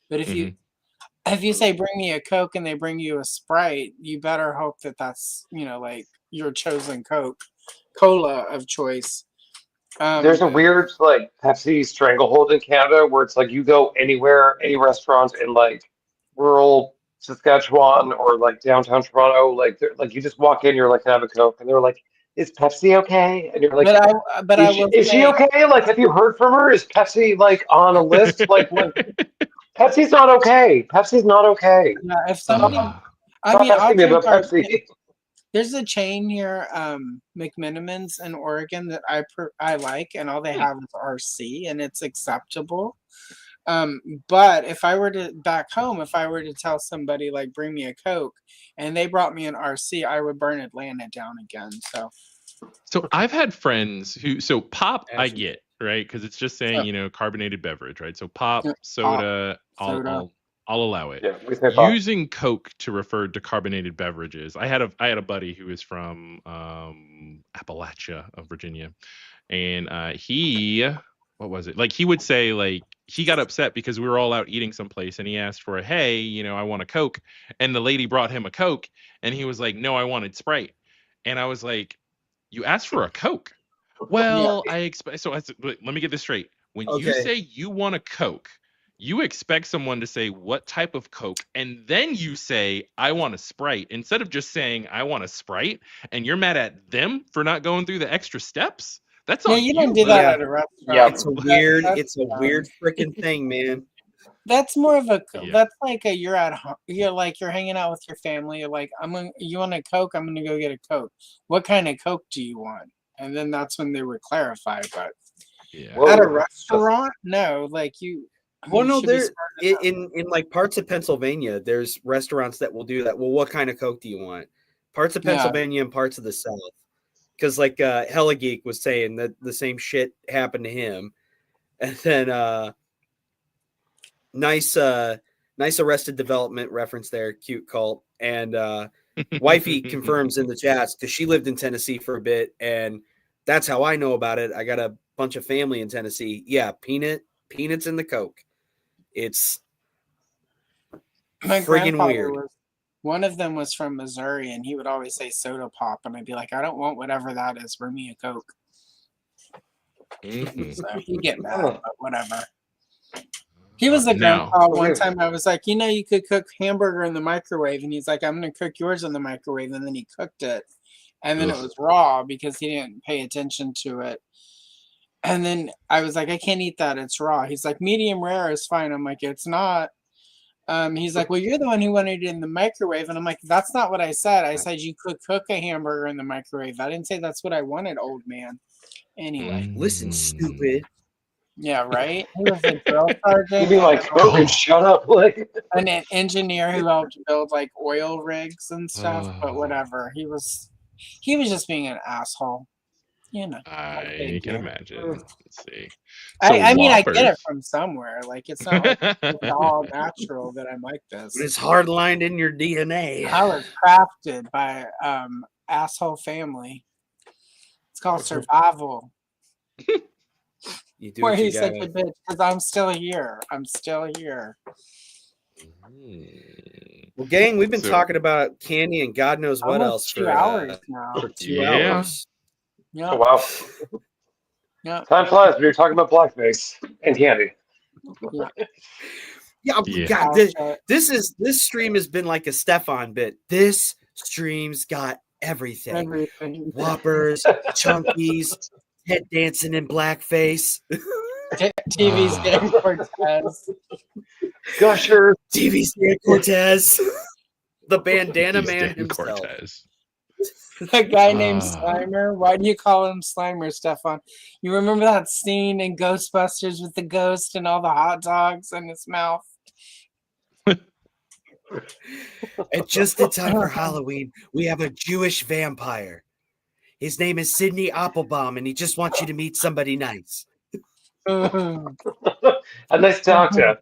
But if you say bring me a Coke and they bring you a Sprite, you better hope that that's like your chosen Cola of choice. There's a weird like Pepsi stranglehold in Canada where it's like you go anywhere, any restaurant in like rural Saskatchewan or like downtown Toronto, like you just walk in, you're like, can I have a Coke? And they're like, is Pepsi okay? And you're like, is she okay? Like, have you heard from her? Is Pepsi like on a list? Like, when Pepsi's not okay. Pepsi's not okay. Yeah, if somebody, I'll drink Pepsi. There's a chain here, McMenamins in Oregon that I like, and all they have is RC, and it's acceptable. But if I were to back home, if I were to tell somebody like bring me a Coke and they brought me an RC, I would burn Atlanta down again. So So I've had friends who, so pop, I get, right? Because it's just saying, carbonated beverage, right? So pop, soda, I'll allow it. Yeah, we say pop. Using Coke to refer to carbonated beverages. I had a buddy who is from Appalachia of Virginia, and what was it? Like he would say, like he got upset because we were all out eating someplace, and he asked for I want a Coke, and the lady brought him a Coke, and he was like, no, I wanted Sprite, and I was like, you asked for a Coke. Well, I expect. So let me get this straight. When you say you want a Coke, you expect someone to say what type of Coke, and then you say I want a Sprite instead of just saying I want a Sprite, and you're mad at them for not going through the extra steps. That's on you don't do that at a restaurant. Yeah, it's a weird freaking thing, man. That's more of a. That's like you're at home. You're hanging out with your family. You're like, you want a Coke? I'm gonna go get a Coke. What kind of Coke do you want? And then that's when they would clarify. But at a restaurant, no. Like you. Well, no, there in like parts of Pennsylvania, there's restaurants that will do that. Well, what kind of Coke do you want? Parts of Pennsylvania and parts of the South. Because like Hella Geek was saying that the same shit happened to him. And then nice Arrested Development reference there, cute cult. And Wifey confirms in the chats because she lived in Tennessee for a bit, and that's how I know about it. I got a bunch of family in Tennessee. Yeah, peanuts in the Coke. It's friggin' weird. One of them was from Missouri, and he would always say soda pop, and I'd be like, I don't want whatever that is. Bring me a Coke. So he'd get mad, but whatever. He was the grandpa. One time I was like, you could cook hamburger in the microwave, and he's like, I'm going to cook yours in the microwave, and then he cooked it, and then it was raw because he didn't pay attention to it. And then I was like, I can't eat that. It's raw. He's like, medium rare is fine. I'm like, it's not. He's like, well, you're the one who wanted it in the microwave. And I'm like, that's not what I said. I said you could cook a hamburger in the microwave. I didn't say that's what I wanted, old man. Anyway. Listen, stupid. Yeah, right? He was a drill sergeant. You'd be like, shut up. And an engineer who helped build like oil rigs and stuff, but whatever. He was just being an asshole. I can imagine. Let's see. I mean, I get it from somewhere. Like, it's not like it's all natural that I'm like this. It's hard-lined in your DNA. I was crafted by asshole family. It's called survival. You do where he's such a bitch because I'm still here. Well, gang, we've been talking about candy and God knows what else for 2 hours now. For 2 hours. Yeah. Oh, wow. Yeah. Time flies when you're talking about blackface and candy. God, this stream has been like a Stefan bit. This stream's got everything. Whoppers, chunkies, head dancing in blackface. TV's Dan Cortez. Gusher. TV's Dan Cortez. The bandana man himself. Cortez. A guy named Slimer. Why do you call him Slimer, Stefan? You remember that scene in Ghostbusters with the ghost and all the hot dogs in his mouth? And just in time for Halloween, we have a Jewish vampire. His name is Sidney Applebaum, and he just wants you to meet somebody nice. A nice doctor.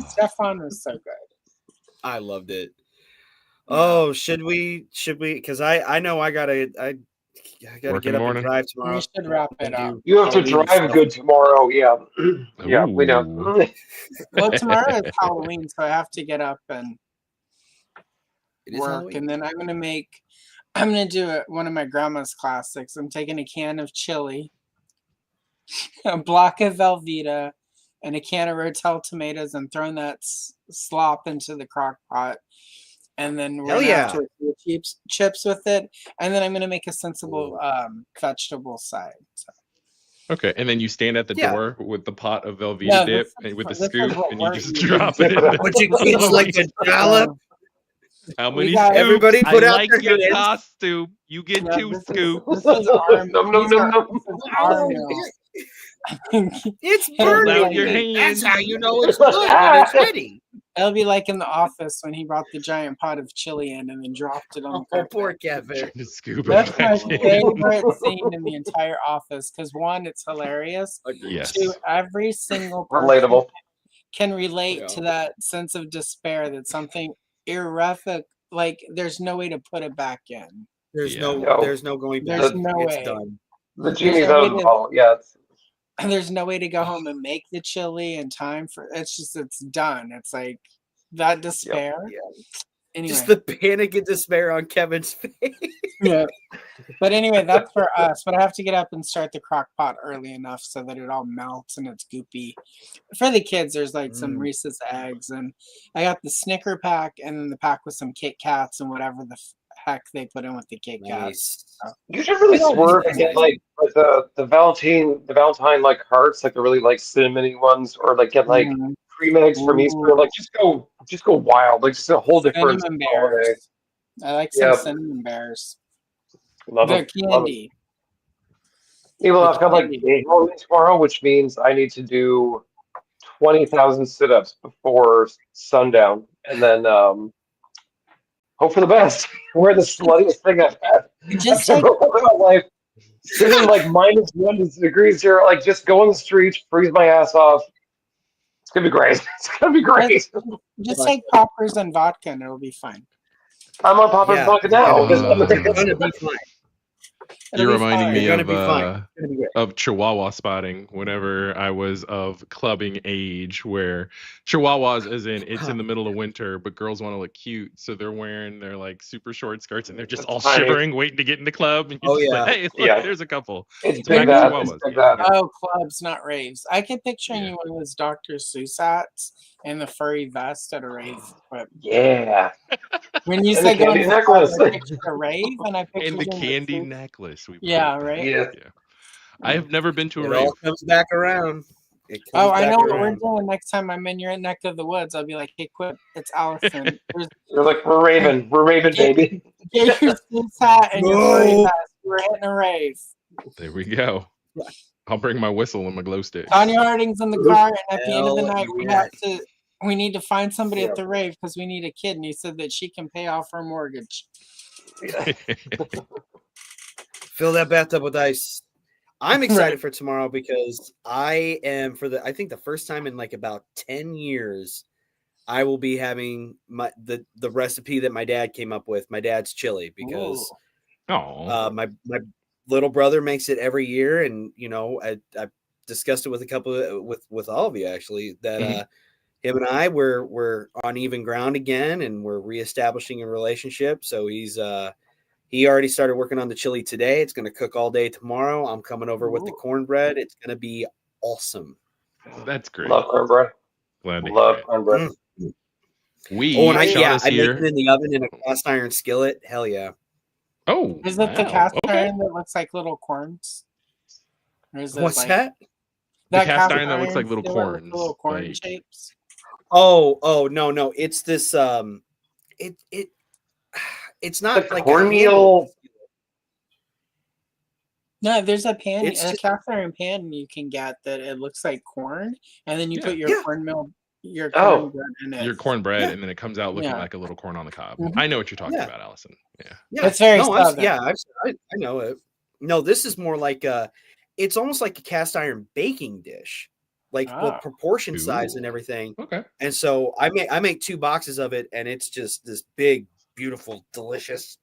Stefan was so good. I loved it. Oh, should we? Because I know I gotta get up and drive tomorrow. We should wrap it up. You have to drive good tomorrow. Yeah, yeah, we know. Well, tomorrow is Halloween, so I have to get up and work, and then I'm gonna do one of my grandma's classics. I'm taking a can of chili, a block of Velveeta, and a can of Rotel tomatoes, and throwing that slop into the crock pot. And then we're going to have to do chips with it. And then I'm going to make a sensible vegetable side. So. Okay. And then you stand at the door with the pot of Velveeta dip and with the scoop and you just drop it in there. Would you eat like a dollop? How many scoops? Everybody put out like your costume. You get 2 scoops. This is It's burning. Your hand. That's how you know it's good when it's ready. It'll be like in The Office when he brought the giant pot of chili in and then dropped it on the carpet. Poor Kevin. That's my favorite scene in the entire Office because one, it's hilarious. Yes. Two, every single person Relatable. can relate to that sense of despair that something irrevocable, like there's no way to put it back in. There's no going back. There's no it's way. done. The genie's out of the bottle. Yeah. There's no way to go home and make the chili in time for it's done. It's like that despair. Yeah. Anyway. Just the panic and despair on Kevin's face. Yeah. But anyway, that's for us. But I have to get up and start the crock pot early enough so that it all melts and it's goopy. For the kids, there's like some Reese's eggs, and I got the Snicker pack and then the pack with some Kit Kats and whatever the heck they put in with the Kit Kats. So. You should really swerve and get like the Valentine like hearts, like the really like cinnamony ones, or like get like cream eggs from Easter. Like just go wild. Like just a whole different cinnamon bears. I like some cinnamon bears. Love the candy. Well, I've got like day Halloween tomorrow, which means I need to do 20,000 sit-ups before sundown, and then hope for the best. Wear the sluttiest thing I've had. Just like life. Sitting like -1 degrees here, like just go on the street, freeze my ass off. It's gonna be great. It's gonna be great. Just take poppers and vodka, and it'll be fine. I'm on poppers and vodka now. It's gonna be fine. You're reminding me of Chihuahua spotting whenever I was of clubbing age, where Chihuahuas, as in it's in the middle of winter, but girls want to look cute, so they're wearing their like super short skirts and they're just all shivering, waiting to get in the club. And you're just like, hey, look, there's a couple. It's big that. Oh, clubs, not raves. I can picture you one of those Dr. Seuss hats and the furry vest at a rave. But yeah. When you said going to a rave, and I pictured and the candy necklace. Right? Yeah. I have never been to a it rave. All comes back around. I know what we're doing next time I'm in your neck of the woods. I'll be like, hey, Quip, it's Allison. You're like, we're raving, baby. Get your Seuss hat and your furry vest. We're hitting a rave. There we go. I'll bring my whistle and my glow stick. Tanya Harding's in the car, and at the end of the night, we need to find somebody at the rave because we need a kid, and he said that she can pay off her mortgage. Fill that bathtub with ice. I'm excited for tomorrow because I am I think the first time in like about 10 years, I will be having the recipe that my dad came up with, my dad's chili, because my little brother makes it every year, and you know I've discussed it with a couple with all of you actually that him and I we're on even ground again, and we're reestablishing a relationship. So he already started working on the chili today. It's going to cook all day tomorrow. I'm coming over with the cornbread. It's going to be awesome. That's great. Love cornbread. Love cornbread. I make it in the oven in a cast iron skillet. Hell yeah. Oh, is it the cast iron that looks like little corns? Or is it What's that? The cast iron that looks like little corns. Little corn shapes. Oh, no. It's this it's not like cornmeal. No, there's a pan, a cast iron pan you can get that it looks like corn, and then you put your cornmeal, your cornbread in it. Your cornbread, and then it comes out looking like a little corn on the cob. I know what you're talking about, Allison. Yeah, it's very I know it. No, this is more like it's almost like a cast iron baking dish, like with proportion size and everything. Okay. And so I make 2 boxes of it, and it's just this big, beautiful, delicious.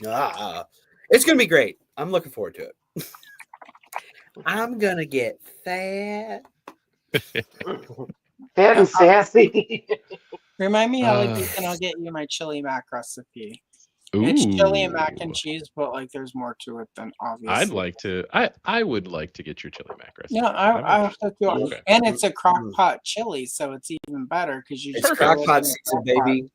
It's gonna be great. I'm looking forward to it. I'm gonna get fat. Fat and sassy. Remind me how I'll get you my chili mac recipe. It's chili and mac and cheese, but like there's more to it than obviously. I would like to get your chili mac recipe. Yeah, I'll hook you up. Okay. And it's a crock pot chili, so it's even better because you just crock pot season, baby.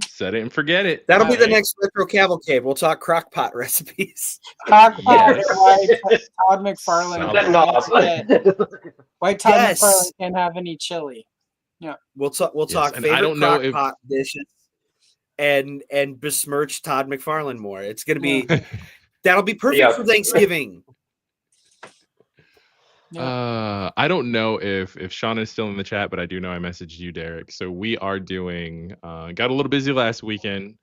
Set it and forget it. That'll be the next retro cavalcade. We'll talk crock pot recipes. Crock pot. Todd McFarlane. Why Todd McFarlane can't have any chili? Yeah, we'll talk favorite crock pot dishes and besmirch Todd McFarlane more. It's gonna be that'll be perfect for Thanksgiving. I don't know if Shauna is still in the chat, but I do know I messaged you, Derek. So we are doing. Got a little busy last weekend,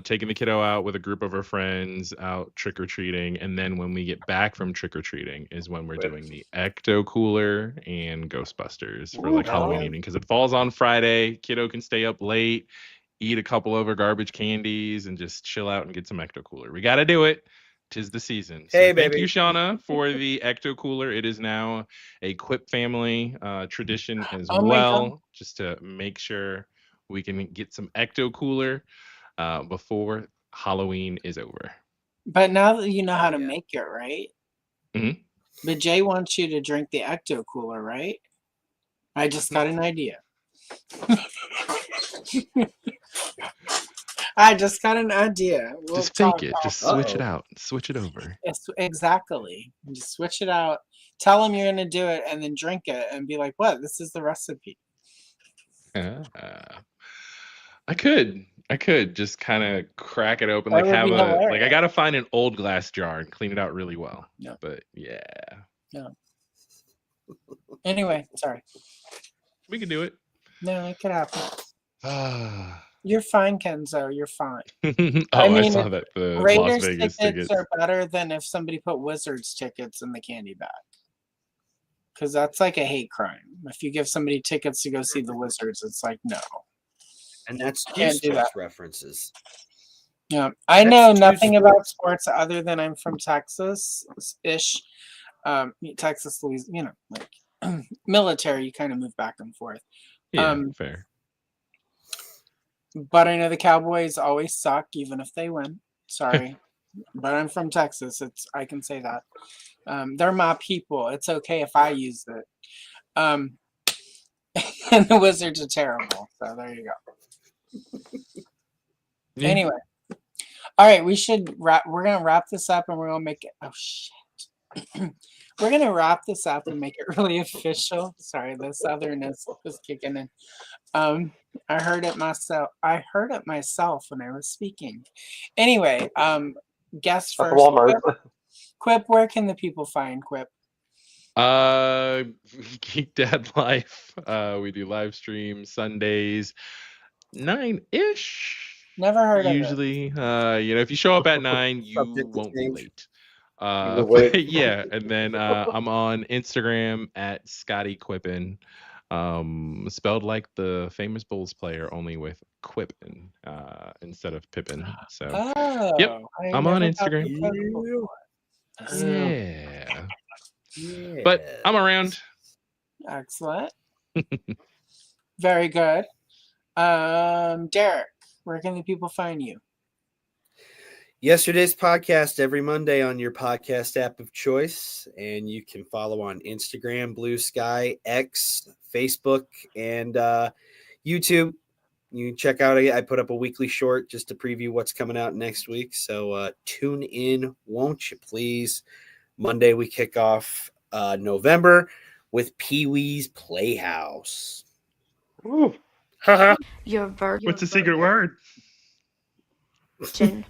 taking the kiddo out with a group of our friends out trick or treating, and then when we get back from trick or treating is when we're doing the Ecto Cooler and Ghostbusters for like Halloween evening because it falls on Friday. Kiddo can stay up late, eat a couple of our garbage candies, and just chill out and get some Ecto Cooler. We got to do it. 'Tis the season. So thank you, Shauna, for the Ecto Cooler. It is now a Quip family tradition as well, just to make sure we can get some Ecto Cooler before Halloween is over. But now that you know how to make it, right? Mm-hmm. But Jay wants you to drink the Ecto Cooler, right? I just got an idea. I just got an idea. We'll just fake it. Just switch it out. Switch it over. Exactly. Just switch it out. Tell them you're going to do it and then drink it and be like, what? This is the recipe. I could just kind of crack it open. Like have a, like I got to find an old glass jar and clean it out really well. Yeah. But yeah. Yeah. Anyway, sorry. We can do it. No, it could happen. You're fine, Kenzo. You're fine. I saw that the Raiders Las Vegas tickets are better than if somebody put Wizards tickets in the candy bag. Because that's like a hate crime. If you give somebody tickets to go see the Wizards, it's like, no. And that's can't do that. References. Yeah, I know nothing about sports other than I'm from Texas-ish. Texas, Louisiana, like military, you kind of move back and forth. Yeah, fair. But I know the Cowboys always suck, even if they win. Sorry. But I'm from Texas. I can say that. They're my people. It's okay if I use it. And the Wizards are terrible. So there you go. Yeah. Anyway. All right, we're going to wrap this up and we're going to make it. Oh, shit. We're going to wrap this up and make it really official. Sorry, the southernness is kicking in. I heard it myself. When I was speaking. Anyway, guess first. Quip, where can the people find Quip? Geek.Dad.Life. We do live stream Sundays, 9-ish. Never heard usually, of it. If you show up at 9, you won't be late. Yeah, and then I'm on Instagram at Scotty Quippin. Spelled like the famous Bulls player, only with Quippin instead of Pippin. So, yep, I'm on Instagram. Yeah. But I'm around. Excellent. Very good. Derek, where can the people find you? Yesterday's podcast every Monday on your podcast app of choice, and you can follow on Instagram, Blue Sky, X, Facebook, and YouTube. You can check out. I put up a weekly short just to preview what's coming out next week. So tune in, won't you please? Monday we kick off November with Pee-wee's Playhouse. Your virgin. What's the secret word? He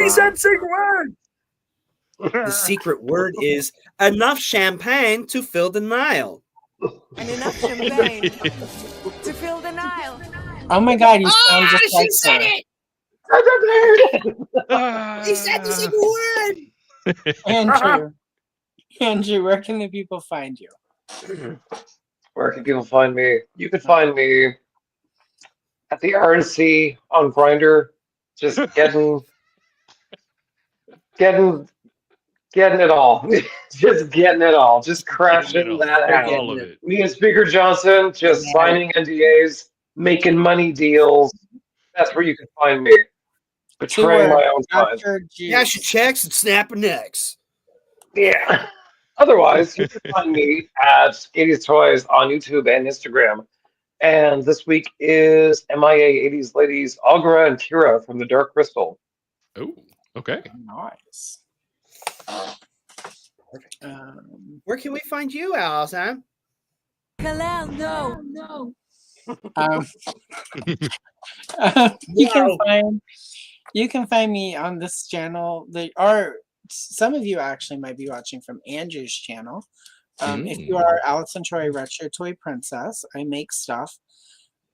said secret word. The secret word is enough champagne to fill the Nile. And enough champagne to fill the Nile. Oh my God, you sound just like said her. it. He said the secret word. Andrew, where can the people find you? Where can people find me? You can find me at the RNC on Grindr, just getting it all. Just getting it all. Just crashing that out. All of it. Me and Speaker Johnson just signing NDAs, making money deals. That's where you can find me. Betraying my own time. Cash your checks and snapping necks. Yeah. Otherwise, you can find me at 80s Toys on YouTube and Instagram. And this week is MIA 80s Ladies, Agra and Kira from the Dark Crystal. Oh, okay. Nice. Where can we find you, Allison? Kalel, no. You can find me on this channel. Some of you actually might be watching from Andrew's channel. If you are Allison Troy Retro Toy Princess, I make stuff.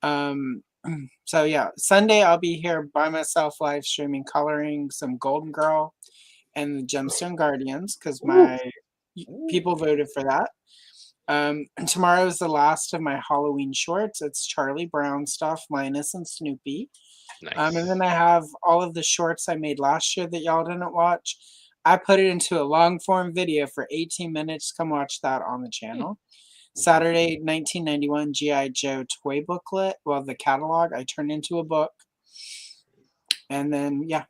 So yeah, Sunday I'll be here by myself live streaming coloring some Golden Girl and the Gemstone Guardians because my people voted for that. Tomorrow is the last of my Halloween shorts. It's Charlie Brown stuff, Linus and Snoopy. Nice. And then I have all of the shorts I made last year that y'all didn't watch. I put it into a long form video for 18 minutes. Come watch that on the channel. Saturday, 1991 G.I. Joe toy booklet. Well, the catalog I turned into a book. And then, yeah.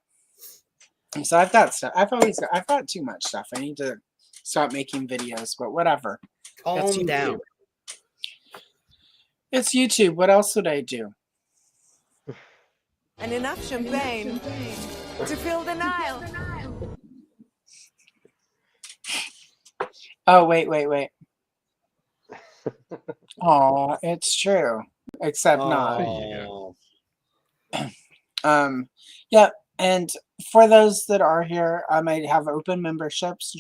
So I've got stuff. I've got too much stuff. I need to stop making videos, but whatever. Calm down. It's YouTube. What else would I do? And enough champagne to fill the Nile. Oh, wait. Oh, it's true. Except not. Yeah, and for those that are here, I might have open memberships.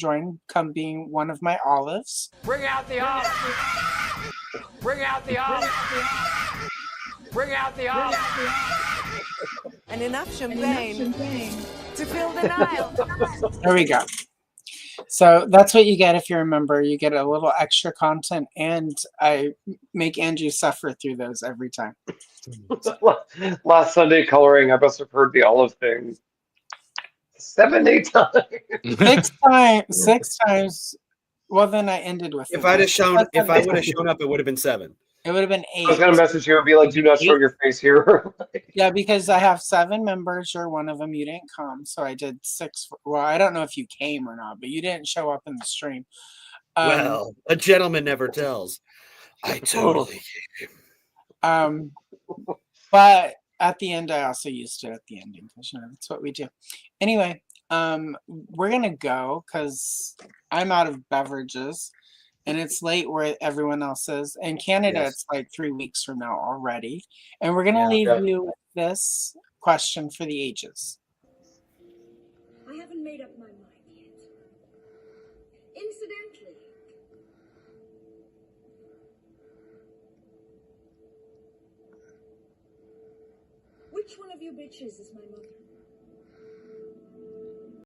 Come being one of my olives. Bring out the olive. Bring out the olive. Bring out the olive. And enough champagne to fill the Nile. There we go. So that's what you get if you're a member. You get a little extra content, and I make Andrew suffer through those every time. Last Sunday coloring, I must have heard the olive thing 7-8 times. Six times. Well, then I ended with. If I would have shown up, it would have been 7. It would have been 8. I was gonna message you and be like, "Do not show your face here." Yeah, because I have 7 members. You're one of them. You didn't come, so I did 6. Well, I don't know if you came or not, but you didn't show up in the stream. Well, a gentleman never tells. I totally came. But at the end, I also used it at the ending because that's what we do. Anyway, we're gonna go because I'm out of beverages. And it's late where everyone else is. In Canada, It's like 3 weeks from now already. And we're going to leave you with this question for the ages. I haven't made up my mind yet. Incidentally, which one of you bitches is my mother?